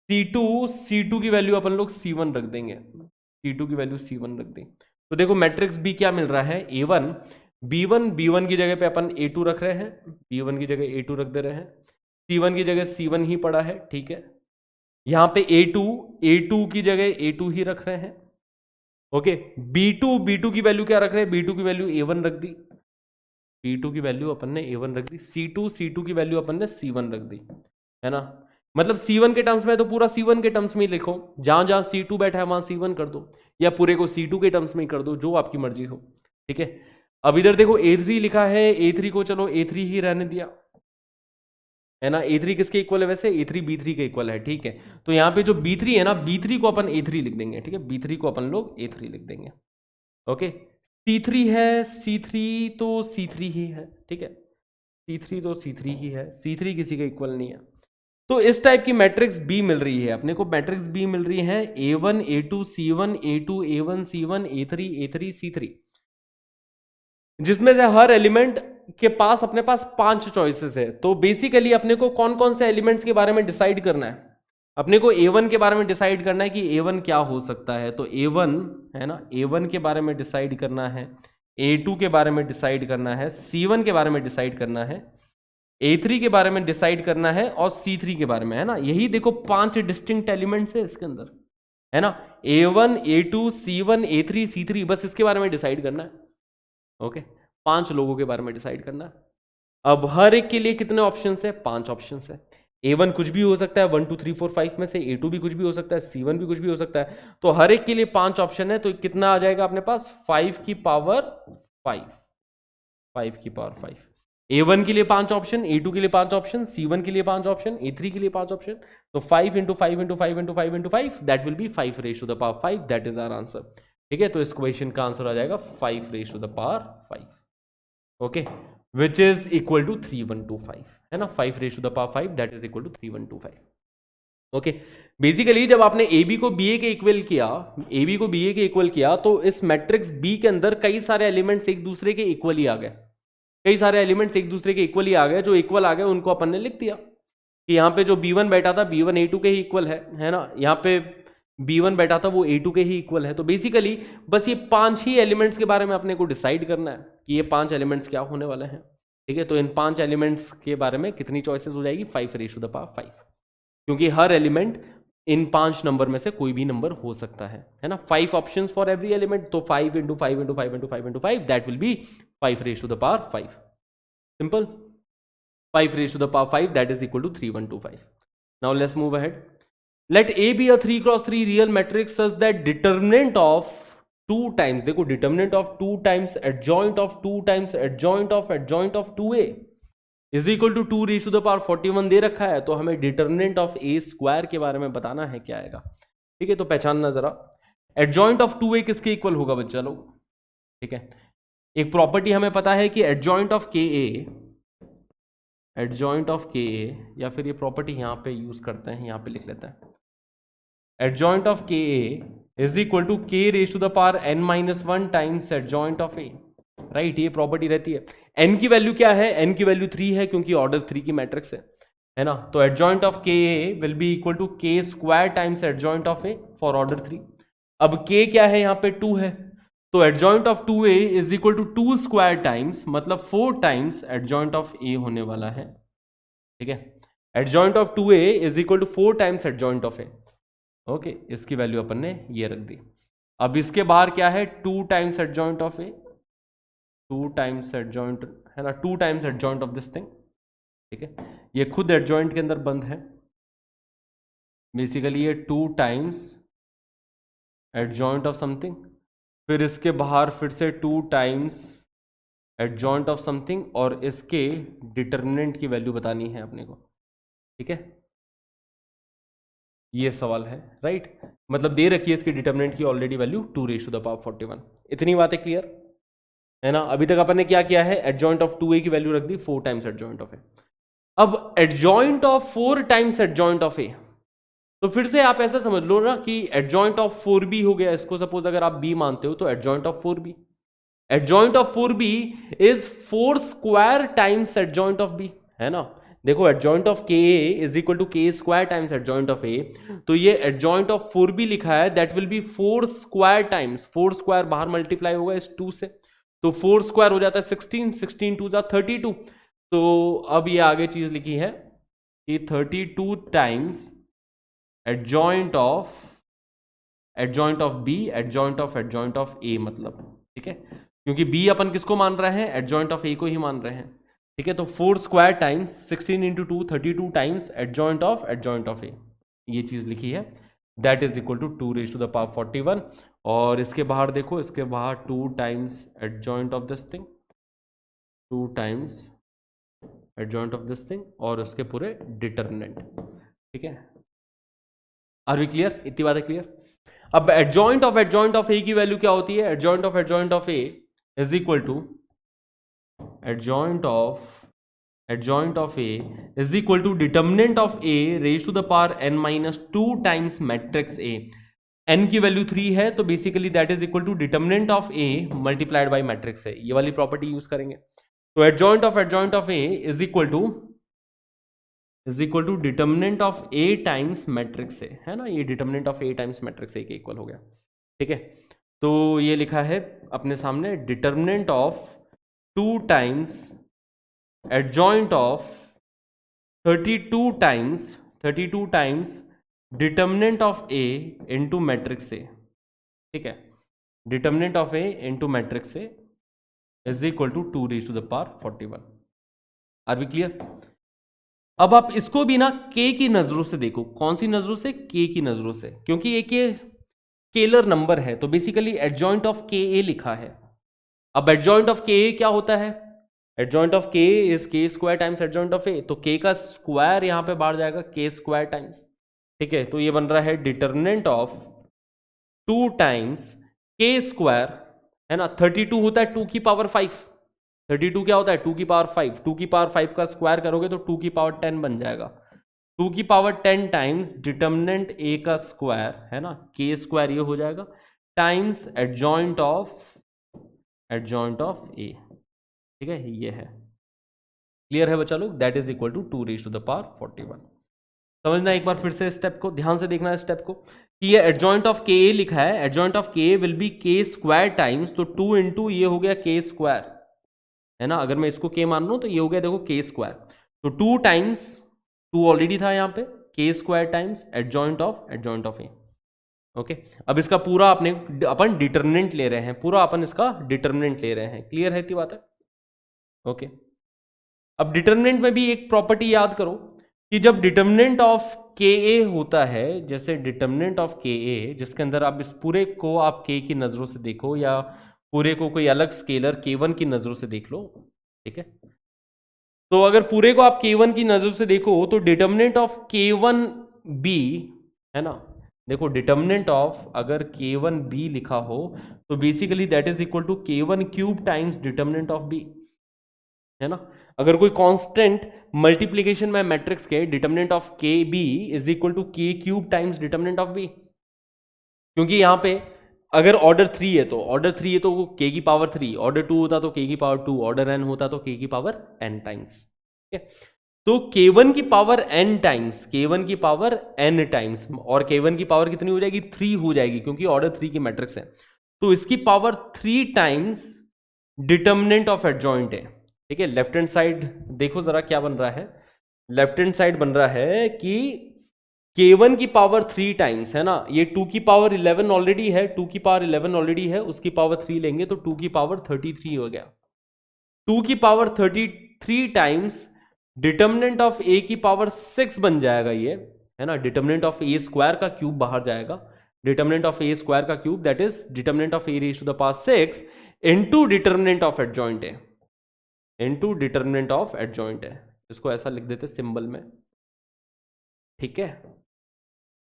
C2 की वैल्यू अपन लोग C1 रख देंगे, C2 की वैल्यू C1 रख देंगे। तो देखो मैट्रिक्स B क्या मिल रहा है, A1 B1 की जगह पे अपन A2 रख रहे हैं, B1 की जगह A2 रख दे रहे हैं, C1 की जगह C1 ही पड़ा है, ठीक है। यहां पे A2 की जगह A2 ही रख रहे हैं, ओके। B2 की वैल्यू क्या रख रहे हैं, B2 की वैल्यू A1 रख दी, B2 की वैल्यू अपन ने A1 रख दी। C2 की वैल्यू अपन ने C1 रख दी, है ना। मतलब C1 के टर्म्स में तो पूरा C1 के टर्म्स में ही लिखो, जहां जहां C2 बैठा है वहां C1 कर दो, या पूरे को C2 के टर्म्स में ही कर दो, जो आपकी मर्जी हो, ठीक है। अब इधर देखो A3 लिखा है, A3 को चलो A3 ही रहने दिया, है ना। A3 किसके इक्वल है वैसे, A3 B3 के इक्वल है, ठीक है। तो यहाँ पे जो B3 है ना, B3 को अपन A3 लिख देंगे, ठीक है, B3 को अपन लोग A3 लिख देंगे, ओके। C3 है, C3 तो C3 ही है, ठीक है, C3 तो C3 ही है, C3 किसी का इक्वल नहीं है। तो इस टाइप की मैट्रिक्स B मिल रही है अपने को, मैट्रिक्स B मिल रही है A1 A2 C1 A2 A1 C1 A3 C3, जिसमें से हर एलिमेंट के पास अपने पास 5 चॉइसेस है। तो बेसिकली अपने को कौन कौन से एलिमेंट्स के बारे में डिसाइड करना है, अपने को A1 के बारे में डिसाइड करना है कि A1 क्या हो सकता है। तो A1 है ना, A1 के बारे में डिसाइड करना है, A2 के बारे में डिसाइड करना है, C1 के बारे में डिसाइड करना है, A3 के बारे में डिसाइड करना है, और C3 के बारे में, है ना। यही देखो 5 डिस्टिंक्ट एलिमेंट्स है इसके अंदर, है ना। A1 A2 C1 A3 C3, बस इसके बारे में डिसाइड करना है, ओके। 5 लोगों के बारे में डिसाइड करना है। अब हर एक के लिए कितने ऑप्शंस है, 5 ऑप्शंस है। A1 कुछ भी हो सकता है 1 2 3 4 5 में से, A2 भी कुछ भी हो सकता है, C1 भी कुछ भी हो सकता है। तो हर एक के लिए 5 ऑप्शन है, तो कितना आ जाएगा अपने पास, 5 की पावर 5, 5 की पावर 5। A1 के लिए 5 ऑप्शन, A2 के लिए 5 ऑप्शन, C1 के लिए 5 ऑप्शन, A3 के लिए 5 ऑप्शन। तो 5 into 5 into 5 into 5 into 5, that will be 5 raise to the power 5, that is our answer, ठीक है। तो इस क्वेश्चन का आंसर आ जाएगा 5 raise to the power 5, okay, which is equal to 3125, है ना। 5 raise to the power 5, that is equal to 3125, okay. Basically जब आपने AB को BA के इक्वल किया, AB को BA के इक्वल किया, तो इस मैट्रिक्स B के अंदर कई सारे एलिमेंट्स एक दूसरे के इक्वल ही आ गए, कई सारे एलिमेंट्स एक दूसरे के इक्वल ही आ गए। जो इक्वल आ गए उनको अपन ने लिख दिया कि यहाँ पे जो B1 बैठा था B1 A2 के ही इक्वल है ना। यहाँ पे B1 बैठा था वो A2 के ही इक्वल है। तो बेसिकली बस ये 5 ही एलिमेंट्स के बारे में अपने को डिसाइड करना है कि ये 5 एलिमेंट्स क्या होने वाले हैं, ठीक है। तो इन 5 एलिमेंट्स के बारे में कितनी चॉइसेस हो जाएगी, 5 रेज़ टू द पावर 5, क्योंकि हर एलिमेंट इन 5 नंबर में से कोई भी नंबर हो सकता है ना। 5 ऑप्शंस फॉर एवरी एलिमेंट, तो 5 into 5 into 5 into 5 into 5, that will be 5 raise to the power 5। Simple, 5 raised to the power 5, that is equal to 3125. Now let's move ahead. Let A be a 3 cross 3 real matrix such that determinant of 2 times, देखो determinant of 2 times adjoint of 2 times adjoint of 2A is equal to 2 raised to the power 41 दे रखा है, तो हमें determinant of A स्क्वायर के बारे में बताना है क्या आएगा। ठीक है, तो पहचानना जरा, adjoint of 2A किसके इक्वल होगा बच्चा लोग। ठीक है, एक प्रॉपर्टी हमें पता है कि adjoint of KA, adjoint of के ए, या फिर ये प्रॉपर्टी यहाँ पे यूज करते हैं, यहाँ पे लिख लेते हैं, एडजॉइंट ऑफ के ए इज इक्वल टू के raise to the power n minus 1 times adjoint of A, right. ये प्रॉपर्टी रहती है। n की वैल्यू क्या है, n की वैल्यू 3 है क्योंकि ऑर्डर 3 की मैट्रिक्स है ना। तो एडजॉइंट ऑफ के ए विल बी इक्वल टू के square times adjoint of A for order 3। अब k क्या है, यहाँ पे 2 है, तो adjoint of 2a is equal to 2 square times, मतलब 4 टाइम्स एडजॉइंट ऑफ a होने वाला है। ठीक है, adjoint of 2a is equal to 4 times adjoint of a। Okay, इसकी वैल्यू अपन ने ये रख दी। अब इसके बाहर क्या है, 2 times adjoint of a, 2 times adjoint है ना, 2 times adjoint of this thing. ठीक है, ये खुद एडजॉइंट के अंदर बंद है, बेसिकली ये 2 टाइम्स एडजॉइंट ऑफ समथिंग, फिर इसके बाहर फिर से 2 टाइम्स एडजॉइंट ऑफ समथिंग, और इसके डिटर्मिनेंट की वैल्यू बतानी है अपने को। ठीक है, ये सवाल है, राइट। मतलब दे रखी है इसकी डिटर्मिनेंट की already value 2 raise to the power 41। इतनी बातें क्लियर है ना। अभी तक अपन ने क्या किया है, एडजॉइंट ऑफ 2a की वैल्यू रख दी 4 टाइम्स एडजॉइंट ऑफ a। अब adjoint of 4 times adjoint of a, तो फिर से आप ऐसा समझ लो ना कि एडजॉइंट ऑफ 4b हो गया इसको, सपोज अगर आप b मानते हो तो adjoint of 4b, adjoint of 4b is 4 square times adjoint of b, है ना। देखो adjoint of ka is equal to k square times adjoint of a, तो ये एडजॉइंट ऑफ 4b लिखा है, that will be 4 square times, 4 square बाहर मल्टीप्लाई होगा इस 2 से, तो 4 स्क्वायर हो जाता है 16, 16 2 जा 32। तो अब ये आगे चीज लिखी है कि 32 times adjoint of b, adjoint of a मतलब। ठीक है, क्योंकि b अपन किसको मान रहे हैं, एडजॉइंट ऑफ a को ही मान रहे हैं। ठीक है, तो 4 square times 16 into 2 32 times adjoint of a, ये चीज लिखी है, that is equal to 2 raise to the power 41। और इसके बाहर देखो, इसके बाहर 2 times adjoint of this thing, 2 times adjoint of this thing, और उसके पूरे डिटर्मिनेंट। ठीक है, आर वी क्लियर, इतनी बात है क्लियर। अब एडजॉइंट ऑफ ए की वैल्यू क्या होती है, adjoint of A is equal to adjoint of A is equal to determinant of A raise to the power n minus 2 times matrix A. n की वैल्यू 3 है, तो basically that is equal to determinant of A multiplied by matrix A, ये वाली प्रॉपर्टी यूज करेंगे। तो adjoint of A is equal to determinant of A times matrix A, है ना। ये determinant of A times matrix ए के इक्वल हो गया। ठीक है, तो ये लिखा है अपने सामने, determinant of 2 times adjoint of 32 times determinant of A into matrix A. ठीक है, determinant of A into matrix A is equal to 2 raise to the power 41। Are we clear. अब आप इसको भी ना k की नजरों से देखो, कौन सी नजरों से, k की नजरों से, क्योंकि एक ये स्केलर नंबर है, तो बेसिकली एडजॉइंट ऑफ ka लिखा है। अब एडजॉइंट ऑफ ka क्या होता है, adjoint of k is k square times adjoint of a, तो k का स्क्वायर यहां पे बाहर जाएगा k स्क्वायर टाइम्स। ठीक है, तो ये बन रहा है determinant of 2 times k square, है ना। 32 होता है 2 की पावर 5, 32 क्या होता है 2 की पावर 5, 2 की पावर 5 का स्क्वायर करोगे तो 2 की पावर 10 बन जाएगा। 2 की पावर 10 टाइम्स डिटर्मिनेंट a का स्क्वायर, है ना, k स्क्वायर ये हो जाएगा, टाइम्स एडजॉइंट ऑफ a। ठीक है, ये है, क्लियर है बच्चा लोग, that is equal to 2 raise to the power 41। समझना एक बार फिर से स्टेप को, ध्यान से देखना है स्टेप को, कि ये एडजॉइंट ऑफ ka लिखा है, adjoint of k will be k square times, तो 2 इंटू ये हो गया k स्क्वायर, है ना। अगर मैं इसको k मान लूं तो ये हो गया देखो k स्क्वायर, तो 2 टाइम्स 2 ऑलरेडी था यहाँ पे, के square times adjoint of A. Okay, अब इसका पूरा अपन डिटर्मिनेंट ले रहे हैं, पूरा अपन इसका डिटर्मिनेंट ले रहे हैं। क्लियर है इतनी बात है? ओके, अब डिटर्मिनेंट में भी एक प्रॉपर्टी याद करो कि जब डिटर्मिनेंट ऑफ के ए होता है, जैसे डिटर्मिनेंट ऑफ के ए, जिसके अंदर आप इस पूरे को आप के की नजरों से देखो या पूरे को कोई अलग स्केलर k1 की नजरों से देख लो, ठीक है। तो अगर पूरे को आप k1 की नजरों से देखो तो डिटर्मिनेंट ऑफ k1 b है ना, देखो डिटर्मिनेंट ऑफ अगर k1 b लिखा हो तो basically that is equal to k1 cube times determinant of b, है ना। अगर कोई कांस्टेंट मल्टीप्लिकेशन में मैट्रिक्स के determinant of k B is equal to k cube times determinant of B, क्योंकि यहां पे अगर ऑर्डर 3 है तो ऑर्डर 3 है तो k की पावर 3, ऑर्डर 2 होता तो k की पावर 2, ऑर्डर n होता तो k की पावर n टाइम्स, ठीक है। तो k1 की पावर n टाइम्स, k1 की पावर n टाइम्स, और k1 की पावर कितनी हो जाएगी? 3 हो जाएगी, क्योंकि ऑर्डर 3 की मैट्रिक्स है, तो इसकी power 3 times determinant of adjoint है, ठीक है। लेफ्ट हैंड साइड देखो जरा क्या बन रहा है, लेफ्ट हैंड साइड बन रहा है कि k1 की पावर 3 टाइम्स, है ना, ये 2 की पावर 11 ऑलरेडी है, 2 की पावर 11 ऑलरेडी है, उसकी पावर 3 लेंगे तो 2 की पावर 33 हो गया। 2 की power 33 times determinant of a की पावर 6 बन जाएगा ये, है ना। डिटर्मिनेंट ऑफ a स्क्वायर का क्यूब बाहर जाएगा, डिटर्मिनेंट ऑफ a स्क्वायर का cube, that is determinant of a raise to the power 6 into determinant of adjoint है, इनटू डिटर्मिनेंट ऑफ एडजॉइंट है। इसको ऐसा लिख देते सिंबल में, ठीक है।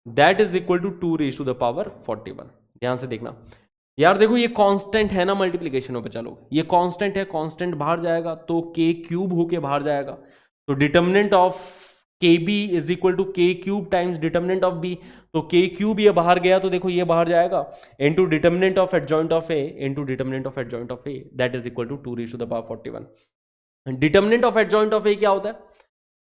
That is equal to 2 raise to the power 41। ध्यान से देखना यार, देखो ये कांस्टेंट है ना मल्टीप्लिकेशन में, चलो ये कांस्टेंट है, कांस्टेंट बाहर जाएगा तो k क्यूब होके बाहर जाएगा, तो determinant of k B is equal to k cube times determinant of B, तो के क्यूब ये बाहर गया तो देखो ये बाहर जाएगा, into determinant of adjoint of A, into determinant of adjoint of A, that is equal to 2 raise to the power 41। Determinant of adjoint of A क्या होता है?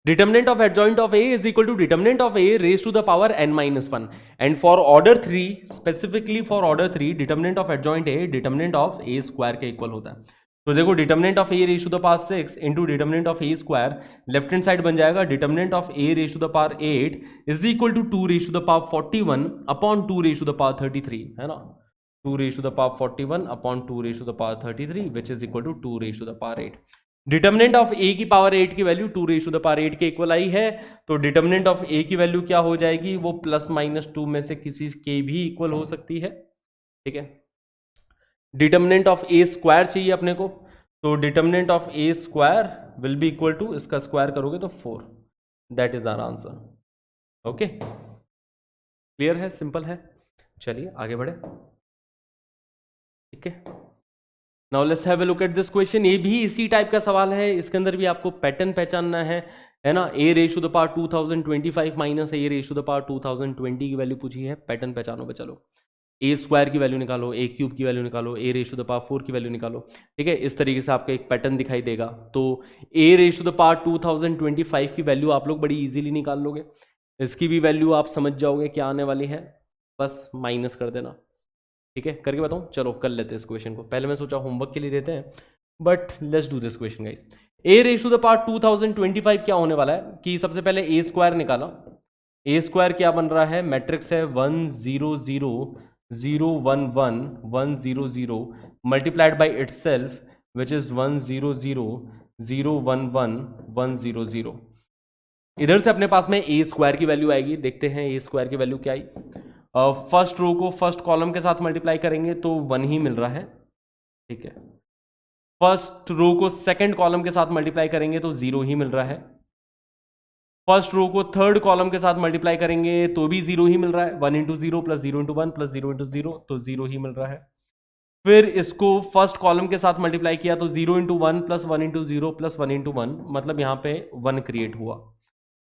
Determinant of adjoint of A is equal to determinant of A raise to the power n-1, and for order 3, specifically for order 3, determinant of adjoint A determinant of A square के इक्वल होता है। तो देखो determinant of A raise to the power 6 into determinant of A square, left hand side बन जाएगा determinant of A raise to the power 8 is equal to 2 raise to the power 41 upon 2 raise to the power 33, है ना। 2 raise to the power 41 upon 2 raise to the power 33 which is equal to 2 raise to the power 8। Determinant of A की पावर 8 की value 2 raise to the power 8 के इक्वल आई है, तो डिटर्मिनेंट ऑफ ए की वैल्यू क्या हो जाएगी? वो प्लस माइनस 2 में से किसी के भी इक्वल हो सकती है, ठीक है। डिटर्मिनेंट ऑफ ए स्क्वायर चाहिए अपने को, तो determinant of A square will be equal to, इसका स्क्वायर करोगे तो 4, that is our answer. Okay, clear है, सिंपल है। चलिए आगे बढ़े, ठीक है। Now let's have a look at this question. ये भी इसी टाइप का सवाल है, इसके अंदर भी आपको पैटर्न पहचानना है ना। a raise to the power 2025 minus a raise to the power 2020 की वैल्यू पूछी है, पैटर्न पहचानो पे चलो। a स्क्वायर की वैल्यू निकालो, a क्यूब की वैल्यू निकालो, a raise to the power 4 की वैल्यू निकालो, ठीक है। इस तरीके से आपका एक पैटर्न दिखाई देगा। तो a raise to the power 2025 की वैल्यू आप लोग बड़ी इजीली निकाल लोगे, इसकी भी वैल्यू आप समझ जाओगे क्या आने वाली है, बस माइनस कर देना, ठीक है। करके बताऊं, चलो कर लेते हैं इस क्वेश्चन को। पहले मैं सोचा होमवर्क के लिए देते हैं, but let's do this question guys. a raise to the power 2025 क्या होने वाला है कि सबसे पहले a स्क्वायर निकाला। a स्क्वायर क्या बन रहा है? मैट्रिक्स है 1 0 0 0 1 1 1 0 0 multiplied by itself which is 1 0 0 0 1 1 1 0 0। इधर से अपने पास में a स्क्वायर की वैल्यू आएगी, देखते हैं a स्क्वायर की वैल्यू क्या आई। फर्स्ट रो को फर्स्ट कॉलम के साथ मल्टीप्लाई करेंगे तो 1 ही मिल रहा है, ठीक है। फर्स्ट रो को सेकंड कॉलम के साथ मल्टीप्लाई करेंगे तो 0 ही मिल रहा है। फर्स्ट रो को थर्ड कॉलम के साथ मल्टीप्लाई करेंगे तो भी 0 ही मिल रहा है। 1 into 0 plus 0 into 1 plus 0 into 0, तो 0 ही मिल रहा है। फिर इसको फर्स्ट कॉलम के साथ मल्टीप्लाई किया तो 0 into 1 plus 1 into 0 plus 1 into 1, मतलब यहाँ पे 1 क्रिएट हुआ,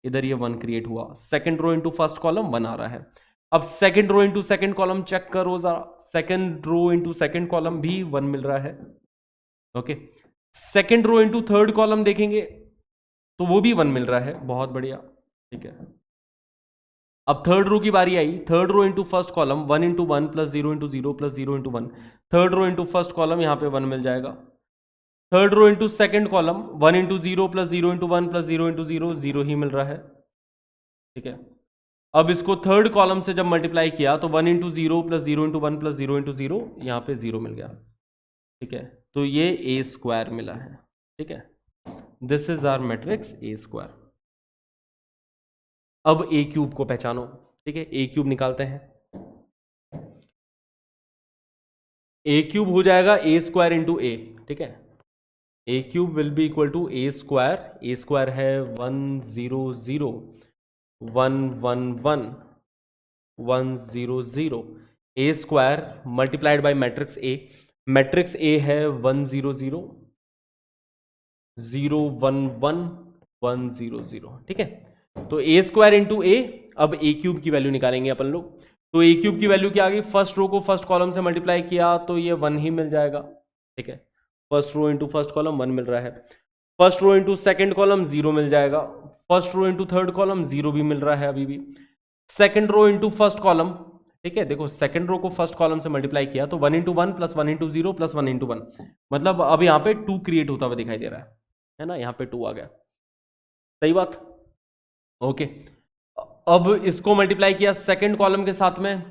इधर ये 1 क्रिएट हुआ। Second row into first column 1 आ रहा है। अब second row into second column check करो जरा, second row into second column भी 1 मिल रहा है, okay. Second row into third column देखेंगे तो वो भी 1 मिल रहा है, बहुत बढ़िया, ठीक है। अब थर्ड रो की बारी आई, third row into first column 1 into 1 plus 0 into 0 plus 0 into 1, third row into first column यहाँ पे 1 मिल जाएगा। Third row into second column 1 into 0 plus 0 into 1 plus 0 into 0, 0 ही मिल रहा है, ठीक है। अब इसको थर्ड कॉलम से जब मल्टीप्लाई किया तो 1 into 0 plus 0 into 1 plus 0 into 0, यहाँ पे 0 मिल गया, ठीक है। तो ये ए स्क्वायर मिला है, ठीक है। This is our matrix A square. अब ए क्यूब को पहचानो, ठीक है। ए क्यूब निकालते हैं। ए क्यूब हो जाएगा ए स्क्वायर इंटू ए, ठीक है। A cube will be equal to A square. A square है 1 0 0 1 1 1 1 0 0। ए square multiplied by matrix A. Matrix A है 1 0 0 0 1 1 1 0 0, ठीक है। तो ए स्क्वायर इंटू ए। अब ए क्यूब की वैल्यू निकालेंगे अपन लोग। तो ए क्यूब की वैल्यू क्या आ गई, फर्स्ट रो को फर्स्ट कॉलम से मल्टीप्लाई किया तो ये 1 ही मिल जाएगा, ठीक है। First row into first column 1 मिल रहा है। First row into second column 0 मिल जाएगा। First row into third column 0 भी मिल रहा है अभी भी। Second row into first column, ठीक है। देखो सेकेंड रो को फर्स्ट कॉलम से मल्टीप्लाई किया तो 1 into 1 plus 1 into 0 plus 1 into 1, मतलब अब यहाँ पे 2 क्रिएट होता हुआ दिखाई दे रहा है ना। यहाँ पे 2 आ गया, सही बात, ओके। अब इसको मल्टीप्लाई किया सेकेंड कॉलम के साथ में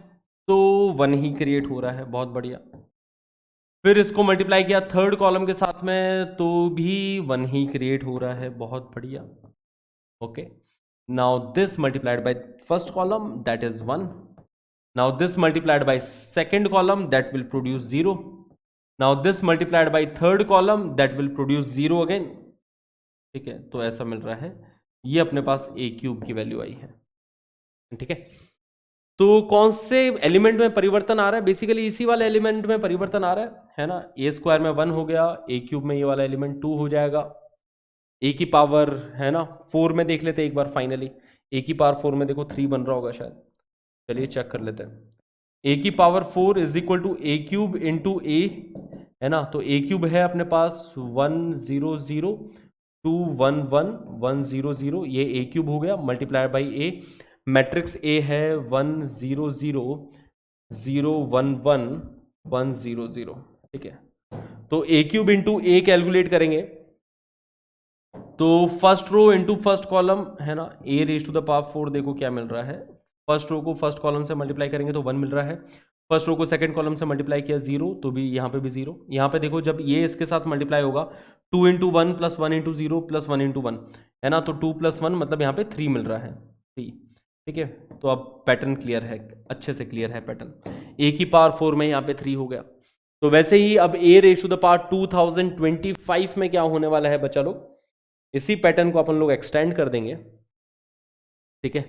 तो 1 ही क्रिएट हो रहा है, बहुत बढ़िया। फिर इसको मल्टीप्लाई किया थर्ड कॉलम के साथ में तो भी 1 ही क्रिएट हो रहा है, बहुत बढ़िया, okay. Now this multiplied by first column that is 1। Now this multiplied by second column that will produce 0। Now this multiplied by third column that will produce 0 again, ठीक है। तो ऐसा मिल रहा है, ये अपने पास ए क्यूब की वैल्यू आई है, ठीक है। तो कौन से एलिमेंट में परिवर्तन आ रहा है, बेसिकली इसी वाले एलिमेंट में परिवर्तन आ रहा है ना। ए स्क्वायर में 1 हो गया, ए क्यूब में ये वाला एलिमेंट 2 हो जाएगा। ए की पावर है ना 4 में देख लेते हैं एक बार फाइनली। ए की पावर 4 में देखो 3 बन रहा होगा शायद, चलिए चेक कर लेते हैं। ए की power 4 is equal to A cube into A, है ना। तो ए क्यूब है अपने पास 1 0 0 2 1 1 1 0 0, ये ए क्यूब हो गया multiply by A. Matrix A है 1 0 0 0 1 1 1 0 0, ठीक है। तो A cube into A calculate करेंगे तो first row into first column है ना, A raise to the power 4 देखो क्या मिल रहा है। फर्स्ट रो को फर्स्ट कॉलम से मल्टीप्लाई करेंगे तो 1 मिल रहा है। फर्स्ट रो को सेकंड कॉलम से मल्टीप्लाई किया 0, तो भी यहाँ पे भी 0। यहाँ पे देखो जब ये इसके साथ मल्टीप्लाई होगा 2 into 1 plus 1 into 0 plus 1 into 1, है ना। तो 2 प्लस 1 मतलब यहाँ पे 3 मिल रहा है, 3, ठीक है। तो अब पैटर्न क्लियर है, अच्छे से क्लियर है पैटर्न। ए की पावर 4 में यहाँ पे 3 हो गया। तो वैसे ही अब ए रेज टू द पावर 2025 में क्या होने वाला है बच्चा लोग, इसी पैटर्न को अपन लोग एक्सटेंड कर देंगे, ठीक है।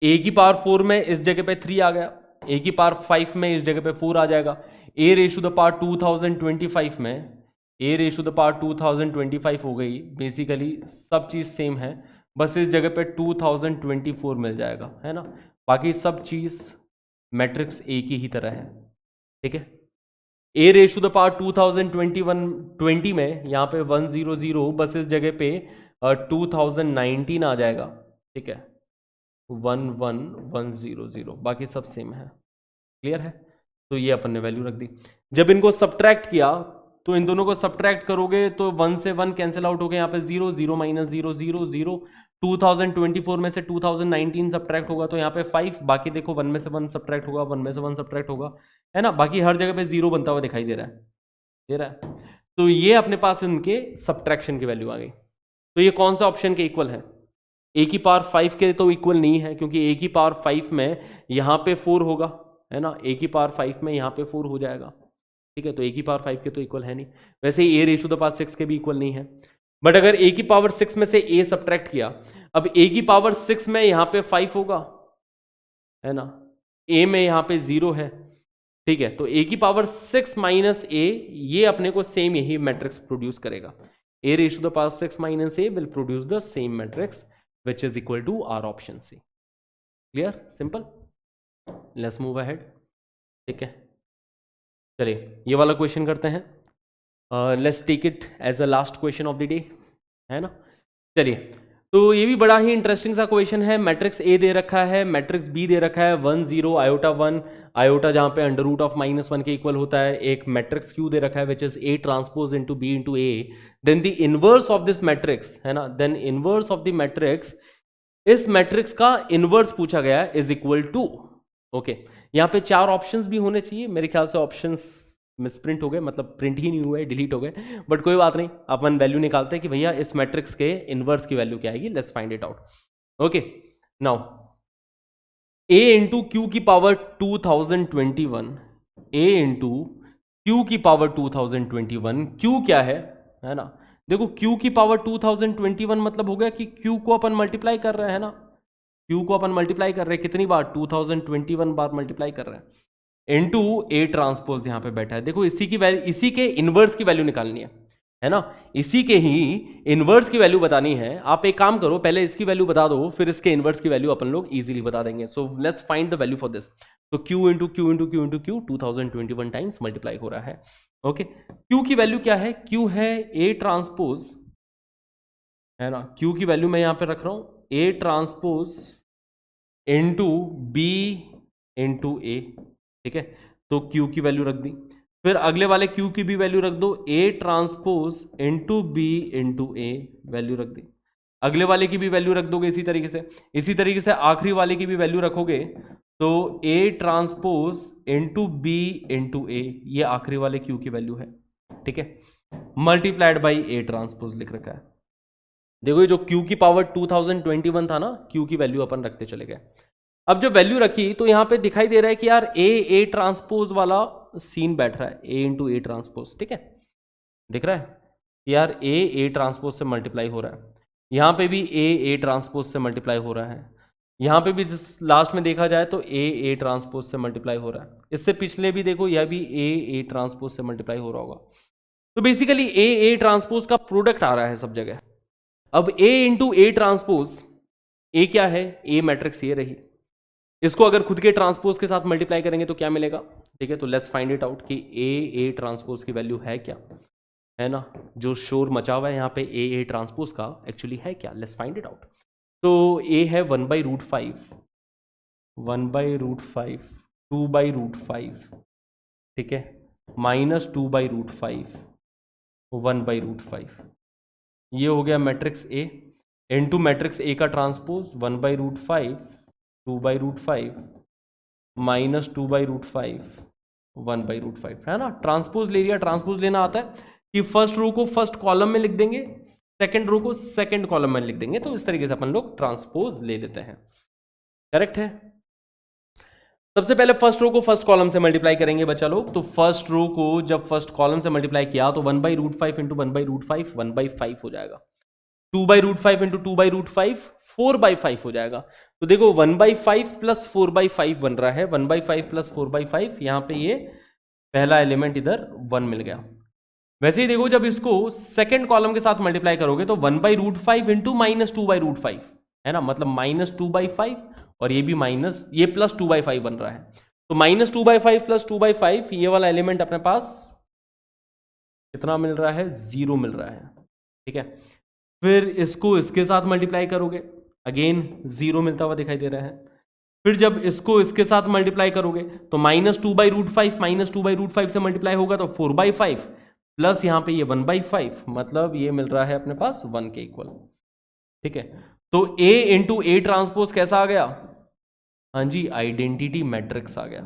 ए की पावर 4 में इस जगह पे 3 आ गया, ए की पावर 5 में इस जगह पे 4 आ जाएगा। ए रेज टू द पावर 2025 में ए रेज टू द पावर 2025 हो गई। बेसिकली सब चीज़ सेम है, बस इस जगह पे 2024 मिल जाएगा, है ना। बाकी सब चीज़ मैट्रिक्स ए की ही तरह है, ठीक है। A raise to the power 2020 में यहाँ पे 1 0 0, बस इस जगह पे 2019 आ जाएगा, ठीक है। 1 1 1 0 0, बाकी सब सेम है, क्लियर है। तो ये अपन ने वैल्यू रख दी। जब इनको सब्ट्रैक्ट किया तो इन दोनों को सब्ट्रैक्ट करोगे तो 1 से 1 कैंसिल आउट हो गया, यहाँ पे 0 0 माइनस 0 0 0। 2024 में से 2019 सब्ट्रैक्ट होगा तो यहाँ पे 5, बाकी देखो 1 में से 1 सब्ट्रैक्ट होगा, 1 में से 1 सब्ट्रैक्ट होगा, है ना। बाकी हर जगह पे 0 बनता हुआ दिखाई दे रहा है। तो ये अपने पास इनके सब्ट्रैक्शन की वैल्यू आ गई। तो ये कौन सा ऑप्शन के इक्वल है, ए की पावर 5 के तो इक्वल नहीं है, क्योंकि ए की पावर 5 में यहाँ पे 4 होगा, है ना। ए की पावर 5 में यहाँ पे 4 हो जाएगा, ठीक है। तो ए की पावर 5 के तो इक्वल है नहीं। वैसे ही ए रेज टू द पावर 6 के भी इक्वल नहीं है। बट अगर ए की पावर 6 में से ए सब्ट्रैक्ट किया, अब ए की पावर 6 में यहाँ पे 5 होगा, है ना। ए में यहाँ पे 0 है, ठीक है। तो ए की पावर 6 माइनस ए, ये अपने को सेम यही मैट्रिक्स प्रोड्यूस करेगा। A raise to the power 6 minus A will produce the same matrix which is equal to our option C. Clear? Simple? Let's move ahead. ठीक है, चलिए ये वाला क्वेश्चन करते हैं। Let's take it as a last question of the day, है ना। चलिए, तो ये भी बड़ा ही इंटरेस्टिंग सा क्वेश्चन है। मैट्रिक्स ए दे रखा है, मैट्रिक्स बी दे रखा है 1 0 आयोटा 1 आयोटा, जहाँ पे अंडर रूट ऑफ -1 के इक्वल होता है। एक मैट्रिक्स क्यू दे रखा है which is A transpose into B into A. Then the inverse of this matrix, है ना, then inverse of the matrix इस मैट्रिक्स का इनवर्स पूछा गया है इज इक्वल टू, ओके, यहां पे 4 ऑप्शंस भी होने चाहिए, मेरे ख्याल से ऑप्शंस मिसप्रिंट हो गए, मतलब प्रिंट ही नहीं हुए, डिलीट हो गए, बट कोई बात नहीं, अपन वैल्यू निकालते हैं कि भैया इस मैट्रिक्स के इनवर्स की वैल्यू क्या आएगी, let's find it out. Okay, now a into Q की पावर 2021, a इंटू क्यू की पावर 2021, क्यू क्या है ना, देखो क्यू की पावर 2021 मतलब हो गया कि क्यू को अपन मल्टीप्लाई कर रहे हैं ना, क्यू को अपन मल्टीप्लाई कर रहे हैं कितनी बार, 2021 बार मल्टीप्लाई कर रहे हैं, इनटू ए ट्रांसपोज यहां पे बैठा है, देखो इसी की वैल्यू, इसी के इनवर्स की वैल्यू निकालनी है ना, इसी के ही इनवर्स की वैल्यू बतानी है। आप एक काम करो, पहले इसकी वैल्यू बता दो, फिर इसके इनवर्स की वैल्यू अपन लोग इजीली बता देंगे। So let's find the value for this. तो Q into Q into Q into Q 2021 times multiply हो रहा है। ओके, क्यू की वैल्यू क्या है, क्यू है ए ट्रांसपोज, है ना, क्यू की वैल्यू मैं यहां पे रख रहा हूं A transpose into B into A, ठीक है, तो क्यू की वैल्यू रख दी, फिर अगले वाले क्यू की भी वैल्यू रख दो, A transpose into B into A, value रख दी, अगले वाले की भी वैल्यू रख दोगे इसी तरीके से आखिरी वाले की भी वैल्यू रखोगे, तो A transpose into B into A, ये आखिरी वाले क्यू की वैल्यू है, ठीक है, मल्टीप्लाइड बाई ए ट्रांसपोज लिख रखा है। देखो ये जो क्यू की पावर 2021 था ना, क्यू की वैल्यू अपन रखते चले गए। अब जब वैल्यू रखी तो यहां पे दिखाई दे रहा है कि यार ए ट्रांसपोज वाला सीन बैठ रहा है, ए इंटू ए ट्रांसपोज, ठीक है, दिख रहा है यार ए ट्रांसपोज से मल्टीप्लाई हो रहा है, यहां पे भी ए ट्रांसपोज से मल्टीप्लाई हो रहा है, यहां पे भी लास्ट में देखा जाए तो ए ट्रांसपोज से मल्टीप्लाई हो रहा है, इससे पिछले भी देखो यह भी ए ट्रांसपोज से मल्टीप्लाई हो रहा होगा। तो बेसिकली ए ट्रांसपोज का प्रोडक्ट आ रहा है सब जगह। अब ए इंटू ए ट्रांसपोज, ए क्या है, ए मैट्रिक्स ये रही, इसको अगर खुद के ट्रांसपोज के साथ मल्टीप्लाई करेंगे तो क्या मिलेगा, ठीक है, तो लेट्स फाइंड इट आउट कि ए ट्रांसपोज की वैल्यू है क्या, है ना, जो शोर मचा हुआ है यहाँ पे ए ट्रांसपोज का एक्चुअली है क्या, लेट्स फाइंड इट आउट। तो ए है 1/√5, 1/√5, 2/√5, ठीक है, माइनस 2/√5, 1/√5, ये हो गया मैट्रिक्स ए इनटू मैट्रिक्स ए का ट्रांसपोज 1/√5, 2/√5, माइनस 2/√5, 1/√5, है ना, ट्रांसपोज ले लिया। ट्रांसपोज लेना आता है कि फर्स्ट रो को फर्स्ट कॉलम में लिख देंगे, सेकंड रो को सेकंड कॉलम में लिख देंगे, तो इस तरीके से अपन लोग ट्रांसपोज ले लेते हैं, करेक्ट है। सबसे पहले फर्स्ट रो को फर्स्ट कॉलम से मल्टीप्लाई करेंगे बच्चा लोग, तो फर्स्ट रो को जब फर्स्ट कॉलम से मल्टीप्लाई किया तो 1/√5 इंटू 1/√5 1/5 हो जाएगा, 2/√5 इंटू 2/√5 4/5 हो जाएगा। तो देखो 1/5 प्लस 4/5 बन रहा है, 1/5 प्लस 4/5, यहां पे ये पहला एलिमेंट इधर 1 मिल गया। वैसे ही देखो जब इसको सेकंड कॉलम के साथ मल्टीप्लाई करोगे तो 1/√5 इंटू माइनस 2/√5, है ना, मतलब माइनस 2/5, और ये भी माइनस, ये प्लस 2/5 बन रहा है, तो माइनस 2/5 प्लस 2/5, ये वाला एलिमेंट अपने पास कितना मिल रहा है, 0 मिल रहा है, ठीक है। फिर इसको इसके साथ मल्टीप्लाई करोगे, अगेन 0 मिलता हुआ दिखाई दे रहा है। फिर जब इसको इसके साथ मल्टीप्लाई करोगे तो माइनस 2/√5 माइनस 2/√5 से मल्टीप्लाई होगा तो 4/5 प्लस यहां पे ये 1/5, मतलब ये मिल रहा है अपने पास 1 के इक्वल, ठीक है। तो A इंटू ए ट्रांसपोज कैसा आ गया, हाँ जी, आइडेंटिटी मैट्रिक्स आ गया।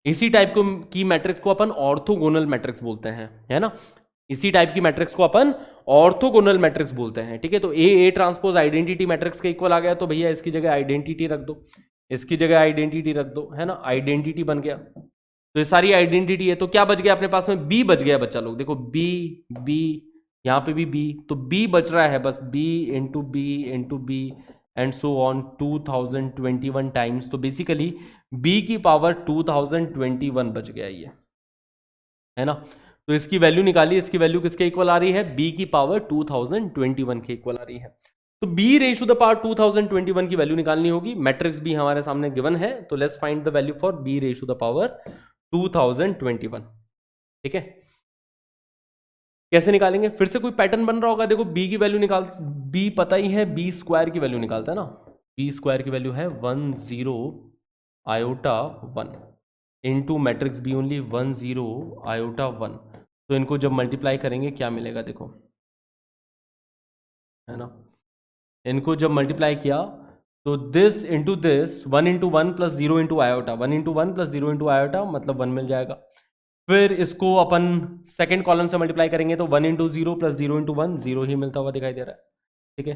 इसी टाइप की मैट्रिक्स को अपन ऑर्थोगोनल मैट्रिक्स बोलते हैं, है ना, इसी टाइप की मैट्रिक्स को अपन ऑर्थोगोनल मैट्रिक्स बोलते हैं, ठीक है। तो ए ट्रांसपोज आइडेंटिटी मैट्रिक्स के इक्वल आ गया, तो भैया इसकी जगह आइडेंटिटी रख दो, इसकी जगह आइडेंटिटी रख दो, है ना, आइडेंटिटी बन गया। तो ये सारी आइडेंटिटी है, तो क्या बच गया अपने पास में, बी बच गया बच्चा लोग, देखो बी बी, यहां पे भी बी, तो बी बच रहा है बस, B into B and so on 2021 times. तो बेसिकली बी की पावर 2021 बच गया ये, है ना। तो इसकी वैल्यू निकाली, इसकी वैल्यू किसके इक्वल आ रही है, बी की पावर 2021 के इक्वल आ रही है। तो B raise to the power 2021 की वैल्यू निकालनी होगी, मैट्रिक्स भी हमारे सामने गिवन है, तो let's find the value for B raise to the power 2021, ठीक है। कैसे निकालेंगे, फिर से कोई पैटर्न बन रहा होगा, देखो बी की वैल्यू निकाल, बी पता ही है, बी स्क्वायर की वैल्यू निकालता है ना, बी स्क्वायर की वैल्यू है 10 i1 into matrix B only 10 i1, तो इनको जब मल्टीप्लाई करेंगे क्या मिलेगा, देखो, है ना, इनको जब मल्टीप्लाई किया तो this into this 1 into 1 plus 0 into iota, 1 into 1 plus 0 into iota मतलब 1 मिल जाएगा। फिर इसको अपन सेकेंड कॉलम से मल्टीप्लाई करेंगे तो 1 इंटू 0 प्लस 0 इंटू 1 0 ही मिलता हुआ दिखाई दे रहा है। ठीक है,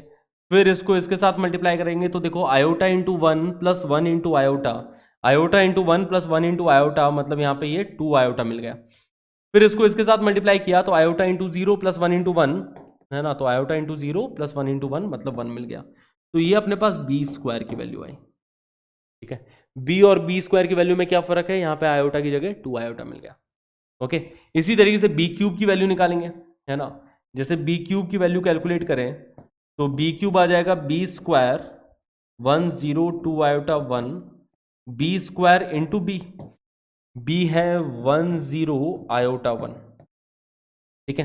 फिर इसको इसके साथ मल्टीप्लाई करेंगे तो देखो iota into 1 plus 1 into iota, iota into 1 plus 1 into iota मतलब यहाँ पे ये 2 आयोटा मिल गया। फिर इसको इसके साथ मल्टीप्लाई किया तो आयोटा इंटू 0 प्लस 1 इंटू 1 है ना, तो आयोटा इंटू 0 प्लस 1 इंटू 1 मतलब 1 मिल गया। तो ये अपने पास बी स्क्वायर की वैल्यू आई। ठीक है, बी और बी स्क्वायर की वैल्यू में क्या फर्क है, यहाँ पे आयोटा की जगह 2 आयोटा मिल गया। ओके, इसी तरीके से बी क्यूब की वैल्यू निकालेंगे, है ना। जैसे बी क्यूब की वैल्यू कैलकुलेट करें तो बी क्यूब आ जाएगा B square 102 iota 1 B square into B, B है 10 आयोटा 1। ठीक है,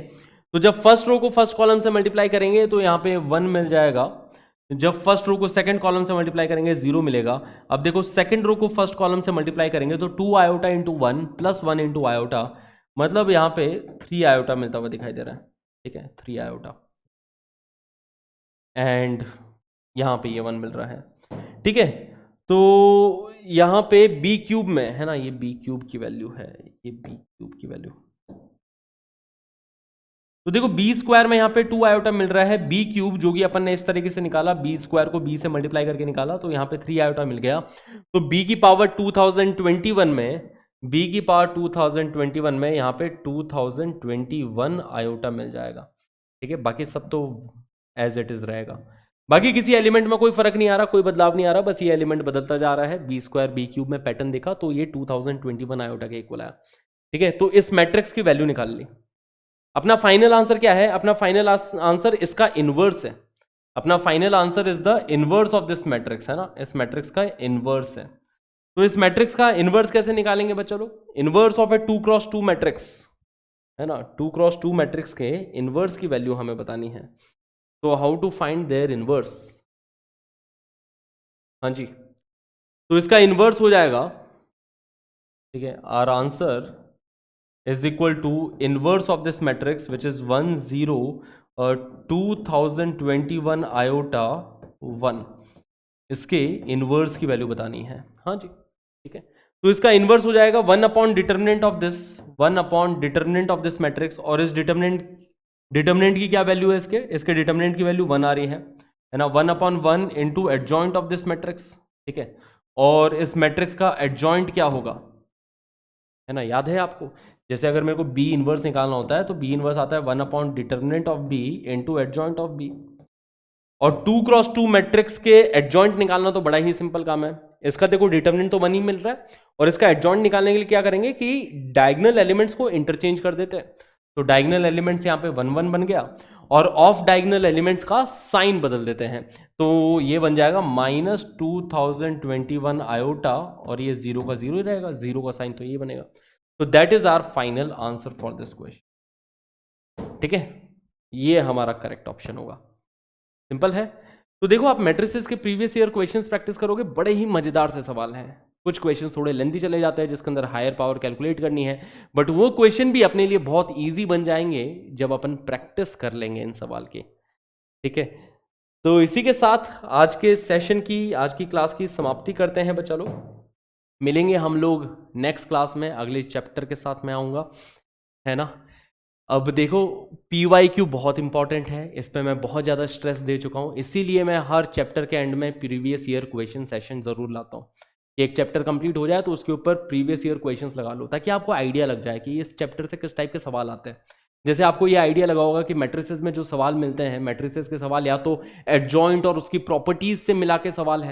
तो जब फर्स्ट रो को फर्स्ट कॉलम से मल्टीप्लाई करेंगे तो यहाँ पे 1 मिल जाएगा, जब फर्स्ट रो को सेकंड कॉलम से मल्टीप्लाई करेंगे 0 मिलेगा। अब देखो सेकंड रो को फर्स्ट कॉलम से मल्टीप्लाई करेंगे तो 2 iota into 1 plus 1 into iota मतलब यहाँ पे 3 आयोटा मिलता हुआ दिखाई दे रहा है। ठीक है, 3 आयोटा एंड यहाँ पे ये 1 मिल रहा है। ठीक है, तो यहाँ पे बी क्यूब में है ना, ये बी क्यूब की वैल्यू है, ये बी क्यूब की वैल्यू, तो देखो बी स्क्वायर में यहाँ पे 2 आयोटा मिल रहा है, बी क्यूब जो कि अपन ने इस तरीके से निकाला, बी स्क्वायर को बी से मल्टीप्लाई करके निकाला तो यहाँ पे 3 आयोटा मिल गया। तो बी की पावर 2021 में, बी की पावर 2021 में यहाँ पे 2021 आयोटा मिल जाएगा। ठीक है, बाकी सब तो एज इट इज रहेगा, बाकी किसी एलिमेंट में कोई फर्क नहीं आ रहा, कोई बदलाव नहीं आ रहा, बस ये एलिमेंट बदलता जा रहा है। बी स्क्वायर बी क्यूब में पैटर्न देखा तो ये 2021 आयोटा के इक्वल आया। ठीक है, तो इस मैट्रिक्स की वैल्यू निकाल ली। अपना फाइनल आंसर क्या है, अपना फाइनल आंसर इसका इनवर्स है, अपना final answer is the inverse of this matrix, है ना, इस मैट्रिक्स का इनवर्स है। तो इस मैट्रिक्स का इनवर्स कैसे निकालेंगे बच्चों लोग, inverse of A 2x2 matrix, है ना, 2x2 मैट्रिक्स के इनवर्स की वैल्यू हमें बतानी है। तो how to find their inverse, हाँ जी, तो इसका इनवर्स हो जाएगा। ठीक है, our answer is equal to inverse of this matrix which is 2021 iota 1, इसके इनवर्स की वैल्यू बतानी है। हाँ जी, ठीक है, तो इसका इनवर्स हो जाएगा 1 upon determinant of this, 1 upon determinant of this matrix, और इस डिटर्मिनेंट की क्या वैल्यू है, इसके डिटर्मिनेंट की वैल्यू 1 आ रही है ना, 1 upon 1 into adjoint of this matrix. ठीक है, और इस मैट्रिक्स का एडजॉइंट क्या होगा, है ना, याद है आपको, जैसे अगर मेरे को बी इनवर्स निकालना होता है तो बी इनवर्स आता है 1 upon determinant of B into adjoint of B, और 2x2 मैट्रिक्स के एडजॉइंट निकालना तो बड़ा ही सिंपल काम है। इसका देखो डिटर्मिनेंट तो 1 ही मिल रहा है, और इसका एडजॉइंट निकालने के लिए क्या करेंगे कि डायगोनल एलिमेंट्स को इंटरचेंज कर देते हैं। तो डायगोनल एलिमेंट्स यहाँ पे 1 1 बन गया, और ऑफ डायगोनल एलिमेंट्स का साइन बदल देते हैं, तो ये बन जाएगा -2021 आयोटा, और ये 0 का 0 ही रहेगा, 0 का साइन तो ये बनेगा। तो that is our final answer for this question. ठीक है, ये हमारा करेक्ट ऑप्शन होगा, सिंपल है। तो देखो आप मैट्रिसेस के प्रीवियस ईयर क्वेश्चंस प्रैक्टिस करोगे, बड़े ही मजेदार से सवाल हैं, कुछ क्वेश्चन थोड़े लेंथी चले जाते हैं जिसके अंदर हायर पावर कैलकुलेट करनी है, बट वो क्वेश्चन भी अपने लिए बहुत ईजी बन जाएंगे जब अपन प्रैक्टिस कर लेंगे इन सवाल की। ठीक है, तो इसी के साथ आज के सेशन की, आज की क्लास की समाप्ति करते हैं बच्चा लोग। मिलेंगे हम लोग नेक्स्ट क्लास में, अगले चैप्टर के साथ मैं आऊँगा, है ना। अब देखो PYQ बहुत इंपॉर्टेंट है, इस पर मैं बहुत ज़्यादा स्ट्रेस दे चुका हूँ, इसीलिए मैं हर चैप्टर के एंड में प्रीवियस ईयर क्वेश्चन सेशन ज़रूर लाता हूँ। एक चैप्टर कंप्लीट हो जाए तो उसके ऊपर प्रीवियस ईयर क्वेश्चंस लगा लो, ताकि आपको आइडिया लग जाए कि इस चैप्टर से किस टाइप के सवाल आते हैं। जैसे आपको ये आइडिया लगा होगा कि मैट्रिसेस में जो सवाल मिलते हैं, मैट्रिसेस के सवाल या तो एडजॉइंट और उसकी प्रॉपर्टीज से मिला के सवाल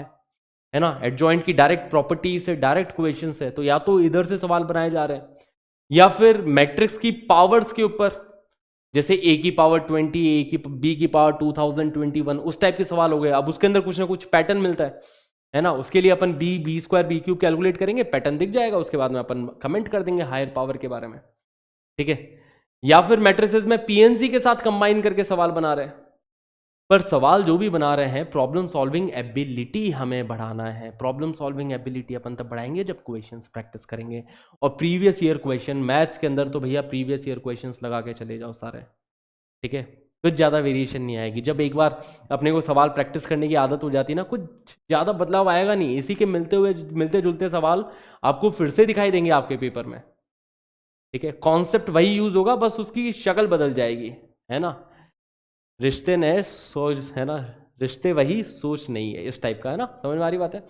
है ना, एडजॉइंट की डायरेक्ट प्रॉपर्टी से डायरेक्ट क्वेश्चन है, तो या तो इधर से सवाल बनाए जा रहे हैं, या फिर मैट्रिक्स की पावर्स के ऊपर, जैसे a की पावर 20, b की पावर 2021, उस टाइप के सवाल हो गए। अब उसके अंदर कुछ ना कुछ पैटर्न मिलता है ना, उसके लिए अपन B square B cube calculate करेंगे, पैटर्न दिख जाएगा, उसके बाद में अपन कमेंट कर देंगे हायर पावर के बारे में। ठीक है, या फिर मैट्रिसेस में PNC के साथ कंबाइन करके सवाल बना रहे हैं, पर सवाल जो भी बना रहे हैं, प्रॉब्लम सॉल्विंग एबिलिटी हमें बढ़ाना है। प्रॉब्लम सॉल्विंग एबिलिटी अपन तब बढ़ाएंगे जब क्वेश्चंस प्रैक्टिस करेंगे, और प्रीवियस ईयर क्वेश्चन मैथ्स के अंदर तो भैया प्रीवियस ईयर क्वेश्चंस लगा के चले जाओ सारे। ठीक है, कुछ ज़्यादा वेरिएशन नहीं आएगी। जब एक बार अपने को सवाल प्रैक्टिस करने की आदत हो जाती है ना, कुछ ज़्यादा बदलाव आएगा नहीं। इसी के मिलते जुलते सवाल आपको फिर से दिखाई देंगे आपके पेपर में, ठीक है। कॉन्सेप्ट वही यूज होगा, बस उसकी शक्ल बदल जाएगी, है ना। रिश्ते नए सोच, है ना, रिश्ते वही सोच नहीं है, इस टाइप का, है ना। समझ में आ रही बात है।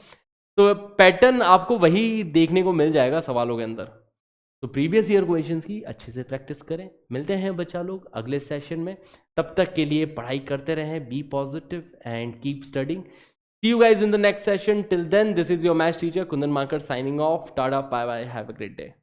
तो पैटर्न आपको वही देखने को मिल जाएगा सवालों के अंदर। तो प्रीवियस ईयर क्वेश्चंस की अच्छे से प्रैक्टिस करें। मिलते हैं बच्चा लोग अगले सेशन में। तब तक के लिए पढ़ाई करते रहें, be positive and keep studying. See you guys in the next session. Till then, this is your math teacher Kundan Mankar signing off. Tada, bye bye. Have a great day.